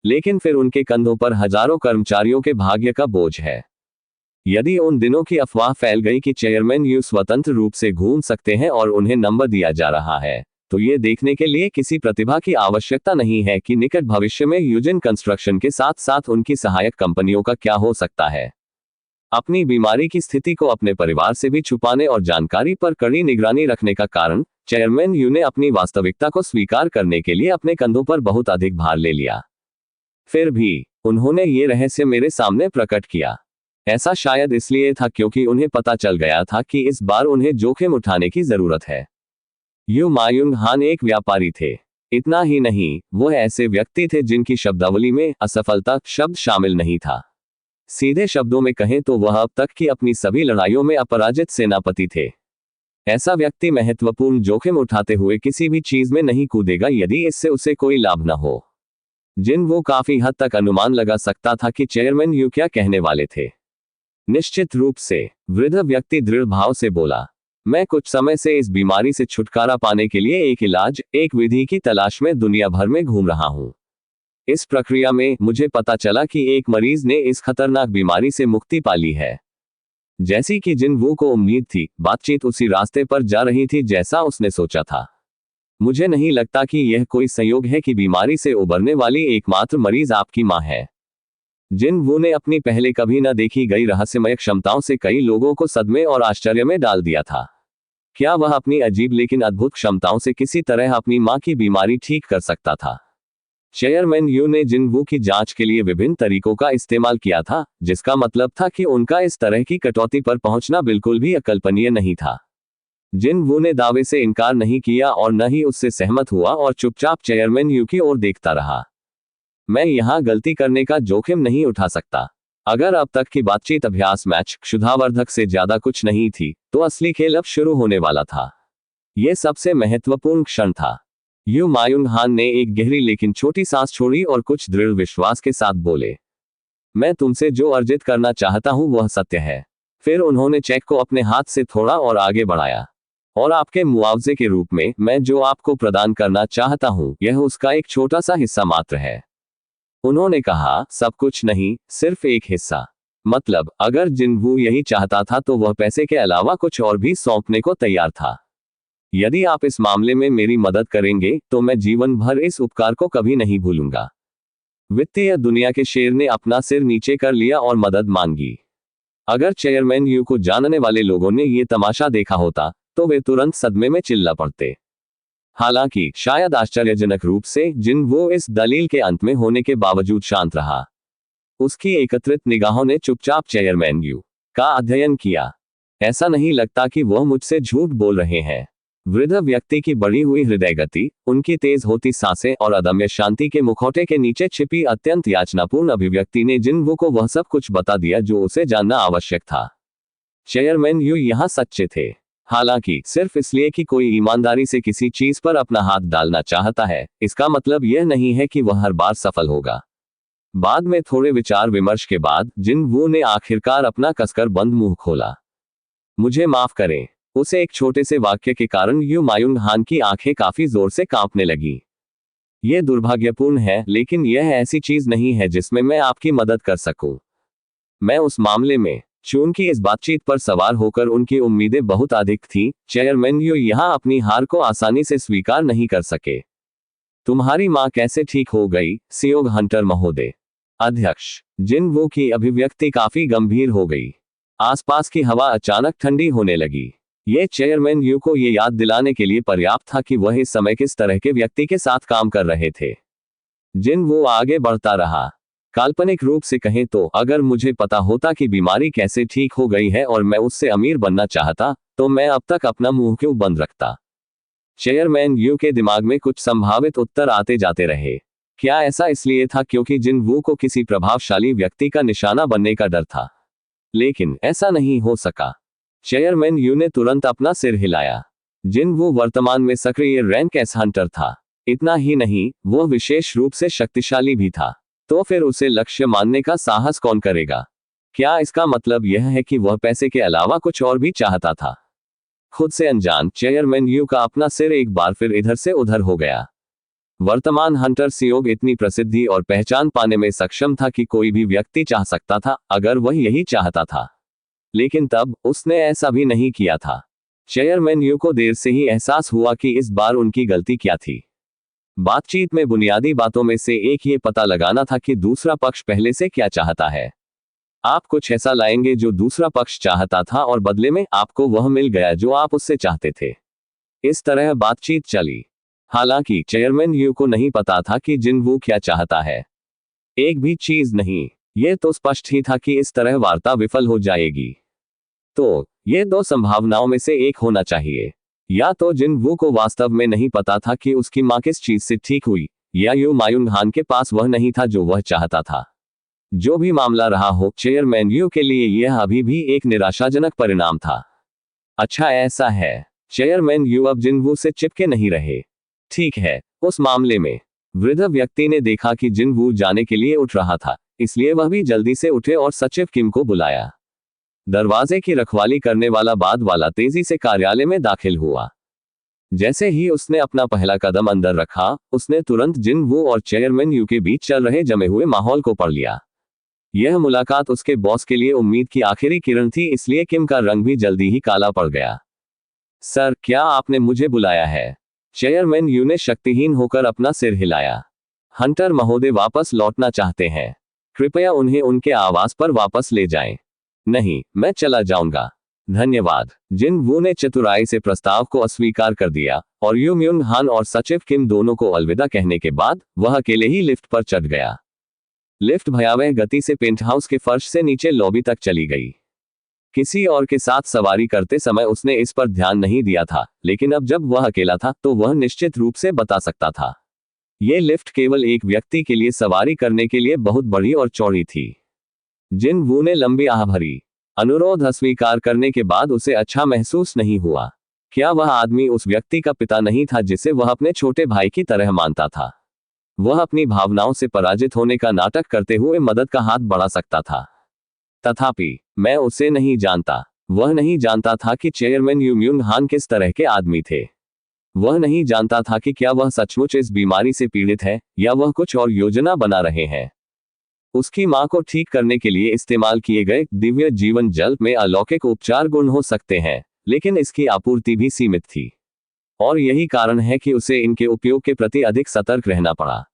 Speaker 1: लेकिन फिर उनके कंधों पर हजारों कर्मचारियों के भाग्य का बोझ है। यदि उन दिनों की अफवाह फैल गई कि चेयरमैन यू स्वतंत्र रूप से घूम सकते हैं और उन्हें नंबर दिया जा रहा है, तो ये देखने के लिए किसी प्रतिभा की आवश्यकता नहीं है कि निकट भविष्य में यूजिन कंस्ट्रक्शन के साथ साथ उनकी सहायक कंपनियों का क्या हो सकता है। अपनी बीमारी की स्थिति को अपने परिवार से भी छुपाने और जानकारी पर कड़ी निगरानी रखने का कारण, चेयरमैन यू ने अपनी वास्तविकता को स्वीकार करने के लिए अपने कंधों पर बहुत अधिक भार ले लिया। फिर भी उन्होंने ये रहस्य मेरे सामने प्रकट किया। ऐसा शायद इसलिए था क्योंकि उन्हें पता चल गया था कि इस बार उन्हें जोखिम उठाने की जरूरत है। यू मायूंग हान एक व्यापारी थे। इतना ही नहीं, वह ऐसे व्यक्ति थे जिनकी शब्दावली में असफलता शब्द शामिल नहीं था। सीधे शब्दों में कहें तो वह अब तक की अपनी सभी लड़ाइयों में अपराजित सेनापति थे। ऐसा व्यक्ति महत्वपूर्ण जोखिम उठाते हुए किसी भी चीज में नहीं कूदेगा यदि इससे उसे कोई लाभ न हो। जिनवू काफी हद तक अनुमान लगा सकता था कि चेयरमैन यू क्या कहने वाले थे। निश्चित रूप से, वृद्ध व्यक्ति दृढ़ भाव से बोला, मैं कुछ समय से इस बीमारी से छुटकारा पाने के लिए एक इलाज, एक विधि की तलाश में दुनिया भर में घूम रहा हूं। इस प्रक्रिया में मुझे पता चला कि एक मरीज ने इस खतरनाक बीमारी से मुक्ति पा ली है। जैसी कि जिन वू को उम्मीद थी, बातचीत उसी रास्ते पर जा रही थी जैसा उसने सोचा था। मुझे नहीं लगता कि यह कोई संयोग है कि बीमारी से उबरने वाली एकमात्र मरीज आपकी मां है। जिन वू ने अपनी पहले कभी न देखी गई रहस्यमय क्षमताओं से कई लोगों को सदमे और आश्चर्य में डाल दिया था। क्या वह अपनी अजीब लेकिन अद्भुत क्षमताओं से किसी तरह अपनी मां की बीमारी ठीक कर सकता था? चेयरमैन यू ने जिन वू की जांच के लिए विभिन्न तरीकों का इस्तेमाल किया था, जिसका मतलब था कि उनका इस तरह की कटौती पर पहुंचना बिल्कुल भी अकल्पनीय नहीं था। जिन वू ने दावे से इनकार नहीं किया और न ही उससे सहमत हुआ और चुपचाप चेयरमैन यू की ओर देखता रहा। मैं यहां गलती करने का जोखिम नहीं उठा सकता। अगर अब तक की बातचीत अभ्यास मैच क्षुधावर्धक से ज्यादा कुछ नहीं थी, तो असली खेल अब शुरू होने वाला था। यह सबसे महत्वपूर्ण क्षण था। यू मायुंग हान ने एक गहरी लेकिन छोटी सांस छोड़ी और कुछ दृढ़ विश्वास के साथ बोले, मैं तुमसे जो अर्जित करना चाहता हूं वह सत्य है। फिर उन्होंने चेक को अपने हाथ से थोड़ा और आगे बढ़ाया। और आपके मुआवजे के रूप में मैं जो आपको प्रदान करना चाहता हूं, यह उसका एक छोटा सा हिस्सा मात्र है। उन्होंने कहा, सब कुछ नहीं, सिर्फ एक हिस्सा। मतलब, अगर जिन वू यही चाहता था तो वह पैसे के अलावा कुछ और भी सौंपने को तैयार था। यदि आप इस मामले में मेरी मदद करेंगे तो मैं जीवन भर इस उपकार को कभी नहीं भूलूंगा। वित्तीय दुनिया के शेर ने अपना सिर नीचे कर लिया और मदद मांगी। अगर चेयरमैन यू को जानने वाले लोगों ने ये तमाशा देखा होता तो वे तुरंत सदमे में चिल्ला पड़ते। हालांकि शायद आश्चर्यजनक रूप से जिन वो इस दलील के अंत में होने के बावजूद शांत रहा। उसकी एकत्रित निगाहों ने चुपचाप चेयरमैन यू का अध्ययन किया। ऐसा नहीं लगता कि वह मुझसे झूठ बोल रहे हैं। वृद्ध व्यक्ति की बढ़ी हुई हृदय गति, उनकी तेज होती सांसें और अदम्य शांति के मुखौटे के नीचे छिपी अत्यंत याचनापूर्ण अभिव्यक्ति ने जिन वू को वह सब कुछ बता दिया जो उसे जानना आवश्यक था। चेयरमैन यू यहां सच्चे थे। हालांकि सिर्फ इसलिए कि कोई ईमानदारी से किसी चीज पर अपना हाथ डालना चाहता है, इसका मतलब यह नहीं है कि वह हर बार सफल होगा। बाद में थोड़े विचार विमर्श के बाद जिन वू ने आखिरकार अपना कसकर बंद मुंह खोला। मुझे माफ करें। उसे एक छोटे से वाक्य के कारण यू मायुंग हान की आंखें काफी जोर से कांपने लगी। यह दुर्भाग्यपूर्ण है, लेकिन यह ऐसी चीज नहीं है जिसमें मैं आपकी मदद कर सकूं। मैं उस मामले में, चूंकि इस बातचीत पर सवार होकर उनकी उम्मीदें बहुत अधिक थीं, चेयरमैन यू यहां अपनी हार को आसानी से स्वीकार नहीं कर सके। तुम्हारी मां कैसे ठीक हो गई, सियोग हंटर महोदय? अध्यक्ष जिन वू की अभिव्यक्ति काफी गंभीर हो गई। आसपास की हवा अचानक ठंडी होने लगी। यह चेयरमैन यू को यह याद दिलाने के लिए पर्याप्त था कि वह इस समय किस तरह के व्यक्ति के साथ काम कर रहे थे। जिन वो आगे बढ़ता रहा। काल्पनिक रूप से कहें तो अगर मुझे पता होता कि बीमारी कैसे ठीक हो गई है और मैं उससे अमीर बनना चाहता, तो मैं अब तक अपना मुंह क्यों बंद रखता? चेयरमैन यू के दिमाग में कुछ संभावित उत्तर आते जाते रहे। क्या ऐसा इसलिए था क्योंकि जिन वू को किसी प्रभावशाली व्यक्ति का निशाना बनने का डर था? लेकिन ऐसा नहीं हो सका। चेयरमैन यू ने तुरंत अपना सिर हिलाया। जिन वू वर्तमान में सक्रिय रैंक एस हंटर था। इतना ही नहीं, वह विशेष रूप से शक्तिशाली भी था। तो फिर उसे लक्ष्य मानने का साहस कौन करेगा? क्या इसका मतलब यह है कि वह पैसे के अलावा कुछ और भी चाहता था? खुद से अनजान चेयरमैन यू का अपना सिर एक बार फिर इधर से उधर हो गया। वर्तमान हंटर सियोग इतनी प्रसिद्धि और पहचान पाने में सक्षम था कि कोई भी व्यक्ति चाह सकता था, अगर वह यही चाहता था। लेकिन तब उसने ऐसा भी नहीं किया था। चेयरमैन यू को देर से ही एहसास हुआ कि इस बार उनकी गलती क्या थी। बातचीत में बुनियादी बातों में से एक ये पता लगाना था कि दूसरा पक्ष पहले से क्या चाहता है। आप कुछ ऐसा लाएंगे जो दूसरा पक्ष चाहता था और बदले में आपको वह मिल गया जो आप उससे चाहते थे। इस तरह बातचीत चली। हालांकि चेयरमैन यू को नहीं पता था कि जिन वू क्या चाहता है। एक भी चीज नहीं। यह तो स्पष्ट ही था कि इस तरह वार्ता विफल हो जाएगी। तो ये दो संभावनाओं में से एक होना चाहिए। या तो जिन वू को वास्तव में नहीं पता था कि उसकी मां किस चीज से ठीक हुई, या यू मायुंग हान के पास वह नहीं था जो वह चाहता था। जो भी मामला रहा हो, चेयरमैन यू के लिए यह अभी भी एक निराशाजनक परिणाम था। अच्छा ऐसा है। चेयरमैन यू अब जिन वू से चिपके नहीं रहे। ठीक है, उस मामले में वृद्ध व्यक्ति ने देखा कि जिन वू जाने के लिए उठ रहा था, इसलिए वह भी जल्दी से उठे और सचिव किम को बुलाया। दरवाजे की रखवाली करने वाला बाद वाला तेजी से कार्यालय में दाखिल हुआ। जैसे ही उसने अपना पहला कदम अंदर रखा, उसने तुरंत जिन वू और चेयरमैन यू के बीच चल रहे जमे हुए माहौल को पढ़ लिया। यह मुलाकात उसके बॉस के लिए उम्मीद की आखिरी किरण थी, इसलिए किम का रंग भी जल्दी ही काला पड़ गया। सर, क्या आपने मुझे बुलाया है? चेयरमैन यू ने शक्तिहीन होकर अपना सिर हिलाया। हंटर महोदय वापस लौटना चाहते हैं। कृपया उन्हें उनके आवास पर वापस ले जाएं। नहीं, मैं चला जाऊंगा। धन्यवाद। जिन वू ने चतुराई से प्रस्ताव को अस्वीकार कर दिया और यू म्यून हान और सचिव किम दोनों को अलविदा कहने के बाद वह अकेले ही लिफ्ट पर चढ़ गया। लिफ्ट भयावह गति से पेंटहाउस के फर्श से नीचे लॉबी तक चली गई। किसी और के साथ सवारी करते समय उसने इस पर ध्यान नहीं दिया था, लेकिन अब जब वह अकेला था तो वह निश्चित रूप से बता सकता था। यह लिफ्ट केवल एक व्यक्ति के लिए सवारी करने के लिए बहुत बड़ी और चौड़ी थी। जिन वू ने लंबी आह भरी। अनुरोध अस्वीकार करने के बाद उसे अच्छा महसूस नहीं हुआ। क्या वह आदमी उस व्यक्ति का पिता नहीं था जिसे वह अपने छोटे भाई की तरह मानता था? वह अपनी भावनाओं से पराजित होने का नाटक करते हुए मदद का हाथ बढ़ा सकता था। तथापि मैं उसे नहीं जानता। वह नहीं जानता था कि चेयरमैन यू म्यून हान किस तरह के आदमी थे। वह नहीं जानता था कि क्या वह सचमुच इस बीमारी से पीड़ित है या वह कुछ और योजना बना रहे हैं। उसकी मां को ठीक करने के लिए इस्तेमाल किए गए दिव्य जीवन जल में अलौकिक उपचार गुण हो सकते हैं, लेकिन इसकी आपूर्ति भी सीमित थी। और यही कारण है कि उसे इनके उपयोग के प्रति अधिक सतर्क रहना पड़ा।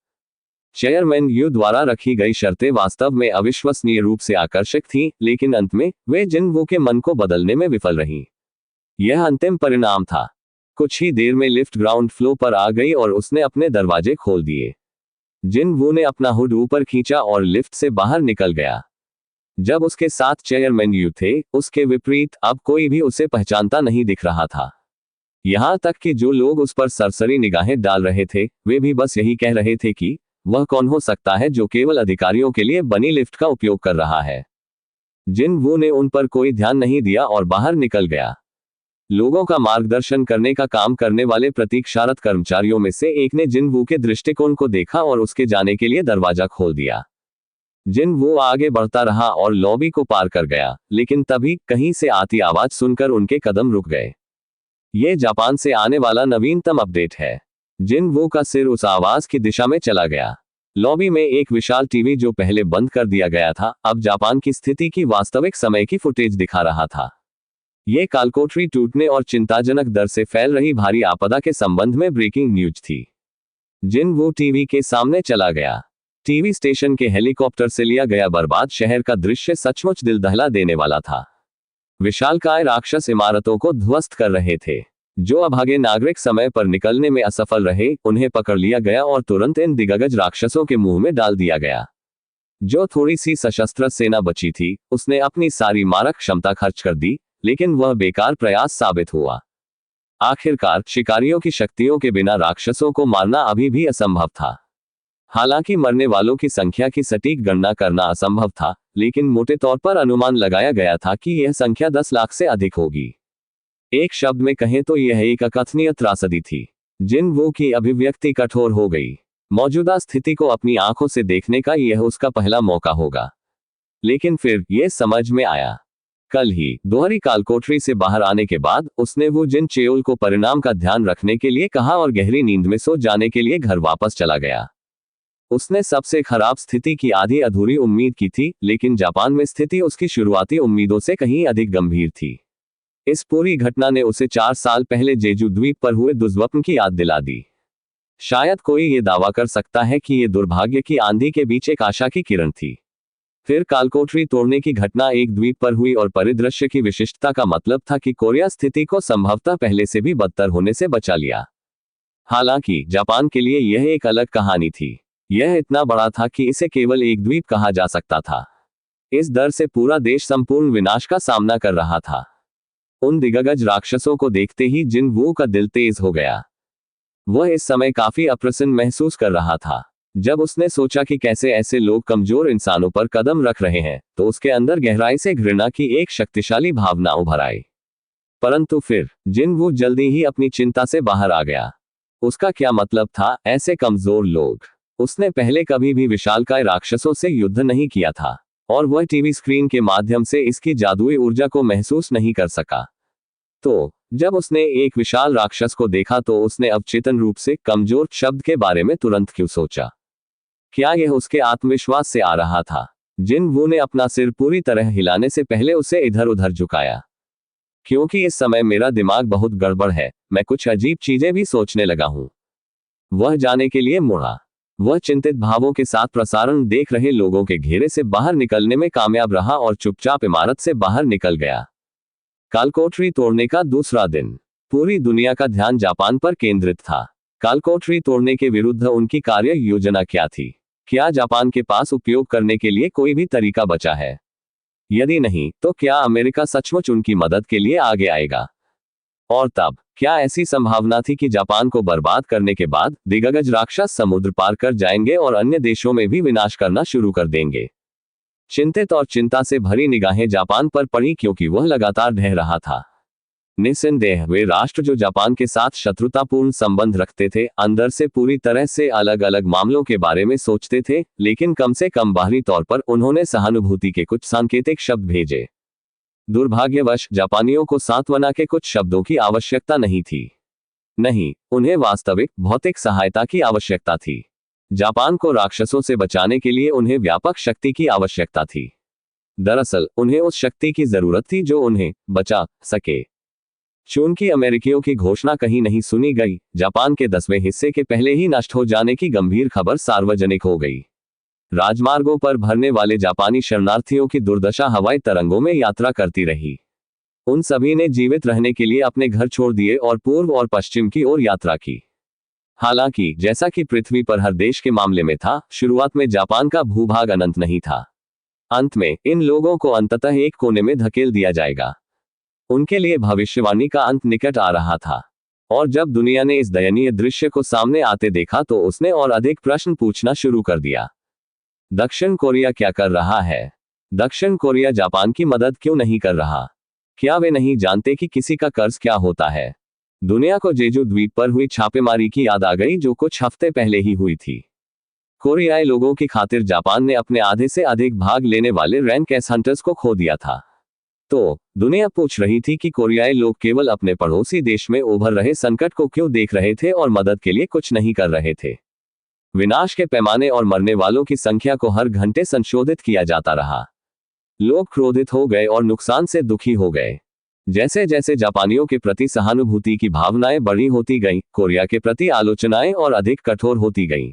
Speaker 1: चेयरमैन यू द्वारा रखी गई शर्तें वास्तव में अविश्वसनीय रूप से आकर्षक थीं, लेकिन अंत में वे जिन वू के मन को बदलने में विफल रहीं। यह अंतिम परिणाम था। कुछ ही देर में लिफ्ट ग्राउंड फ्लोर पर आ गई और उसने अपने दरवाजे खोल दिए। जिन वू ने अपना हुड ऊपर खींचा और लिफ्ट से बाहर निकल गया। जब उसके साथ चेयरमैन यू थे, उसके विपरीत अब कोई भी उसे पहचानता नहीं दिख रहा था। यहां तक कि जो लोग उस पर सरसरी निगाहें डाल रहे थे, वे भी बस यही कह रहे थे कि वह कौन हो सकता है जो केवल अधिकारियों के लिए बनी लिफ्ट का उपयोग कर रहा है। जिन वू ने उन पर कोई ध्यान नहीं दिया और बाहर निकल गया। लोगों का मार्गदर्शन करने का काम करने वाले प्रतीक्षारत कर्मचारियों में से एक ने जिन वू के दृष्टिकोण को देखा और उसके जाने के लिए दरवाजा खोल दिया। जिन वू आगे बढ़ता रहा और लॉबी को पार कर गया, लेकिन तभी कहीं से आती आवाज सुनकर उनके कदम रुक गए। ये जापान से आने वाला नवीनतम अपडेट है। जिन वू का सिर उस आवाज की दिशा में चला गया। लॉबी में एक विशाल टीवी जो पहले बंद कर दिया गया था, अब जापान की स्थिति की वास्तविक समय की फुटेज दिखा रहा था। ये कालकोठरी टूटने और चिंताजनक दर से फैल रही भारी आपदा के संबंध में ब्रेकिंग न्यूज थी। जिन वू टीवी के सामने चला गया। टीवी स्टेशन के हेलीकॉप्टर से लिया गया बर्बाद शहर का दृश्य सचमुच दिल दहला देने वाला था। विशालकाय राक्षस इमारतों को ध्वस्त कर रहे थे। जो अभागे नागरिक समय पर निकलने में असफल रहे, उन्हें पकड़ लिया गया और तुरंत इन दिग्गज राक्षसों के मुंह में डाल दिया गया। जो थोड़ी सी सशस्त्र सेना बची थी, उसने अपनी सारी मारक क्षमता खर्च कर दी, लेकिन वह बेकार प्रयास साबित हुआ। आखिरकार शिकारियों की शक्तियों के बिना राक्षसों को मारना अभी भी असंभव था। हालांकि मरने वालों की संख्या की सटीक गणना करना असंभव था, लेकिन मोटे तौर पर अनुमान लगाया गया था कि यह संख्या 10 लाख से अधिक होगी। एक शब्द में कहें तो यह एक अकथनीय त्रासदी थी। जिन वू की अभिव्यक्ति कठोर हो गई। मौजूदा स्थिति को अपनी आंखों से देखने का यह उसका पहला मौका होगा। लेकिन फिर यह समझ में आया। कल ही दोहरी कालकोठरी से बाहर आने के बाद उसने वू जिन चेओल को परिणाम का ध्यान रखने के लिए कहा और गहरी नींद में सो जाने के लिए घर वापस चला गया। उसने सबसे खराब स्थिति की आधी अधूरी उम्मीद की थी, लेकिन जापान में स्थिति उसकी शुरुआती उम्मीदों से कहीं अधिक गंभीर थी। इस पूरी घटना ने उसे 4 साल पहले जेजू द्वीप पर हुए दुष्स्वप्न की याद दिला दी। शायद कोई ये दावा कर सकता है कि ये दुर्भाग्य की आंधी के बीच एक आशा की किरण थी। फिर कालकोठरी तोड़ने की घटना एक द्वीप पर हुई और परिदृश्य की विशिष्टता का मतलब था कि कोरिया स्थिति को संभवतः पहले से भी बदतर होने से बचा लिया। हालांकि जापान के लिए यह एक अलग कहानी थी। यह इतना बड़ा था कि इसे केवल एक द्वीप कहा जा सकता था। इस डर से पूरा देश संपूर्ण विनाश का सामना कर रहा था। उन दिग्गज राक्षसों को देखते ही जिन वू का दिल तेज हो गया। वह इस समय काफी अप्रसन्न महसूस कर रहा था। जब उसने सोचा कि कैसे ऐसे लोग कमजोर इंसानों पर कदम रख रहे हैं, तो उसके अंदर गहराई से घृणा की एक शक्तिशाली भावना उभर आई। परंतु फिर जिन वू जल्दी ही अपनी चिंता से बाहर आ गया। उसका क्या मतलब था ऐसे कमजोर लोग? उसने पहले कभी भी विशालकाय राक्षसों से युद्ध नहीं किया था, और वह टीवी स्क्रीन के माध्यम से इसकी जादुई ऊर्जा को महसूस नहीं कर सका। तो जब उसने एक विशाल राक्षस को देखा तो उसने अवचेतन रूप से कमजोर शब्द के बारे में तुरंत क्यों सोचा? क्या यह उसके आत्मविश्वास से आ रहा था? जिन वू ने अपना सिर पूरी तरह हिलाने से पहले उसे इधर उधर झुकाया। क्योंकि इस समय मेरा दिमाग बहुत गड़बड़ है, मैं कुछ अजीब चीजें भी सोचने लगा हूं। वह जाने के लिए मुड़ा। वह चिंतित भावों के साथ प्रसारण देख रहे लोगों के घेरे से बाहर निकलने में कामयाब रहा और चुपचाप इमारत से बाहर निकल गया। कालकोठरी तोड़ने का दूसरा दिन। पूरी दुनिया का ध्यान जापान पर केंद्रित था। कालकोठरी तोड़ने के विरुद्ध उनकी कार्य योजना क्या थी? क्या जापान के पास उपयोग करने के लिए कोई भी तरीका बचा है? यदि नहीं, तो क्या अमेरिका सचमुच उनकी मदद के लिए आगे आएगा? और तब क्या ऐसी संभावना थी कि जापान को बर्बाद करने के बाद दिग्गज राक्षस समुद्र पार कर जाएंगे और अन्य देशों में भी विनाश करना शुरू कर देंगे? चिंतित और चिंता से भरी निगाहें जापान पर पड़ी क्योंकि वह लगातार ढह रहा था। निस्संदेह वे राष्ट्र जो जापान के साथ शत्रुतापूर्ण संबंध रखते थे, अंदर से पूरी तरह से अलग अलग मामलों के बारे में सोचते थे, लेकिन कम से कम बाहरी तौर पर उन्होंने सहानुभूति के कुछ सांकेतिक शब्द भेजे। दुर्भाग्यवश जापानियों को सांत्वना के कुछ शब्दों की आवश्यकता नहीं थी। नहीं, उन्हें वास्तविक भौतिक सहायता की आवश्यकता थी। जापान को राक्षसों से बचाने के लिए उन्हें व्यापक शक्ति की आवश्यकता थी। दरअसल उन्हें उस शक्ति की जरूरत थी जो उन्हें बचा सके। चूंकि अमेरिकियों की घोषणा कहीं नहीं सुनी गई, जापान के 10वें हिस्से के पहले ही नष्ट हो जाने की गंभीर खबर सार्वजनिक हो गई। राजमार्गों पर भरने वाले जापानी शरणार्थियों की दुर्दशा हवाई तरंगों में यात्रा करती रही। उन सभी ने जीवित रहने के लिए अपने घर छोड़ दिए और पूर्व और पश्चिम की ओर यात्रा की। हालांकि जैसा कि पृथ्वी पर हर देश के मामले में था, शुरुआत में जापान का भूभाग अनंत नहीं था। अंत में इन लोगों को अंततः एक कोने में धकेल दिया जाएगा। उनके लिए भविष्यवाणी का अंत निकट आ रहा था। और जब दुनिया ने इस दयनीय दृश्य को सामने आते देखा तो उसने और अधिक प्रश्न पूछना शुरू कर दिया। दक्षिण कोरिया क्या कर रहा है? दक्षिण कोरिया जापान की मदद क्यों नहीं कर रहा? क्या वे नहीं जानते कि किसी का कर्ज क्या होता है? दुनिया को जेजू द्वीप पर हुई छापेमारी की याद आ गई जो कुछ हफ्ते पहले ही हुई थी। कोरियाई लोगों की खातिर जापान ने अपने आधे से अधिक भाग लेने वाले रैनकेस हंटर्स को खो दिया था। तो दुनिया पूछ रही थी कि कोरियाई लोग केवल अपने पड़ोसी देश में उभर रहे संकट को क्यों देख रहे थे और मदद के लिए कुछ नहीं कर रहे थे। विनाश के पैमाने और मरने वालों की संख्या को हर घंटे संशोधित किया जाता रहा। लोग क्रोधित हो गए और नुकसान से दुखी हो गए। जैसे जैसे जापानियों के प्रति सहानुभूति की भावनाएं बड़ी होती गईं, कोरिया के प्रति आलोचनाएं और अधिक कठोर होती गईं।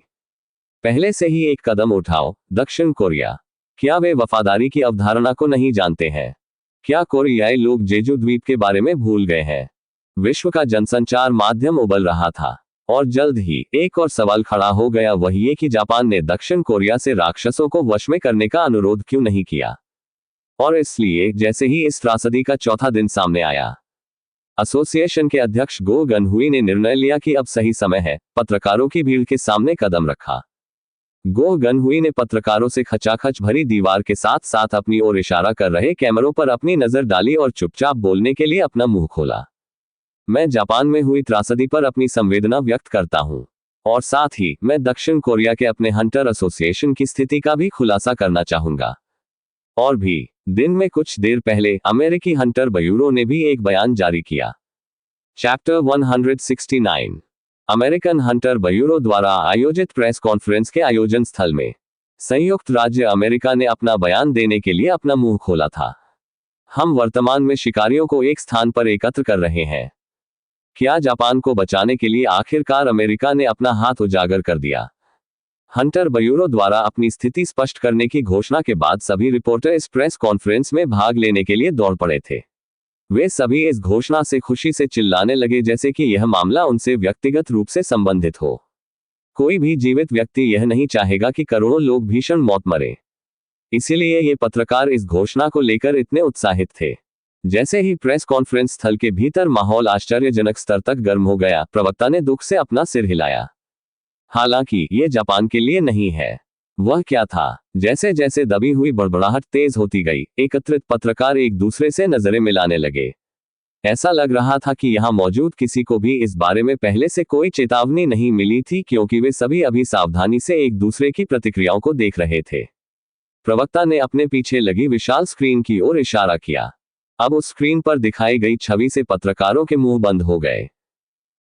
Speaker 1: पहले से ही एक कदम उठाओ, दक्षिण कोरिया। क्या वे वफादारी की अवधारणा को नहीं जानते हैं? क्या कोरियाई लोग जेजू द्वीप के बारे में भूल गए हैं? विश्व का जनसंचार माध्यम उबल रहा था और जल्द ही एक और सवाल खड़ा हो गया, वह ये कि जापान ने दक्षिण कोरिया से राक्षसों को वश में करने का अनुरोध क्यों नहीं किया। और इसलिए जैसे ही इस त्रासदी का चौथा दिन सामने आया, एसोसिएशन के अध्यक्ष गो गनहुई ने निर्णय लिया कि अब सही समय है। पत्रकारों की भीड़ के सामने कदम रखा। गो गनहुई ने पत्रकारों से खचाखच भरी दीवार के साथ साथ अपनी ओर इशारा कर रहे कैमरों पर अपनी नजर डाली और चुपचाप बोलने के लिए अपना मुंह खोला। मैं जापान में हुई त्रासदी पर अपनी संवेदना व्यक्त करता हूं और साथ ही मैं दक्षिण कोरिया के अपने हंटर एसोसिएशन की स्थिति का भी खुलासा करना चाहूंगा। और भी दिन में कुछ देर पहले अमेरिकी हंटर ब्यूरो ने भी एक बयान जारी किया। चैप्टर 169 अमेरिकन हंटर ब्यूरो द्वारा आयोजित प्रेस कॉन्फ्रेंस के आयोजन स्थल में संयुक्त राज्य अमेरिका ने अपना बयान देने के लिए अपना मुंह खोला था। हम वर्तमान में शिकारियों को एक स्थान पर एकत्र कर रहे हैं। क्या जापान को बचाने के लिए आखिरकार अमेरिका ने अपना हाथ उजागर कर दिया? हंटर ब्यूरो द्वारा अपनी स्थिति स्पष्ट करने की घोषणा के बाद सभी रिपोर्टर इस प्रेस कॉन्फ्रेंस में भाग लेने के लिए दौड़ पड़े थे। वे सभी इस घोषणा से खुशी से चिल्लाने लगे जैसे कि यह मामला उनसे व्यक्तिगत रूप से संबंधित हो। कोई भी जीवित व्यक्ति यह नहीं चाहेगा कि करोड़ों लोग भीषण मौत मरे। इसीलिए ये पत्रकार इस घोषणा को लेकर इतने उत्साहित थे। जैसे ही प्रेस कॉन्फ्रेंस स्थल के भीतर माहौल आश्चर्यजनक स्तर तक गर्म हो गया, प्रवक्ता ने दुख से अपना सिर हिलाया। हालांकि ये जापान के लिए नहीं है। वह क्या था? जैसे जैसे दबी हुई बड़बड़ाहट तेज होती गई, एकत्रित पत्रकार एक दूसरे से नजरें मिलाने लगे। ऐसा लग रहा था कि यहां मौजूद किसी को भी इस बारे में पहले से कोई चेतावनी नहीं मिली थी, क्योंकि वे सभी अभी सावधानी से एक दूसरे की प्रतिक्रियाओं को देख रहे थे। प्रवक्ता ने अपने पीछे लगी विशाल स्क्रीन की ओर इशारा किया। अब उस स्क्रीन पर दिखाई गई छवि से पत्रकारों के मुंह बंद हो गए।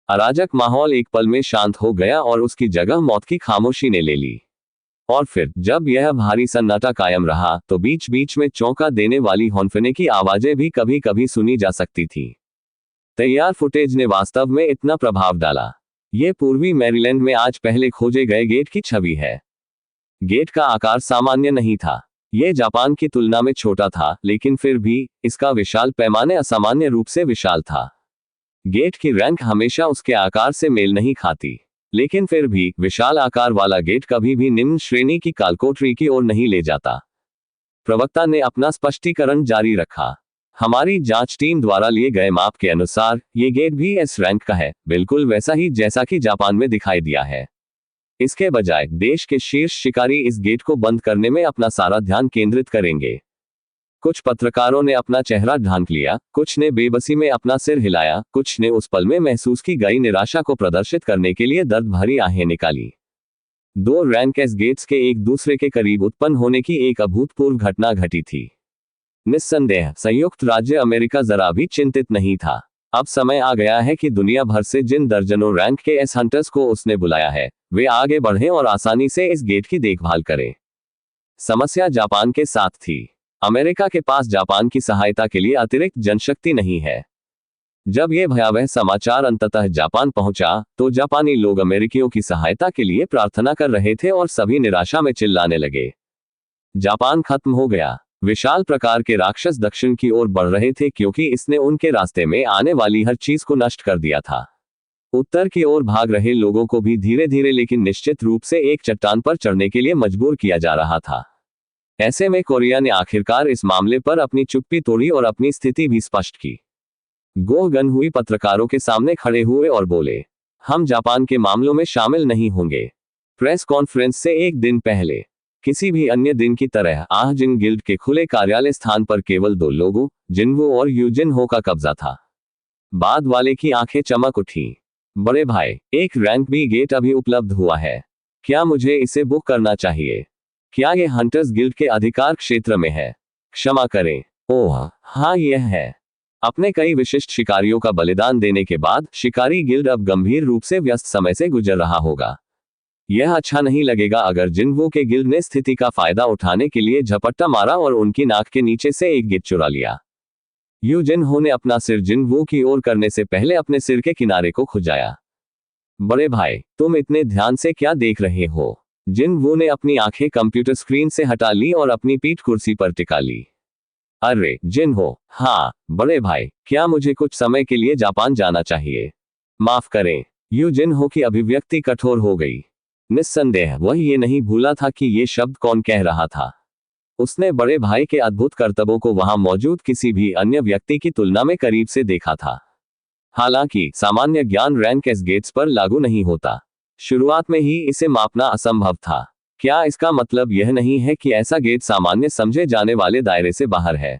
Speaker 1: अराजक माहौल एक पल में शांत हो गया और उसकी जगह मौत की खामोशी ने ले ली। और फिर जब यह भारी सन्नाटा कायम रहा तो बीच बीच में चौंका देने वाली हौंफने की आवाजें भी कभी कभी सुनी जा सकती थी। तैयार फुटेज ने वास्तव में इतना प्रभाव डाला। ये पूर्वी मैरीलैंड में आज पहले खोजे गए गेट की छवि है। गेट का आकार सामान्य नहीं था। यह जापान की तुलना में छोटा था, लेकिन फिर भी इसका विशाल पैमाने असामान्य रूप से विशाल था। गेट की रैंक हमेशा उसके आकार से मेल नहीं खाती, लेकिन फिर भी विशाल आकार वाला गेट कभी भी निम्न श्रेणी की कालकोठरी की ओर नहीं ले जाता। प्रवक्ता ने अपना स्पष्टीकरण जारी रखा। हमारी जांच टीम द्वारा लिए गए माप के अनुसार ये गेट भी एस रैंक का है, बिल्कुल वैसा ही जैसा कि जापान में दिखाई दिया है। इसके बजाय देश के शीर्ष शिकारी इस गेट को बंद करने में अपना सारा ध्यान केंद्रित करेंगे। कुछ पत्रकारों ने अपना चेहरा ढांक लिया, कुछ ने बेबसी में अपना सिर हिलाया, कुछ ने उस पल में महसूस की गई निराशा को प्रदर्शित करने के लिए दर्द भरी आहें निकाली। दो रैंक एस गेट्स के एक दूसरे के करीब उत्पन्न होने की एक अभूतपूर्व घटना घटी थी। निस्संदेह संयुक्त राज्य अमेरिका जरा भी चिंतित नहीं था। अब समय आ गया है कि दुनिया भर से जिन दर्जनों रैंक के एस हंटर्स को उसने बुलाया है, वे आगे बढ़ें और आसानी से इस गेट की देखभाल करें। समस्या जापान के साथ थी। अमेरिका के पास जापान की सहायता के लिए अतिरिक्त जनशक्ति नहीं है। जब यह भयावह समाचार अंततः जापान पहुंचा तो जापानी लोग अमेरिकियों की सहायता के लिए प्रार्थना कर रहे थे और सभी निराशा में चिल्लाने लगे। जापान खत्म हो गया। विशाल प्रकार के राक्षस दक्षिण की ओर बढ़ रहे थे क्योंकि इसने उनके रास्ते में आने वाली हर चीज को नष्ट कर दिया था। उत्तर की ओर भाग रहे लोगों को भी धीरे धीरे लेकिन निश्चित रूप से एक चट्टान पर चढ़ने के लिए मजबूर किया जा रहा था। ऐसे में कोरिया ने आखिरकार इस मामले पर अपनी चुप्पी तोड़ी और अपनी स्थिति भी स्पष्ट की। गोह गनहुई पत्रकारों के सामने खड़े हुए और बोले, हम जापान के मामलों में शामिल नहीं होंगे। प्रेस कॉन्फ्रेंस से एक दिन पहले किसी भी अन्य दिन की तरह आहजिन गिल्ड के खुले कार्यालय स्थान पर केवल दो लोगों, जिनवो और यूजिन हो का कब्जा था। बाद वाले की आंखें चमक उठी। बड़े भाई, एक रैंक बी गेट अभी उपलब्ध हुआ है। क्या मुझे इसे बुक करना चाहिए? क्या यह हंटर्स गिल्ड के अधिकार क्षेत्र में है? क्षमा करें। ओह हाँ, यह है। अपने कई विशिष्ट शिकारियों का बलिदान देने के बाद शिकारी गिल्ड अब गंभीर रूप से व्यस्त समय से गुजर रहा होगा। यह अच्छा नहीं लगेगा अगर जिनवो के गिल्ड ने स्थिति का फायदा उठाने के लिए झपट्टा मारा और उनकी नाक के नीचे से एक गेट चुरा लिया। यूजिन हो ने अपना सिर जिनवो की ओर करने से पहले अपने सिर के किनारे को खुजाया। बड़े भाई, तुम इतने ध्यान से क्या देख रहे हो? जिनवो ने अपनी आंखें कंप्यूटर स्क्रीन से हटा ली और अपनी पीठ कुर्सी पर टिका ली। अरे जिनहो, हाँ बड़े भाई, क्या मुझे कुछ समय के लिए जापान जाना चाहिए? माफ करें। यूजिन हो की अभिव्यक्ति कठोर हो गई। निस्संदेह वह ये नहीं भूला था कि ये शब्द कौन कह रहा था। उसने बड़े भाई के अद्भुत करतबों को वहां मौजूद किसी भी अन्य व्यक्ति की तुलना में करीब से देखा था। हालांकि सामान्य ज्ञान रैंक एस गेट्स पर लागू नहीं होता। शुरुआत में ही इसे मापना असंभव था। क्या इसका मतलब यह नहीं है कि ऐसा गेट सामान्य समझे जाने वाले दायरे से बाहर है?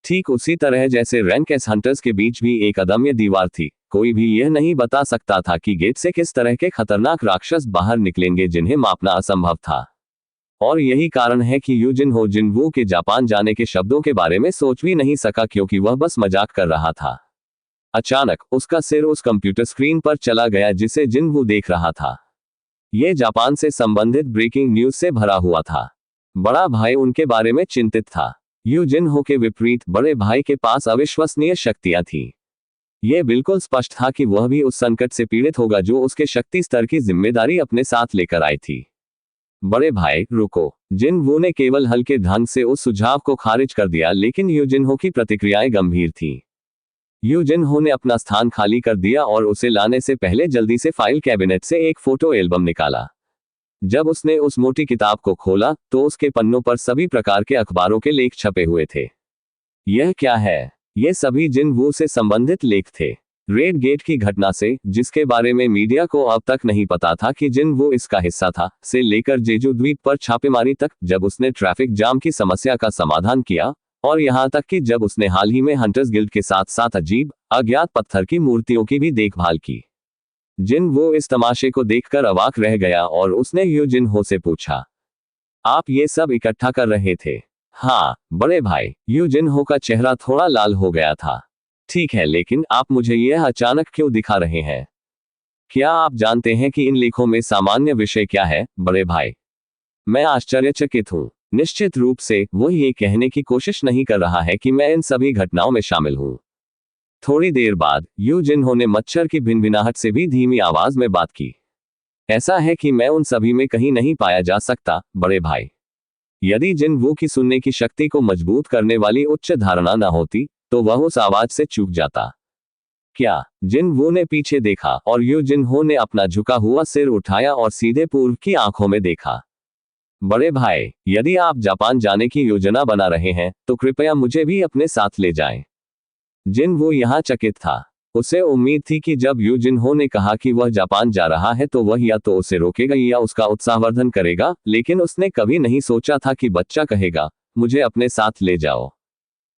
Speaker 1: ठीक उसी तरह जैसे रैंक एस हंटर्स के बीच भी एक अदम्य दीवार थी। कोई भी यह नहीं बता सकता था कि गेट से किस तरह के खतरनाक राक्षस बाहर निकलेंगे जिन्हें मापना असंभव था। और यही कारण है कि यूजिन हो जिनवो के जापान जाने के शब्दों के बारे में सोच भी नहीं सका, क्योंकि वह बस मजाक कर रहा था। अचानक उसका सिर उस कंप्यूटर स्क्रीन पर चला गया जिसे जिनवो देख रहा था। यह जापान से संबंधित ब्रेकिंग न्यूज से भरा हुआ था। बड़ा भाई उनके बारे में चिंतित था। यूजिन हो के विपरीत बड़े भाई के पास अविश्वसनीय शक्तियां थी। यह बिल्कुल स्पष्ट था कि वह भी उस संकट से पीड़ित होगा जो उसके शक्ति स्तर की जिम्मेदारी अपने साथ लेकर आई थी। बड़े भाई रुको। जिनवो ने केवल हल्के ढंग से उस सुझाव को खारिज कर दिया, लेकिन यूजिनहो की प्रतिक्रियाएं गंभीर थीं। यूजिनहो ने अपना स्थान खाली कर दिया और उसे लाने से पहले जल्दी से फाइल कैबिनेट से एक फोटो एल्बम निकाला। जब उसने उस मोटी किताब को खोला तो उसके पन्नों पर सभी प्रकार के अखबारों के लेख छपे हुए थे। यह क्या है? ये सभी जिनवो से संबंधित लेख थे। रेड गेट की घटना से, जिसके बारे में मीडिया को अब तक नहीं पता था कि जिनवो इसका हिस्सा था, से लेकर जेजू द्वीप पर छापेमारी तक, जब उसने ट्रैफिक जाम की समस्या का समाधान किया, और यहां तक कि जब उसने हाल ही में हंटर्स गिल्ड के साथ साथ अजीब अज्ञात पत्थर की मूर्तियों की भी देखभाल की। जिनवो इस तमाशे को देखकर अवाक रह गया और उसने यूजिनहो से पूछा, आप ये सब इकट्ठा कर रहे थे? हाँ बड़े भाई, यू जिनहो का चेहरा थोड़ा लाल हो गया था। ठीक है, लेकिन आप मुझे यह अचानक क्यों दिखा रहे हैं? क्या आप जानते हैं कि इन लेखों में सामान्य विषय क्या है, बड़े भाई? मैं आश्चर्यचकित हूँ। निश्चित रूप से वो ये कहने की कोशिश नहीं कर रहा है कि मैं इन सभी घटनाओं में शामिल हूँ। थोड़ी देर बाद यू जिनहो ने मच्छर की भिनभिनाहट से भी धीमी आवाज में बात की। ऐसा है कि मैं उन सभी में कहीं नहीं पाया जा सकता, बड़े भाई। यदि जिन वो की सुनने की शक्ति को मजबूत करने वाली उच्च धारणा न होती, तो वह उस आवाज से चूक जाता। क्या? जिन वो ने पीछे देखा और यू जिन हो ने अपना झुका हुआ सिर उठाया और सीधे पूर्व की आंखों में देखा। बड़े भाई, यदि आप जापान जाने की योजना बना रहे हैं, तो कृपया मुझे भी अपने साथ ले जाएं। जिन वो यहाँ चकित था। उसे उम्मीद थी कि जब यू जिन हो ने कहा कि वह जापान जा रहा है तो वह या तो उसे रोकेगा या उसका उत्साहवर्धन करेगा, लेकिन उसने कभी नहीं सोचा था कि बच्चा कहेगा, मुझे अपने साथ ले जाओ।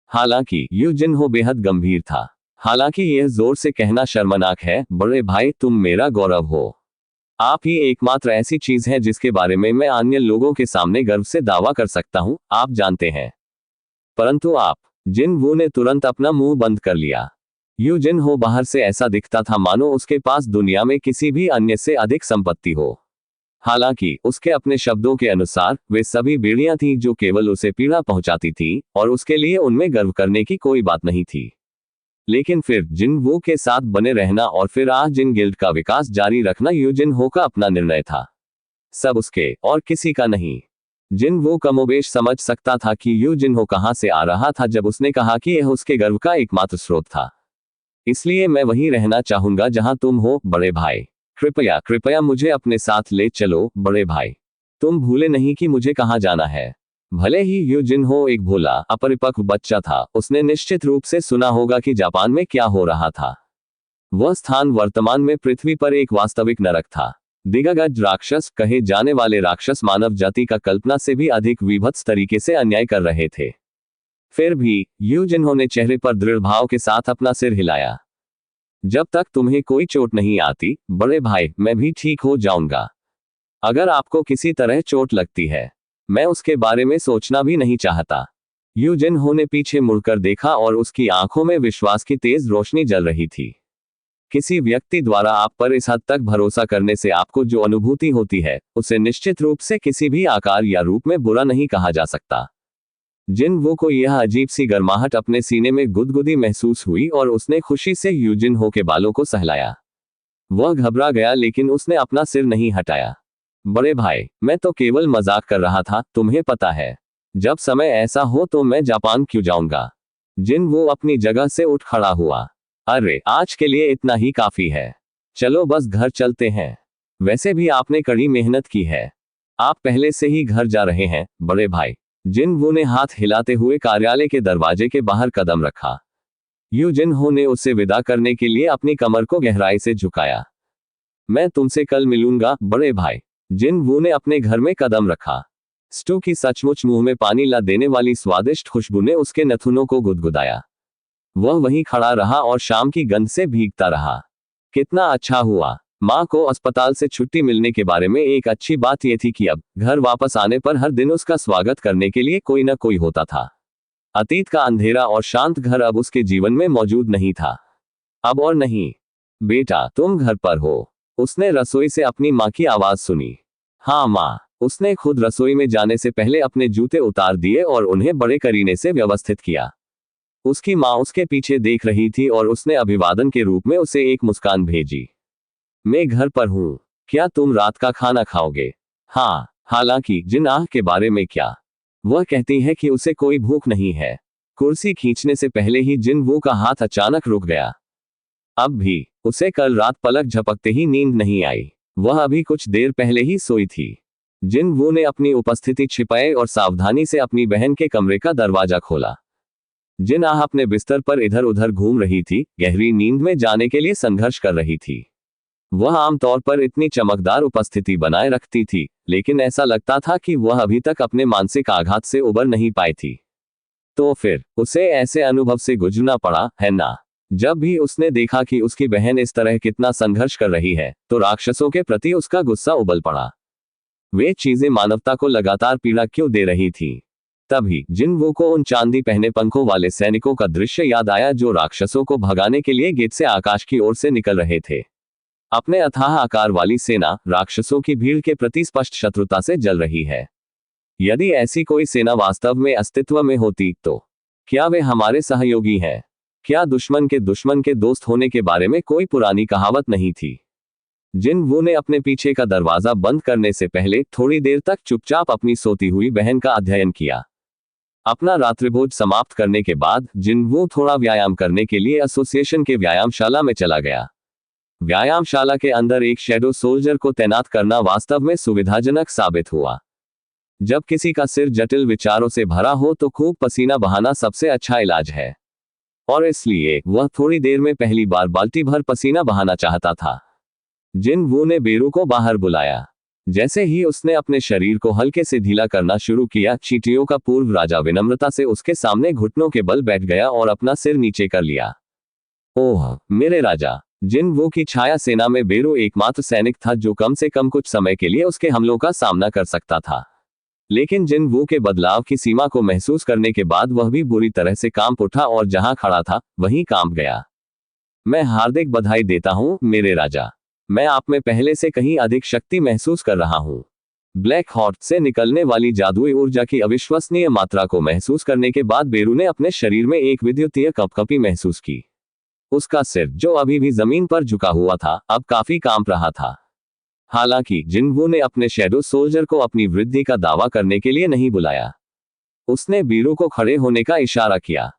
Speaker 1: हालांकि यू जिन हो बेहद गंभीर था। हालांकि यह जोर से कहना शर्मनाक है, बड़े भाई तुम मेरा गौरव हो। आप ही एकमात्र ऐसी चीज है जिसके बारे में मैं अन्य लोगों के सामने गर्व से दावा कर सकता हूं, आप जानते हैं। परंतु आप। जिन वो ने तुरंत अपना मुंह बंद कर लिया। यू जिन हो बाहर से ऐसा दिखता था मानो उसके पास दुनिया में किसी भी अन्य से अधिक संपत्ति हो। हालांकि उसके अपने शब्दों के अनुसार वे सभी बेड़ियां थीं जो केवल उसे पीड़ा पहुंचाती थी, और उसके लिए उनमें गर्व करने की कोई बात नहीं थी। लेकिन फिर जिन वो के साथ बने रहना और फिर जिन गिल्ड का विकास जारी रखना यू जिन हो का अपना निर्णय था। सब उसके और किसी का नहीं। जिन वो कमोबेश समझ सकता था कि यू जिन हो कहां से आ रहा था जब उसने कहा कि यह उसके गर्व का एकमात्र स्रोत था। इसलिए मैं वहीं रहना चाहूंगा जहां तुम हो, बड़े भाई। कृपया कृपया मुझे अपने साथ ले चलो, बड़े भाई। तुम भूले नहीं कि मुझे कहां जाना है। भले ही यू जिन हो एक भोला अपरिपक्व बच्चा था, उसने निश्चित रूप से सुना होगा कि जापान में क्या हो रहा था। वह स्थान वर्तमान में पृथ्वी पर एक वास्तविक नरक था। दिग्गज राक्षस कहे जाने वाले राक्षस मानव जाति का कल्पना से भी अधिक विभत्स तरीके से अन्याय कर रहे थे। फिर भी यू जिन्हो ने चेहरे पर दृढ़ भाव के साथ अपना सिर हिलाया। जब तक तुम्हें कोई चोट नहीं आती, बड़े भाई, मैं भी ठीक हो जाऊंगा। अगर आपको किसी तरह चोट लगती है, मैं उसके बारे में सोचना भी नहीं चाहता। यू जिन्हो ने पीछे मुड़कर देखा और उसकी आंखों में विश्वास की तेज रोशनी जल रही थी। किसी व्यक्ति द्वारा आप पर इस हद तक भरोसा करने से आपको जो अनुभूति होती है, उसे निश्चित रूप से किसी भी आकार या रूप में बुरा नहीं कहा जा सकता। जिन वो को यह अजीब सी गर्माहट अपने सीने में गुदगुदी महसूस हुई और उसने खुशी से यू जिन हो के बालों को सहलाया। वह घबरा गया लेकिन उसने अपना सिर नहीं हटाया। बड़े भाई, मैं तो केवल मजाक कर रहा था, तुम्हें पता है। जब समय ऐसा हो तो मैं जापान क्यों जाऊंगा। जिन वो अपनी जगह से उठ खड़ा हुआ। अरे, आज के लिए इतना ही काफी है। चलो बस घर चलते हैं। वैसे भी आपने कड़ी मेहनत की है। आप पहले से ही घर जा रहे हैं, बड़े भाई। जिन वो ने हाथ हिलाते हुए कार्यालय के दरवाजे के बाहर कदम रखा। यू जिन हो ने उसे विदा करने के लिए अपनी कमर को गहराई से झुकाया। मैं तुमसे कल मिलूंगा, बड़े भाई। जिन वो ने अपने घर में कदम रखा। स्टू की सचमुच मुंह में पानी ला देने वाली स्वादिष्ट खुशबू ने उसके नथुनों को गुदगुदाया। वह वहीं खड़ा रहा और शाम की गंध से भीगता रहा। कितना अच्छा हुआ। माँ को अस्पताल से छुट्टी मिलने के बारे में एक अच्छी बात यह थी कि अब घर वापस आने पर हर दिन उसका स्वागत करने के लिए कोई न कोई होता था। अतीत का अंधेरा और शांत घर अब उसके जीवन में मौजूद नहीं था। अब और नहीं। बेटा, तुम घर पर हो। उसने रसोई से अपनी माँ की आवाज सुनी। हाँ माँ। उसने खुद रसोई में जाने से पहले अपने जूते उतार दिए और उन्हें बड़े करीने से व्यवस्थित किया। उसकी माँ उसके पीछे देख रही थी और उसने अभिवादन के रूप में उसे एक मुस्कान भेजी। मैं घर पर हूँ। क्या तुम रात का खाना खाओगे? हाँ। हालांकि जिन के बारे में क्या? वह कहती है कि उसे कोई भूख नहीं है। कुर्सी खींचने से पहले ही जिन वो का हाथ अचानक रुक गया। अब भी उसे कल रात पलक झपकते ही नींद नहीं आई। वह अभी कुछ देर पहले ही सोई थी। जिन वो ने अपनी उपस्थिति छिपाए और सावधानी से अपनी बहन के कमरे का दरवाजा खोला। जिन अपने बिस्तर पर इधर उधर घूम रही थी, गहरी नींद में जाने के लिए संघर्ष कर रही थी। वह आमतौर पर इतनी चमकदार उपस्थिति बनाए रखती थी, लेकिन ऐसा लगता था कि वह अभी तक अपने मानसिक आघात से उबर नहीं पाई थी। तो फिर उसे ऐसे अनुभव से गुजरना पड़ा, है ना? जब भी उसने देखा कि उसकी बहन इस तरह कितना संघर्ष कर रही है, तो राक्षसों के प्रति उसका गुस्सा उबल पड़ा। वे चीजें मानवता को लगातार पीड़ा क्यों दे रही थी? तभी जिनवू को उन चांदी पहने पंखों वाले सैनिकों का दृश्य याद आया जो राक्षसों को भगाने के लिए गेट से आकाश की ओर से निकल रहे थे। अपने अथाह आकार वाली सेना राक्षसों की भीड़ के प्रति स्पष्ट शत्रुता से जल रही है। यदि ऐसी कोई सेना वास्तव में अस्तित्व में होती तो क्या वे हमारे सहयोगी हैं? क्या दुश्मन के दोस्त होने के बारे में कोई पुरानी कहावत नहीं थी? जिनवू ने अपने पीछे का दरवाजा बंद करने से पहले थोड़ी देर तक चुपचाप अपनी सोती हुई बहन का अध्ययन किया। अपना रात्रिभोज समाप्त करने के बाद जिनवू थोड़ा व्यायाम करने के लिए एसोसिएशन के व्यायामशाला में चला गया। व्यायामशाला के अंदर एक शैडो सोल्जर को तैनात करना वास्तव में सुविधाजनक साबित हुआ। जब किसी का सिर जटिल विचारों से भरा हो तो खूब पसीना बहाना सबसे अच्छा इलाज है, और इसलिए वह थोड़ी देर में पहली बार बाल्टी भर पसीना बहाना चाहता था। जिनवू ने बेरू को बाहर बुलाया। जैसे ही उसने अपने शरीर को हल्के से ढीला करना शुरू किया, चींटियों का पूर्व राजा विनम्रता से उसके सामने घुटनों के बल बैठ गया और अपना सिर नीचे कर लिया। ओह मेरे राजा! जिनवू की छाया सेना में बेरू एकमात्र सैनिक था जो कम से कम कुछ समय के लिए उसके हमलों का सामना कर सकता था। लेकिन जिनवू के बदलाव की सीमा को महसूस करने के बाद वह भी बुरी तरह से कांप उठा और जहां खड़ा था वहीं कांप गया। मैं हार्दिक बधाई देता हूं मेरे राजा। मैं आप में पहले से कहीं अधिक शक्ति महसूस कर रहा हूं। ब्लैक हॉर्ट से निकलने वाली जादुई ऊर्जा की अविश्वसनीय मात्रा को महसूस करने के बाद बेरू ने अपने शरीर में एक विद्युतीय कंपकपी महसूस की। उसका सिर, जो अभी भी जमीन पर झुका हुआ था, अब काफी कांप रहा था। हालांकि जिनवू ने अपने शैडो सोल्जर को अपनी वृद्धि का दावा करने के लिए नहीं बुलाया। उसने बेरू को खड़े होने का इशारा किया।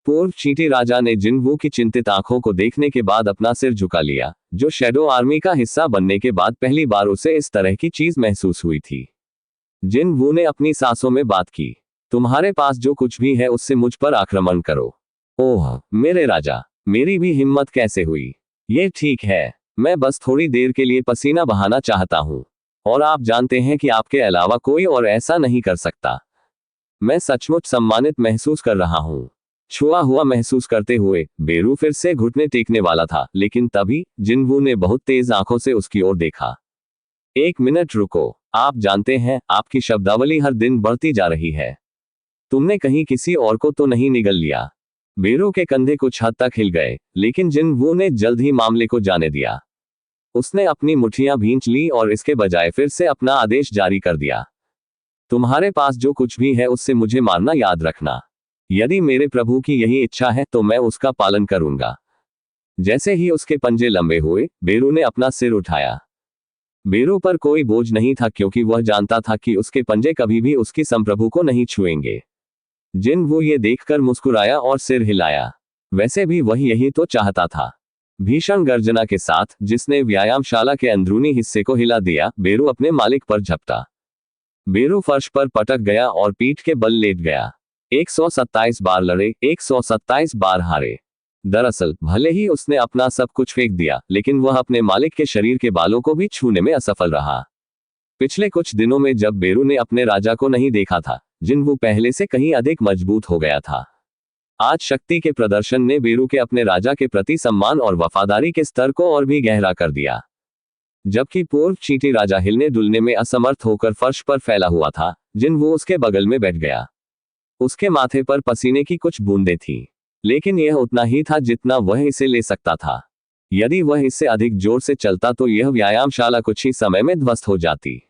Speaker 1: पूर्व चींटी राजा ने जिनवू की चिंतित आंखों को देखने के बाद अपना सिर झुका लिया, जो शैडो आर्मी का हिस्सा बनने के बाद पहली बार उसे इस तरह की चीज महसूस हुई थी। जिनवू ने अपनी सांसों में बात की। तुम्हारे पास जो कुछ भी है उससे मुझ पर आक्रमण करो। ओह मेरे राजा, मेरी भी हिम्मत कैसे हुई? ये ठीक है, मैं बस थोड़ी देर के लिए पसीना बहाना चाहता हूं, और आप जानते हैं कि आपके अलावा कोई और ऐसा नहीं कर सकता। मैं सचमुच सम्मानित महसूस कर रहा हूं। छुआ हुआ महसूस करते हुए बेरू फिर से घुटने टेकने वाला था, लेकिन तभी जिनवू ने बहुत तेज आंखों से उसकी ओर देखा। एक मिनट रुको, आप जानते हैं आपकी शब्दावली हर दिन बढ़ती जा रही है। तुमने कहीं किसी और को तो नहीं निगल लिया? बेरू के कंधे कुछ हद तक हिल गए, लेकिन जिनवू ने जल्द ही मामले को जाने दिया। उसने अपनी मुट्ठियां भींच ली और इसके बजाय फिर से अपना आदेश जारी कर दिया। तुम्हारे पास जो कुछ भी है उससे मुझे मारना याद रखना। यदि मेरे प्रभु की यही इच्छा है तो मैं उसका पालन करूंगा। जैसे ही उसके पंजे लंबे हुए, बेरू ने अपना सिर उठाया। बेरू पर कोई बोझ नहीं था क्योंकि वह जानता था कि उसके पंजे कभी भी उसकी संप्रभु को नहीं छुएंगे। जिनवू ये देखकर मुस्कुराया और सिर हिलाया। वैसे भी वह यही तो चाहता था। भीषण गर्जना के साथ, जिसने व्यायामशाला के अंदरूनी हिस्से को हिला दिया, बेरू अपने मालिक पर झपटा। बेरू फर्श पर पटक गया और पीठ के बल लेट गया। 127 बार लड़े, 127 बार हारे। दरअसल भले ही उसने अपना सब कुछ फेंक दिया, लेकिन वह अपने मालिक के शरीर के बालों को भी छूने में असफल रहा। पिछले कुछ दिनों में जब बेरू ने अपने राजा को नहीं देखा था, जिनवू पहले से कहीं अधिक मजबूत हो गया था। आज शक्ति के प्रदर्शन ने बेरू के अपने राजा के प्रति सम्मान और वफादारी के स्तर को और भी गहरा कर दिया। जबकि पूर्व चींटी राजा हिलने डुलने में असमर्थ होकर फर्श पर फैला हुआ था, जिनवू उसके बगल में बैठ गया। उसके माथे पर पसीने की कुछ बूंदें थीं, लेकिन यह उतना ही था जितना वह इसे ले सकता था। यदि वह इससे अधिक जोर से चलता तो यह व्यायामशाला कुछ ही समय में ध्वस्त हो जाती।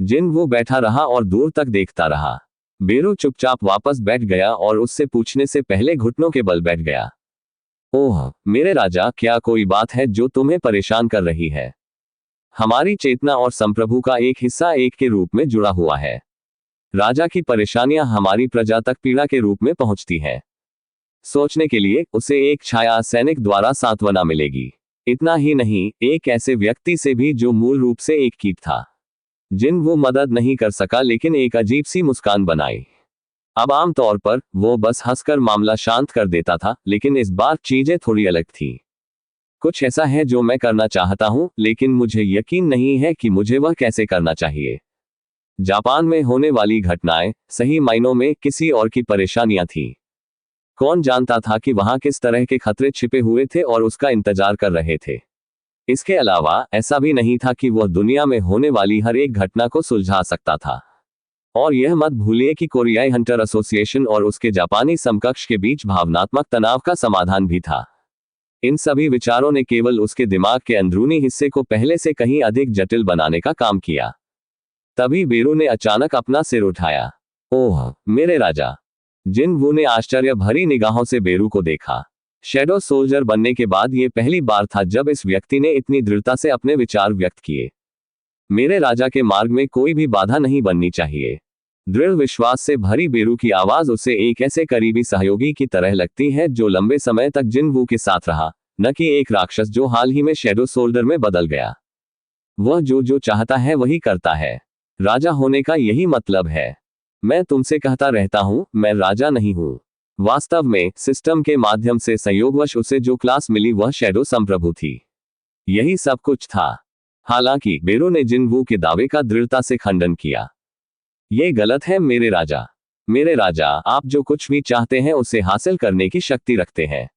Speaker 1: जिनवू बैठा रहा और दूर तक देखता रहा। बेरू चुपचाप वापस बैठ गया और उससे पूछने से पहले घुटनों के बल बैठ गया। ओह मेरे राजा, क्या कोई बात है जो तुम्हें परेशान कर रही है? हमारी चेतना और संप्रभु का एक हिस्सा एक के रूप में जुड़ा हुआ है। राजा की परेशानियां हमारी प्रजा तक पीड़ा के रूप में पहुंचती हैं। सोचने के लिए उसे एक छाया सैनिक द्वारा सांत्वना मिलेगी। इतना ही नहीं, एक ऐसे व्यक्ति से भी जो मूल रूप से एक कीट था। जिनवू मदद नहीं कर सका, लेकिन एक अजीब सी मुस्कान बनाई। अब आमतौर पर वो बस हंसकर मामला शांत कर देता था, लेकिन इस बार चीजें थोड़ी अलग थी। कुछ ऐसा है जो मैं करना चाहता हूं, लेकिन मुझे यकीन नहीं है कि मुझे वह कैसे करना चाहिए। जापान में होने वाली घटनाएं सही मायनों में किसी और की परेशानियां थीं। कौन जानता था कि वहां किस तरह के खतरे छिपे हुए थे और उसका इंतजार कर रहे थे। इसके अलावा ऐसा भी नहीं था कि वह दुनिया में होने वाली हर एक घटना को सुलझा सकता था। और यह मत भूलिए कि कोरियाई हंटर एसोसिएशन और उसके जापानी समकक्ष के बीच भावनात्मक तनाव का समाधान भी था। इन सभी विचारों ने केवल उसके दिमाग के अंदरूनी हिस्से को पहले से कहीं अधिक जटिल बनाने का काम किया। तभी बेरू ने अचानक अपना सिर उठाया। ओह मेरे राजा! जिन वू ने आश्चर्य भरी निगाहों से बेरू को देखा। शैडो सोल्जर बनने के बाद यह पहली बार था जब इस व्यक्ति ने इतनी दृढ़ता से अपने विचार व्यक्त किए। मेरे राजा के मार्ग में कोई भी बाधा नहीं बननी चाहिए। दृढ़ विश्वास से भरी बेरू की आवाज उसे एक ऐसे करीबी सहयोगी की तरह लगती है जो लंबे समय तक जिन वू के साथ रहा, न कि एक राक्षस जो हाल ही में शैडो सोल्जर में बदल गया। वह जो चाहता है वही करता है। राजा होने का यही मतलब है। मैं तुमसे कहता रहता हूं, मैं राजा नहीं हूं। वास्तव में सिस्टम के माध्यम से संयोगवश उसे जो क्लास मिली वह शैडो संप्रभु थी। यही सब कुछ था। हालांकि बेरू ने जिन वू के दावे का दृढ़ता से खंडन किया। ये गलत है मेरे राजा। मेरे राजा, आप जो कुछ भी चाहते हैं उसे हासिल करने की शक्ति रखते हैं।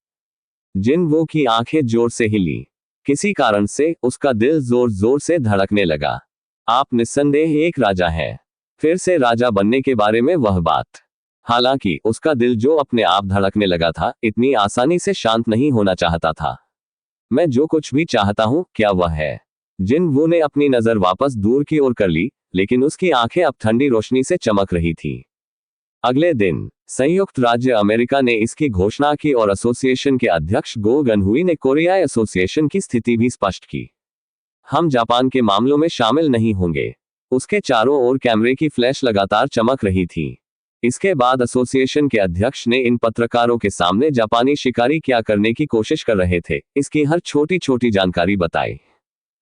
Speaker 1: जिन वू की आंखें जोर से हिली। किसी कारण से उसका दिल जोर जोर से धड़कने लगा। आप निस्संदेह एक राजा हैं। फिर से राजा बनने के बारे में वह बात। हालांकि उसका दिल जो अपने आप धड़कने लगा था, इतनी आसानी से शांत नहीं होना चाहता था। मैं जो कुछ भी चाहता हूं, क्या वह है? जिन वू ने अपनी नजर वापस दूर की ओर कर ली, लेकिन उसकी आंखें अब ठंडी रोशनी से चमक रही थी। अगले दिन संयुक्त राज्य अमेरिका ने इसकी घोषणा की और एसोसिएशन के अध्यक्ष गो गनहुई ने कोरियाई एसोसिएशन की स्थिति भी स्पष्ट की। हम जापान के मामलों में शामिल नहीं होंगे। उसके चारों ओर कैमरे की फ्लैश लगातार चमक रही थी। इसके बाद एसोसिएशन के अध्यक्ष ने इन पत्रकारों के सामने जापानी शिकारी क्या करने की कोशिश कर रहे थे, इसकी हर छोटी छोटी जानकारी बताई।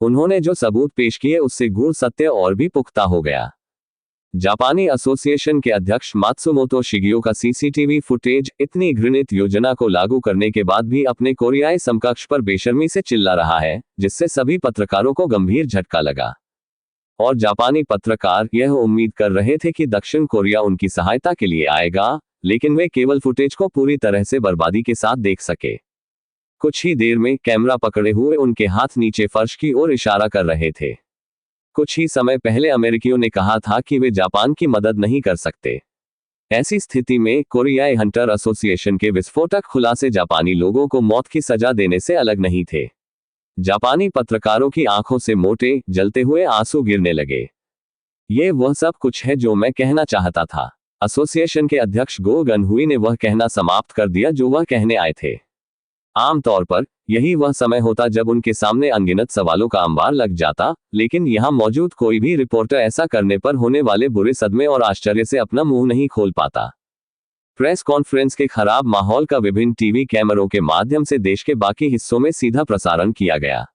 Speaker 1: उन्होंने जो सबूत पेश किए उससे गूढ़ सत्य और भी पुख्ता हो गया। जापानी एसोसिएशन के अध्यक्ष मात्सुमोतो शिगियो का सीसीटीवी फुटेज इतनी घृणित योजना को लागू करने के बाद भी अपने कोरियाई समकक्ष पर बेशर्मी से चिल्ला रहा है, जिससे सभी पत्रकारों को गंभीर झटका लगा। और जापानी पत्रकार यह उम्मीद कर रहे थे कि दक्षिण कोरिया उनकी सहायता के लिए आएगा, लेकिन वे केवल फुटेज को पूरी तरह से बर्बादी के साथ देख सके। कुछ ही देर में कैमरा पकड़े हुए उनके हाथ नीचे फर्श की ओर इशारा कर रहे थे। कुछ ही समय पहले अमेरिकियों ने कहा था कि वे जापान की मदद नहीं कर सकते। ऐसी स्थिति में कोरियाई हंटर एसोसिएशन के विस्फोटक खुलासे जापानी लोगों को मौत की सजा देने से अलग नहीं थे। जापानी पत्रकारों की आंखों से मोटे, जलते हुए आंसू गिरने लगे। ये वह सब कुछ है जो मैं कहना चाहता था। एसोसिएशन के अध्यक्ष गो गनहुई ने वह कहना समाप्त कर दिया जो वह कहने आए थे। आमतौर पर यही वह समय होता जब उनके सामने अनगिनत सवालों का अंबार लग जाता, लेकिन यहां मौजूद कोई भी रिपोर्टर ऐसा करने पर होने वाले बुरे सदमे और आश्चर्य से अपना मुंह नहीं खोल पाता। प्रेस कॉन्फ्रेंस के खराब माहौल का विभिन्न टीवी कैमरों के माध्यम से देश के बाकी हिस्सों में सीधा प्रसारण किया गया।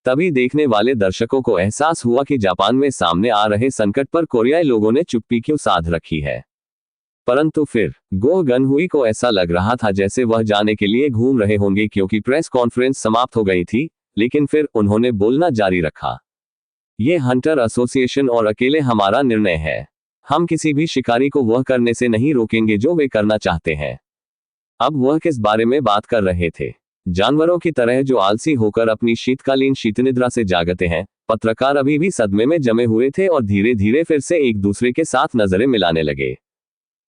Speaker 1: तभी देखने वाले दर्शकों को एहसास हुआ कि जापान में सामने आ रहे संकट पर कोरियाई लोगों ने चुप्पी क्यों साध रखी है। परंतु फिर गो गनहुई को ऐसा लग रहा था जैसे वह जाने के लिए घूम रहे होंगे, क्योंकि प्रेस कॉन्फ्रेंस समाप्त हो गई थी, लेकिन फिर उन्होंने बोलना जारी रखा। ये हंटर एसोसिएशन और अकेले हमारा निर्णय है। हम किसी भी शिकारी को वह करने से नहीं रोकेंगे जो वे करना चाहते हैं। अब वह किस बारे में बात कर रहे थे? जानवरों की तरह जो आलसी होकर अपनी शीतकालीन शीतनिद्रा से जागते हैं। पत्रकार अभी भी सदमे में जमे हुए थे और धीरे धीरे फिर से एक दूसरे के साथ नजरें मिलाने लगे।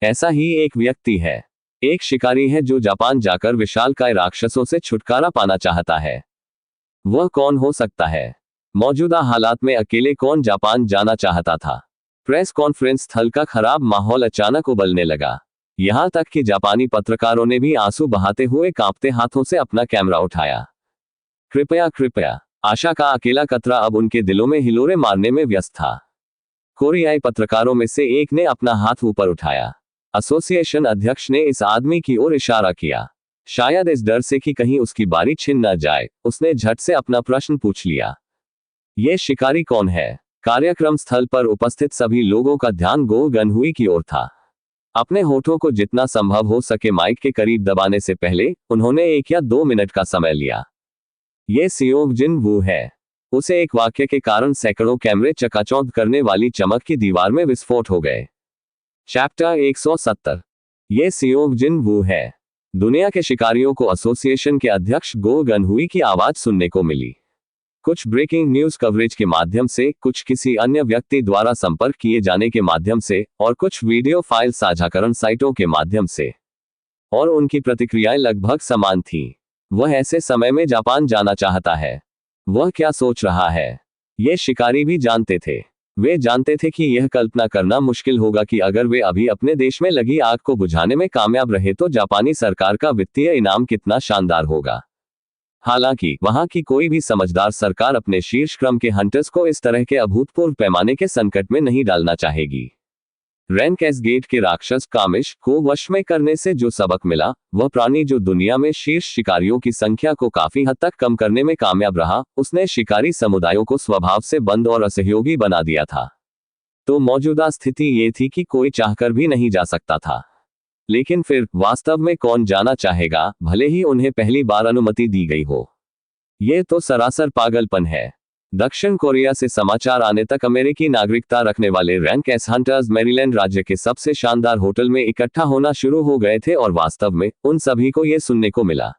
Speaker 1: ऐसा ही एक व्यक्ति है, एक शिकारी है जो जापान जाकर विशालकाय राक्षसों से छुटकारा पाना चाहता है। वह कौन हो सकता है? मौजूदा हालात में अकेले कौन जापान जाना चाहता था? प्रेस कॉन्फ्रेंस स्थल का खराब माहौल अचानक उबलने लगा। यहां तक कि जापानी पत्रकारों ने भी आंसू बहाते हुए कांपते हाथों से अपना कैमरा उठाया। कृपया कृपया, आशा का अकेला कतरा अब उनके दिलों में हिलोरे मारने में व्यस्त था। कोरियाई पत्रकारों में से एक ने अपना हाथ ऊपर उठाया। एसोसिएशन अध्यक्ष ने इस आदमी की ओर इशारा किया। शायद इस डर से कि कहीं उसकी बारी छिन न जाए, उसने झट से अपना प्रश्न पूछ लिया। यह शिकारी कौन है? कार्यक्रम स्थल पर उपस्थित सभी लोगों का ध्यान गो गनहुई की ओर था। अपने होठों को जितना संभव हो सके माइक के करीब दबाने से पहले उन्होंने 1 या 2 मिनट का समय लिया। ये सियोंग जिन वू है। उसे एक वाक्य के कारण सैकड़ों कैमरे चकाचौंध करने वाली चमक की दीवार में विस्फोट हो गए। चैप्टर 170। ये सियोंग जिन वू है। दुनिया के शिकारियों को एसोसिएशन के अध्यक्ष गो गनहुई की आवाज सुनने को मिली। कुछ ब्रेकिंग न्यूज कवरेज के माध्यम से, कुछ किसी अन्य व्यक्ति द्वारा संपर्क किए जाने के माध्यम से, और कुछ वीडियो फाइल साझाकरण साइटों के माध्यम से। और उनकी प्रतिक्रियाएं लगभग समान थीं। वह ऐसे समय में जापान जाना चाहता है। वह क्या सोच रहा है, ये शिकारी भी जानते थे। वे जानते थे कि यह कल्पना करना मुश्किल होगा कि अगर वे अभी अपने देश में लगी आग को बुझाने में कामयाब रहे तो जापानी सरकार का वित्तीय इनाम कितना शानदार होगा। हालांकि वहां की कोई भी समझदार सरकार अपने शीर्ष क्रम के हंटर्स को इस तरह के अभूतपूर्व पैमाने के संकट में नहीं डालना चाहेगी। रैनकेस गेट के राक्षस कामिश को वश में करने से जो सबक मिला, वह प्राणी जो दुनिया में शीर्ष शिकारियों की संख्या को काफी हद तक कम करने में कामयाब रहा, उसने शिकारी समुदायों को स्वभाव से बंद और असहयोगी बना दिया था। तो मौजूदा स्थिति ये थी कि कोई चाहकर भी नहीं जा सकता था। लेकिन फिर वास्तव में कौन जाना चाहेगा, भले ही उन्हें पहली बार अनुमति दी गई हो। यह तो सरासर पागलपन है। दक्षिण कोरिया से समाचार आने तक अमेरिकी नागरिकता रखने वाले रैनकेस हंटर्स मैरीलैंड राज्य के सबसे शानदार होटल में इकट्ठा होना शुरू हो गए थे और वास्तव में उन सभी को यह सुनने को मिला।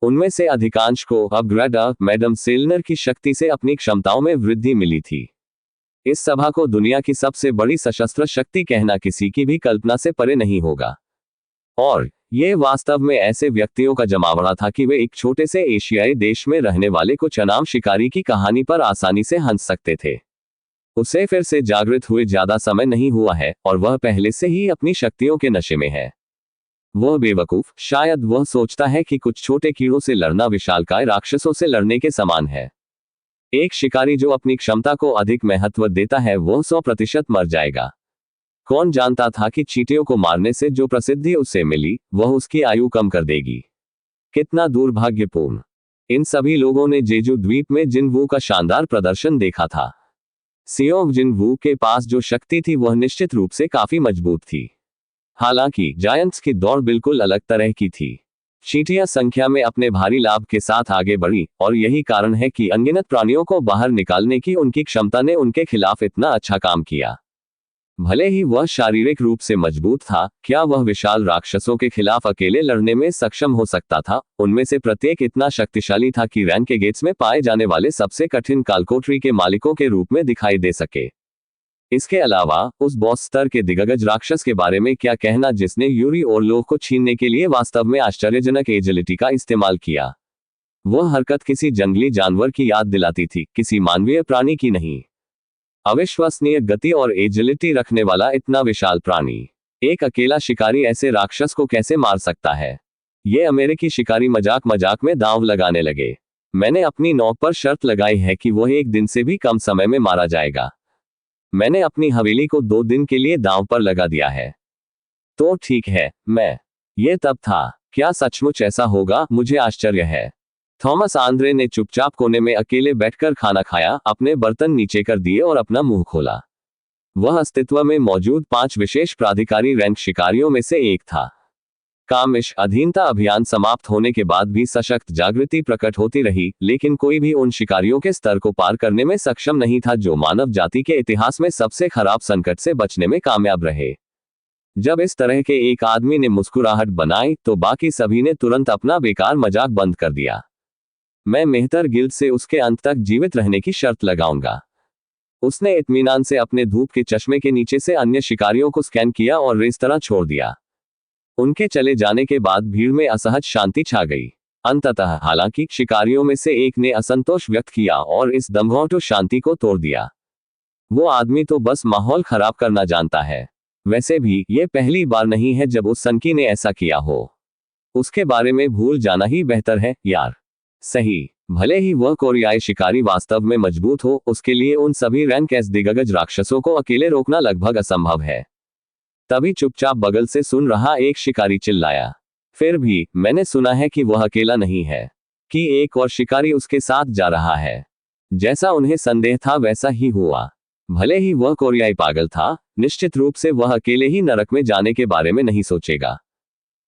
Speaker 1: उनमें से अधिकांश को अपग्रेड मैडम सेलनर की शक्ति से अपनी क्षमताओं में वृद्धि मिली थी। इस सभा को दुनिया की सबसे बड़ी सशस्त्र शक्ति कहना किसी की भी कल्पना से परे नहीं होगा। और ये वास्तव में ऐसे व्यक्तियों का जमावड़ा था कि वे एक छोटे से एशियाई देश में रहने वाले कुछ अनाम शिकारी की कहानी पर आसानी से हंस सकते थे। उसे फिर से जागृत हुए ज्यादा समय नहीं हुआ है और वह पहले से ही अपनी शक्तियों के नशे में है। वह बेवकूफ, शायद वह सोचता है कि कुछ छोटे कीड़ों से लड़ना विशालकाय राक्षसों से लड़ने के समान है। एक शिकारी जो अपनी क्षमता को अधिक महत्व देता है वह 100% मर जाएगा। कौन जानता था कि चींटियों को मारने से जो प्रसिद्धि उसे मिली वह उसकी आयु कम कर देगी। कितना दुर्भाग्यपूर्ण। इन सभी लोगों ने जेजू द्वीप में जिनवू का शानदार प्रदर्शन देखा था। सियोंग जिनवू के पास जो शक्ति थी वह निश्चित रूप से काफी मजबूत थी। हालांकि जायंट्स की दौड़ बिल्कुल अलग तरह की थी। चींटियां संख्या में अपने भारी लाभ के साथ आगे बढ़ी और यही कारण है कि अनगिनत प्राणियों को बाहर निकालने की उनकी क्षमता ने उनके खिलाफ इतना अच्छा काम किया। भले ही वह शारीरिक रूप से मजबूत था, क्या वह विशाल राक्षसों के खिलाफ अकेले लड़ने में सक्षम हो सकता था? उनमें से प्रत्येक इतना शक्तिशाली था कि रैनकेगेट्स में पाए जाने वाले सबसे कठिन कालकोठरी के मालिकों के रूप में दिखाई दे सके। इसके अलावा उस बॉस स्तर के दिग्गज राक्षस के बारे में क्या कहना जिसने यूरी ओरलोव को छीनने के लिए वास्तव में आश्चर्यजनक एजिलिटी का इस्तेमाल किया। वह हरकत किसी जंगली जानवर की याद दिलाती थी, किसी मानवीय प्राणी की नहीं। अविश्वसनीय गति और एजिलिटी रखने वाला इतना विशाल प्राणी, एक अकेला शिकारी ऐसे राक्षस को कैसे मार सकता है? ये अमेरिकी शिकारी मजाक मजाक में दांव लगाने लगे। मैंने अपनी नौक पर शर्त लगाई है कि वह एक दिन से भी कम समय में मारा जाएगा। मैंने अपनी हवेली को 2 दिन के लिए दांव पर लगा दिया है। तो ठीक है, ये तब था। क्या सचमुच ऐसा होगा? मुझे आश्चर्य है। थॉमस आंद्रे ने चुपचाप कोने में अकेले बैठकर खाना खाया, अपने बर्तन नीचे कर दिए और अपना मुंह खोला। वह अस्तित्व में मौजूद 5 विशेष प्राधिकारी रैंक शिकारियों में से एक था। कामिश अधीनता अभियान समाप्त होने के बाद भी सशक्त जागृति प्रकट होती रही, लेकिन कोई भी उन शिकारियों के स्तर को पार करने में सक्षम नहीं था जो मानव जाति के इतिहास में सबसे खराब संकट से बचने में कामयाब रहे। जब इस तरह के एक आदमी ने मुस्कुराहट बनाई तो बाकी सभी ने तुरंत अपना बेकार मजाक बंद कर दिया। मैं मेहतर गिल्ड से उसके अंत तक जीवित रहने की शर्त लगाऊंगा। उसने इत्मीनान से अपने धूप के चश्मे के नीचे से अन्य शिकारियों को स्कैन किया और रेस्तरां छोड़ दिया। उनके चले जाने के बाद भीड़ में असहज शांति छा गई। अंततः हालांकि शिकारियों में से एक ने असंतोष व्यक्त किया और इस दमघोंटू शांति को तोड़ दिया। वो आदमी तो बस माहौल खराब करना जानता है। वैसे भी ये पहली बार नहीं है जब उस सनकी ने ऐसा किया हो। उसके बारे में भूल जाना ही बेहतर है यार। सही, भले ही वह कोरियाई शिकारी वास्तव में मजबूत हो, उसके लिए उन सभी रैनकेस दिग्गज राक्षसों को अकेले रोकना लगभग असंभव है। तभी चुपचाप बगल से सुन रहा एक शिकारी चिल्लाया, फिर भी मैंने सुना है कि वह अकेला नहीं है, कि एक और शिकारी उसके साथ जा रहा है। जैसा उन्हें संदेह था वैसा ही हुआ। भले ही वह कोरियाई पागल था, निश्चित रूप से वह अकेले ही नरक में जाने के बारे में नहीं सोचेगा।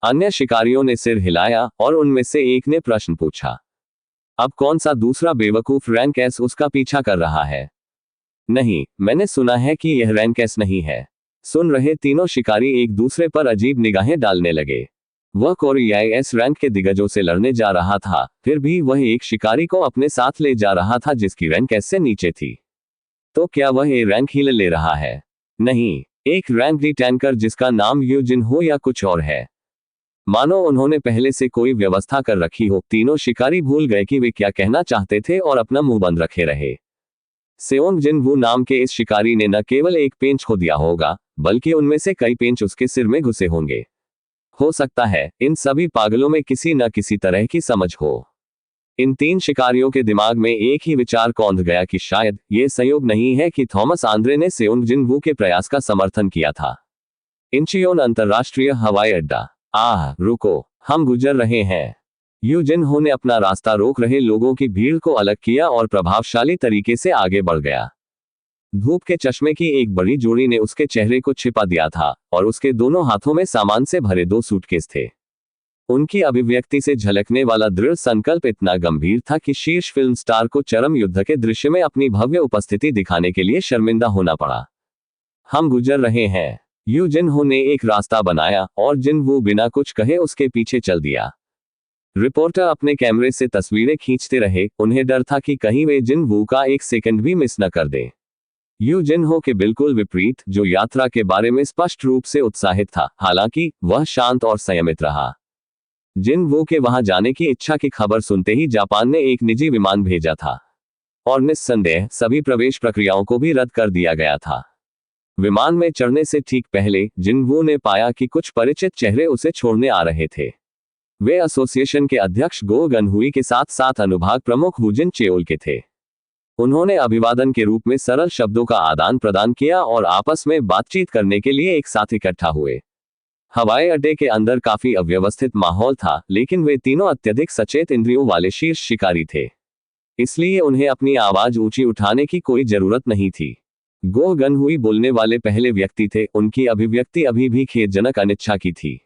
Speaker 1: अन्य शिकारियों ने सिर हिलाया और उनमें से एक ने प्रश्न पूछा, अब कौन सा दूसरा बेवकूफ रैनकेस उसका पीछा कर रहा है? नहीं, मैंने सुना है कि यह रैनकेस नहीं है। सुन रहे तीनों शिकारी एक दूसरे पर अजीब निगाहें डालने लगे। वह कोरियाई एस रैंक के दिग्गजों से लड़ने जा रहा था, फिर भी वह एक शिकारी को अपने साथ ले जा रहा था जिसकी रैंक एस से नीचे थी। तो क्या वह ए रैंक ही ले रहा है? नहीं, एक रैंक डी टैंकर जिसका नाम यूजिन हो या कुछ और है। मानो उन्होंने पहले से कोई व्यवस्था कर रखी हो। तीनों शिकारी भूल गए कि वे क्या कहना चाहते थे और अपना मुंह बंद रखे रहे। सेओंग जिन वू नाम के इस शिकारी ने न केवल एक पेंच खो दिया होगा, बल्कि उनमें से कई पेंच उसके सिर में घुसे होंगे। हो सकता है इन सभी पागलों में किसी न किसी तरह की समझ हो। इन तीन शिकारियों के दिमाग में एक ही विचार कौंध गया कि शायद ये संयोग नहीं है कि थॉमस आंद्रे ने सेओंग जिन वू के प्रयास का समर्थन किया था। इंचियोन अंतर्राष्ट्रीय हवाई अड्डा। रुको, हम गुजर रहे हैं। यू जिन हो ने अपना रास्ता रोक रहे लोगों की भीड़ को अलग किया और प्रभावशाली तरीके से आगे बढ़ गया। धूप के चश्मे की एक बड़ी जोड़ी ने उसके चेहरे को छिपा दिया था और उसके दोनों हाथों में सामान से भरे 2 सूटकेस थे। उनकी अभिव्यक्ति से झलकने वाला दृढ़ संकल्प इतना गंभीर था कि शीर्ष फिल्म स्टार को चरम युद्ध के दृश्य में अपनी भव्य उपस्थिति दिखाने के लिए शर्मिंदा होना पड़ा। हम गुजर रहे हैं। यू जिन हो ने एक रास्ता बनाया और जिन वू बिना कुछ कहे उसके पीछे चल दिया। रिपोर्टर अपने कैमरे से तस्वीरें खींचते रहे। उन्हें डर था कि कहीं वे जिन वू का एक सेकंड भी मिस न कर दे। यू जिन हो के बिल्कुल विपरीत, जो यात्रा के बारे में स्पष्ट रूप से उत्साहित था, हालांकि वह शांत और संयमित रहा। जिन वू के वहां जाने की इच्छा की खबर सुनते ही जापान ने एक निजी विमान भेजा था और निस्संदेह सभी प्रवेश प्रक्रियाओं को भी रद्द कर दिया गया था। विमान में चढ़ने से ठीक पहले जिन वू ने पाया कि कुछ परिचित चेहरे उसे छोड़ने आ रहे थे। वे एसोसिएशन के अध्यक्ष गो गनहुई के साथ साथ अनुभाग प्रमुख वुजिन चेओल के थे। उन्होंने अभिवादन के रूप में सरल शब्दों का आदान प्रदान किया और आपस में बातचीत करने के लिए एक साथ इकट्ठा हुए। हवाई अड्डे के अंदर काफी अव्यवस्थित माहौल था, लेकिन वे तीनों अत्यधिक सचेत इंद्रियों वाले शीर्ष शिकारी थे, इसलिए उन्हें अपनी आवाज ऊंची उठाने की कोई जरूरत नहीं थी। गो गनहुई बोलने वाले पहले व्यक्ति थे। उनकी अभिव्यक्ति अभी भी खेदजनक अनिच्छा की थी।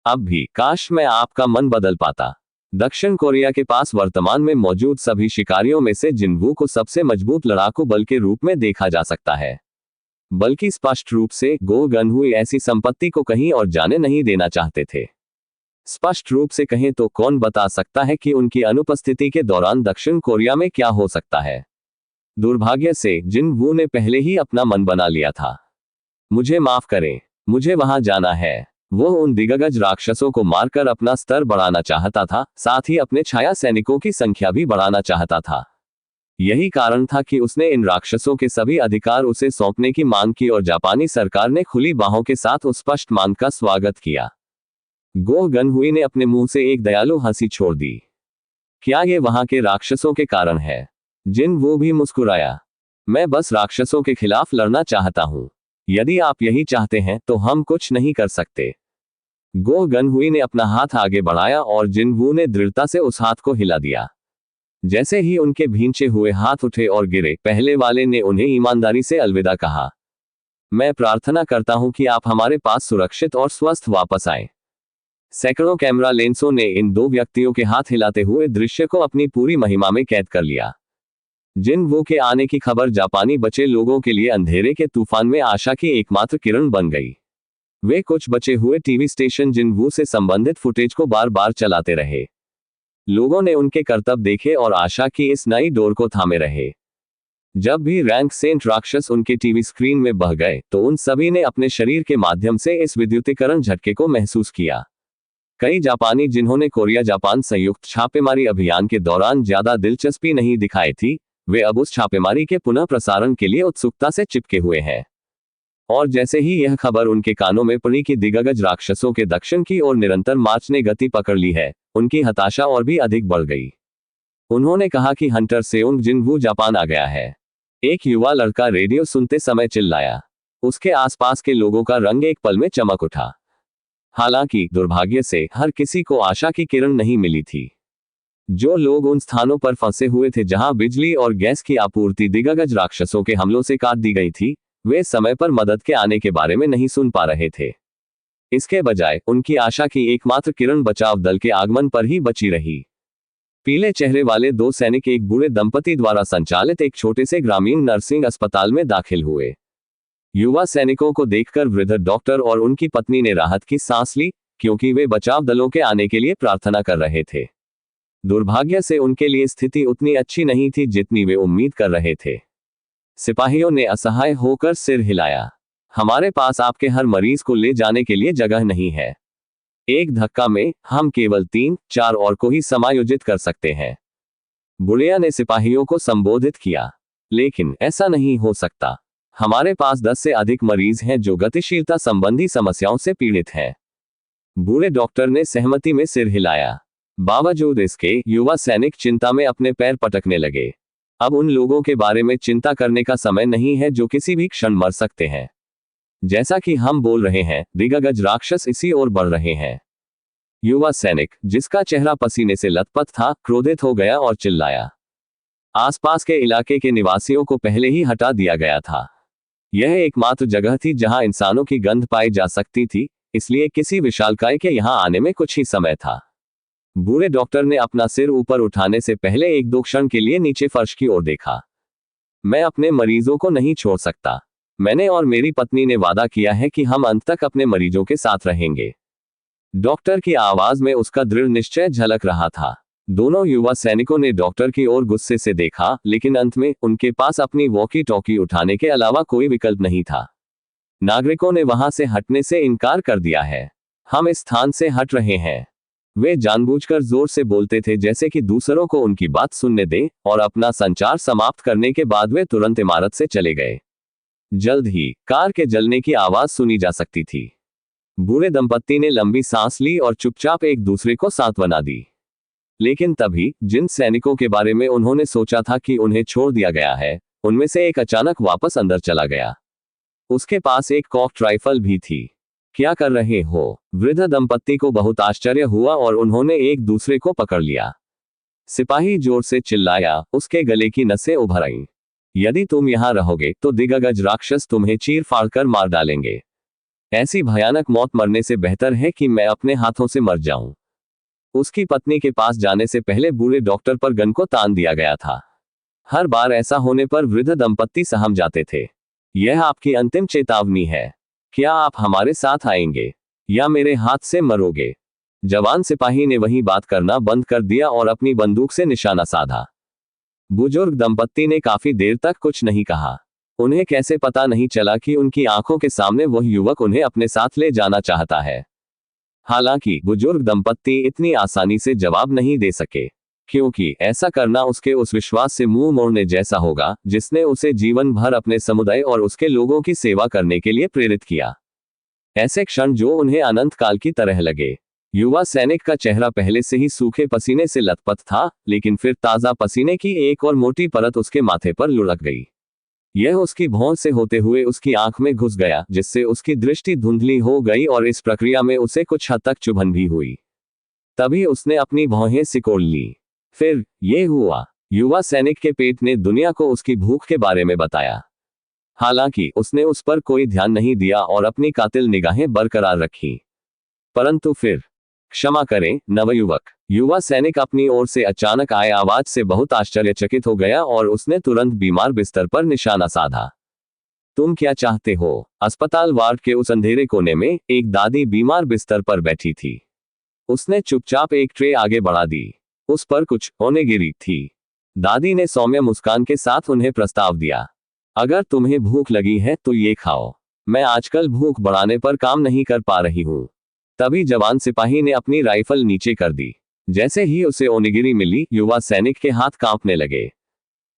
Speaker 1: अब भी काश मैं आपका मन बदल पाता। दक्षिण कोरिया के पास वर्तमान में मौजूद सभी शिकारियों में से जिन वू को सबसे मजबूत लड़ाकू बल के रूप में देखा जा सकता है। बल्कि स्पष्ट रूप से गो गनहुई ऐसी संपत्ति को कहीं और जाने नहीं देना चाहते थे। स्पष्ट रूप से कहें तो कौन बता सकता है कि उनकी अनुपस्थिति के दौरान दक्षिण कोरिया में क्या हो सकता है। दुर्भाग्य से जिन वू ने पहले ही अपना मन बना लिया था। मुझे माफ करें, मुझे वहां जाना है। वो उन दिग्गज राक्षसों को मारकर अपना स्तर बढ़ाना चाहता था, साथ ही अपने छाया सैनिकों की संख्या भी बढ़ाना चाहता था। यही कारण था कि उसने इन राक्षसों के सभी अधिकार उसे सौंपने की मांग की और जापानी सरकार ने खुली बाहों के साथ उस स्पष्ट मांग का स्वागत किया। गो गनहुई ने अपने मुंह से एक दयालु हंसी छोड़ दी। क्या ये वहां के राक्षसों के कारण है? जिन वो भी मुस्कुराया। मैं बस राक्षसों के खिलाफ लड़ना चाहता हूं। यदि आप यही चाहते हैं तो हम कुछ नहीं कर सकते। गो गनहुई ने अपना हाथ आगे बढ़ाया और जिन वू ने दृढ़ता से उस हाथ को हिला दिया। जैसे ही उनके भींचे हुए हाथ उठे और गिरे, पहले वाले ने उन्हें ईमानदारी से अलविदा कहा। मैं प्रार्थना करता हूं कि आप हमारे पास सुरक्षित और स्वस्थ वापस आए। सैकड़ों कैमरा लेंसों ने इन 2 व्यक्तियों के हाथ हिलाते हुए दृश्य को अपनी पूरी महिमा में कैद कर लिया। जिन वू के आने की खबर जापानी बचे लोगों के लिए अंधेरे के तूफान में आशा की एकमात्र किरण बन गई। वे कुछ बचे हुए टीवी स्टेशन जिन वू से संबंधित फुटेज को बार बार चलाते रहे। लोगों ने उनके करतब देखे और आशा की इस नई डोर को थामे रहे। जब भी रैंक सेंट राक्षस उनके टीवी स्क्रीन में बह गए तो उन सभी ने अपने शरीर के माध्यम से इस विद्युतीकरण झटके को महसूस किया। कई जापानी जिन्होंने कोरिया जापान संयुक्त छापेमारी अभियान के दौरान ज्यादा दिलचस्पी नहीं दिखाई थी, वे अब उस छापेमारी के पुनः प्रसारण के लिए उत्सुकता से चिपके हुए हैं। और जैसे ही यह खबर उनके कानों में पड़ी कि दिग्गज राक्षसों के दक्षिण की ओर निरंतर मार्च ने गति पकड़ ली है, उनकी हताशा और भी अधिक बढ़ गई। उन्होंने कहा कि हंटर सेओंग जिन वू जापान आ गया है। एक युवा लड़का रेडियो सुनते समय चिल्लाया। उसके आसपास के लोगों का रंग एक पल में चमक उठा। हालांकि दुर्भाग्य से हर किसी को आशा की किरण नहीं मिली थी। जो लोग उन स्थानों पर फंसे हुए थे जहां बिजली और गैस की आपूर्ति दिग्गज राक्षसों के हमलों से काट दी गई थी, वे समय पर मदद के आने के बारे में नहीं सुन पा रहे थे। इसके बजाय उनकी आशा की एकमात्र किरण बचाव दल के आगमन पर ही बची रही। पीले चेहरे वाले 2 सैनिक एक बूढ़े दंपति द्वारा संचालित एक छोटे से ग्रामीण नर्सिंग अस्पताल में दाखिल हुए। युवा सैनिकों को देखकर वृद्ध डॉक्टर और उनकी पत्नी ने राहत की सांस ली, क्योंकि वे बचाव दलों के आने के लिए प्रार्थना कर रहे थे। दुर्भाग्य से उनके लिए स्थिति उतनी अच्छी नहीं थी जितनी वे उम्मीद कर रहे थे। सिपाहियों ने असहाय होकर सिर हिलाया। हमारे पास आपके हर मरीज को ले जाने के लिए जगह नहीं है। एक धक्का में हम केवल 3-4 और को ही समायोजित कर सकते हैं। बुढ़िया ने सिपाहियों को संबोधित किया। लेकिन ऐसा नहीं हो सकता। हमारे पास 10 से अधिक मरीज हैं जो गतिशीलता संबंधी समस्याओं से पीड़ित हैं। बूढ़े डॉक्टर ने सहमति में सिर हिलाया। बावजूद इसके युवा सैनिक चिंता में अपने पैर पटकने लगे। अब उन लोगों के बारे में चिंता करने का समय नहीं है जो किसी भी क्षण मर सकते हैं। जैसा कि हम बोल रहे हैं, दिग्गज राक्षस इसी ओर बढ़ रहे हैं। युवा सैनिक, जिसका चेहरा पसीने से लथपथ था, क्रोधित हो गया और चिल्लाया। आसपास के इलाके के निवासियों को पहले ही हटा दिया गया था। यह एकमात्र जगह थी जहां इंसानों की गंध पाई जा सकती थी, इसलिए किसी विशालकाय के यहां आने में कुछ ही समय था। बूढ़े डॉक्टर ने अपना सिर ऊपर उठाने से पहले 1-2 क्षण के लिए नीचे फर्श की ओर देखा। मैं अपने मरीजों को नहीं छोड़ सकता। मैंने और मेरी पत्नी ने वादा किया है कि हम अंत तक अपने मरीजों के साथ रहेंगे। डॉक्टर की आवाज में उसका दृढ़ निश्चय झलक रहा था। दोनों युवा सैनिकों ने डॉक्टर की ओर गुस्से से देखा, लेकिन अंत में उनके पास अपनी वॉकी टॉकी उठाने के अलावा कोई विकल्प नहीं था। नागरिकों ने वहां से हटने से इनकार कर दिया है। हम इस स्थान से हट रहे हैं। वे जानबूझकर जोर से बोलते थे जैसे कि दूसरों को उनकी बात सुनने दें, और अपना संचार समाप्त करने के बाद वे तुरंत इमारत से चले गए। जल्द ही कार के जलने की आवाज सुनी जा सकती थी। बूढ़े दंपत्ति ने लंबी सांस ली और चुपचाप एक दूसरे को सांत्वना दी। लेकिन तभी जिन सैनिकों के बारे में उन्होंने सोचा था कि उन्हें छोड़ दिया गया है, उनमें से एक अचानक वापस अंदर चला गया। उसके पास एक कॉक्ड राइफल भी थी। क्या कर रहे हो? वृद्ध दंपत्ति को बहुत आश्चर्य हुआ और उन्होंने एक दूसरे को पकड़ लिया। सिपाही जोर से चिल्लाया, उसके गले की नसें उभर आईं। यदि तुम यहां रहोगे तो दिग्गज राक्षस तुम्हें चीर फाड़ कर मार डालेंगे। ऐसी भयानक मौत मरने से बेहतर है कि मैं अपने हाथों से मर जाऊं। उसकी पत्नी के पास जाने से पहले बूढ़े डॉक्टर पर गन को तान दिया गया था। हर बार ऐसा होने पर वृद्ध दंपत्ति सहम जाते थे। यह आपकी अंतिम चेतावनी है। क्या आप हमारे साथ आएंगे या मेरे हाथ से मरोगे? जवान सिपाही ने वही बात करना बंद कर दिया और अपनी बंदूक से निशाना साधा। बुजुर्ग दंपत्ति ने काफी देर तक कुछ नहीं कहा। उन्हें कैसे पता नहीं चला कि उनकी आंखों के सामने वह युवक उन्हें अपने साथ ले जाना चाहता है। हालांकि बुजुर्ग दंपत्ति इतनी आसानी से जवाब नहीं दे सके, क्योंकि ऐसा करना उसके उस विश्वास से मुंह मोड़ने जैसा होगा जिसने उसे जीवन भर अपने समुदाय और उसके लोगों की सेवा करने के लिए प्रेरित किया। ऐसे क्षण जो उन्हें अनंत काल की तरह लगे। युवा सैनिक का चेहरा पहले से ही सूखे पसीने से लथपथ था, लेकिन फिर ताजा पसीने की एक और मोटी परत उसके माथे पर लुढ़क गई। यह उसकी भौं से होते हुए उसकी आंख में घुस गया, जिससे उसकी दृष्टि धुंधली हो गई और इस प्रक्रिया में उसे कुछ हद तक चुभन भी हुई। तभी उसने अपनी भौहें सिकोड़ ली। फिर ये हुआ। युवा सैनिक के पेट ने दुनिया को उसकी भूख के बारे में बताया। हालांकि उसने उस पर कोई ध्यान नहीं दिया और अपनी कातिल निगाहें बरकरार रखी। परंतु फिर, क्षमा करें नवयुवक, युवा सैनिक अपनी ओर से अचानक आए आवाज से बहुत आश्चर्यचकित हो गया और उसने तुरंत बीमार बिस्तर पर निशाना साधा। तुम क्या चाहते हो? अस्पताल वार्ड के उस अंधेरे कोने में एक दादी बीमार बिस्तर पर बैठी थी। उसने चुपचाप एक ट्रे आगे बढ़ा दी। उस पर कुछ ओनेगिरी थी। दादी ने सौम्य मुस्कान के साथ उन्हें प्रस्ताव दिया। अगर तुम्हें भूख लगी है तो ये खाओ। मैं आजकल भूख बढ़ाने पर काम नहीं कर पा रही हूँ। तभी जवान सिपाही ने अपनी राइफल नीचे कर दी। जैसे ही उसे ओनेगिरी मिली, युवा सैनिक के हाथ कांपने लगे।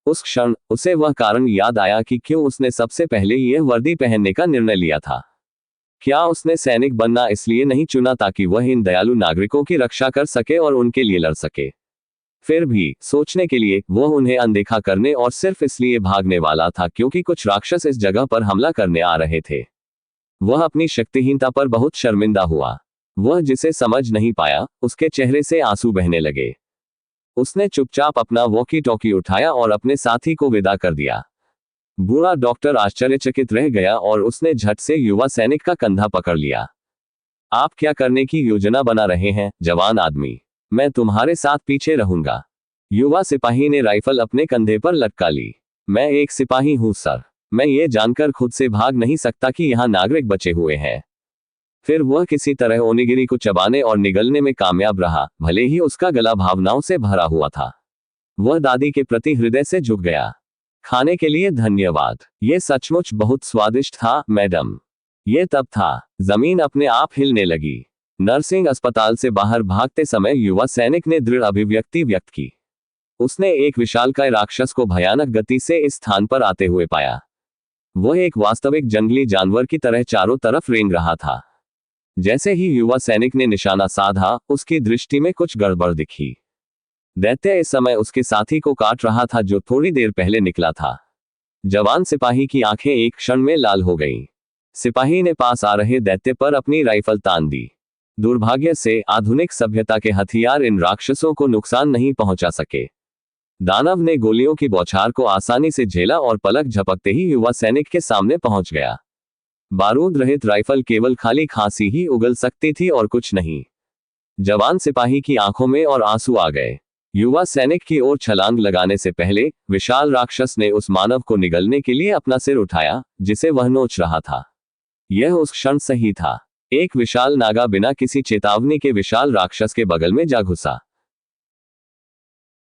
Speaker 1: उस क्षण उसे वह कारण याद आया कि क्यों उसने सबसे पहले यह वर्दी पहनने का निर्णय लिया था। क्या उसने सैनिक बनना इसलिए नहीं चुना ताकि वह इन दयालु नागरिकों की रक्षा कर सके और उनके लिए लड़ सके? फिर भी सोचने के लिए वह उन्हें अनदेखा करने और सिर्फ इसलिए भागने वाला था क्योंकि कुछ राक्षस इस जगह पर हमला करने आ रहे थे। वह अपनी शक्तिहीनता पर बहुत शर्मिंदा हुआ। वह जिसे समझ नहीं पाया, उसके चेहरे से आंसू बहने लगे। उसने चुपचाप अपना वॉकी टॉकी उठाया और अपने साथी को विदा कर दिया। बूढ़ा डॉक्टर आश्चर्यचकित रह गया और उसने झट से युवा सैनिक का कंधा पकड़ लिया। आप क्या करने की योजना बना रहे हैं, जवान आदमी? मैं तुम्हारे साथ पीछे रहूंगा। युवा सिपाही ने राइफल अपने कंधे पर लटका ली। मैं एक सिपाही हूं सर। मैं ये जानकर खुद से भाग नहीं सकता कि यहाँ नागरिक बचे हुए हैं। फिर वह किसी तरह ओनिगिरी को चबाने और निगलने में कामयाब रहा, भले ही उसका गला भावनाओं से भरा हुआ था। वह दादी के प्रति हृदय से झुक गया। खाने के लिए धन्यवाद, ये सचमुच बहुत स्वादिष्ट था मैडम। ये तब था, जमीन अपने आप हिलने लगी। नर्सिंग अस्पताल से बाहर भागते समय युवा सैनिक ने दृढ़ अभिव्यक्ति व्यक्त की। उसने एक विशालकाय राक्षस को भयानक गति से इस स्थान पर आते हुए पाया। वह एक वास्तविक जंगली जानवर की तरह चारों तरफ रेंग रहा था। जैसे ही युवा सैनिक ने निशाना साधा, उसकी दृष्टि में कुछ गड़बड़ दिखी। दैत्य इस समय उसके साथी को काट रहा था जो थोड़ी देर पहले निकला था। जवान सिपाही की आंखें एक क्षण में लाल हो गईं। सिपाही ने पास आ रहे दैत्य पर अपनी राइफल तान दी। दुर्भाग्य से आधुनिक सभ्यता के हथियार इन राक्षसों को नुकसान नहीं पहुंचा सके। दानव ने गोलियों की बौछार को आसानी से झेला और पलक झपकते ही युवा सैनिक के सामने पहुंच गया। बारूद रहित राइफल केवल खाली खांसी ही उगल सकती थी और कुछ नहीं। जवान सिपाही की आंखों में और आंसू आ गए। युवा सैनिक की ओर छलांग लगाने से पहले विशाल राक्षस ने उस मानव को निगलने के लिए अपना सिर उठाया, जिसे वह नोच रहा था। यह उस क्षण सही था। एक विशाल नागा बिना किसी चेतावनी के विशाल राक्षस के बगल में जा घुसा।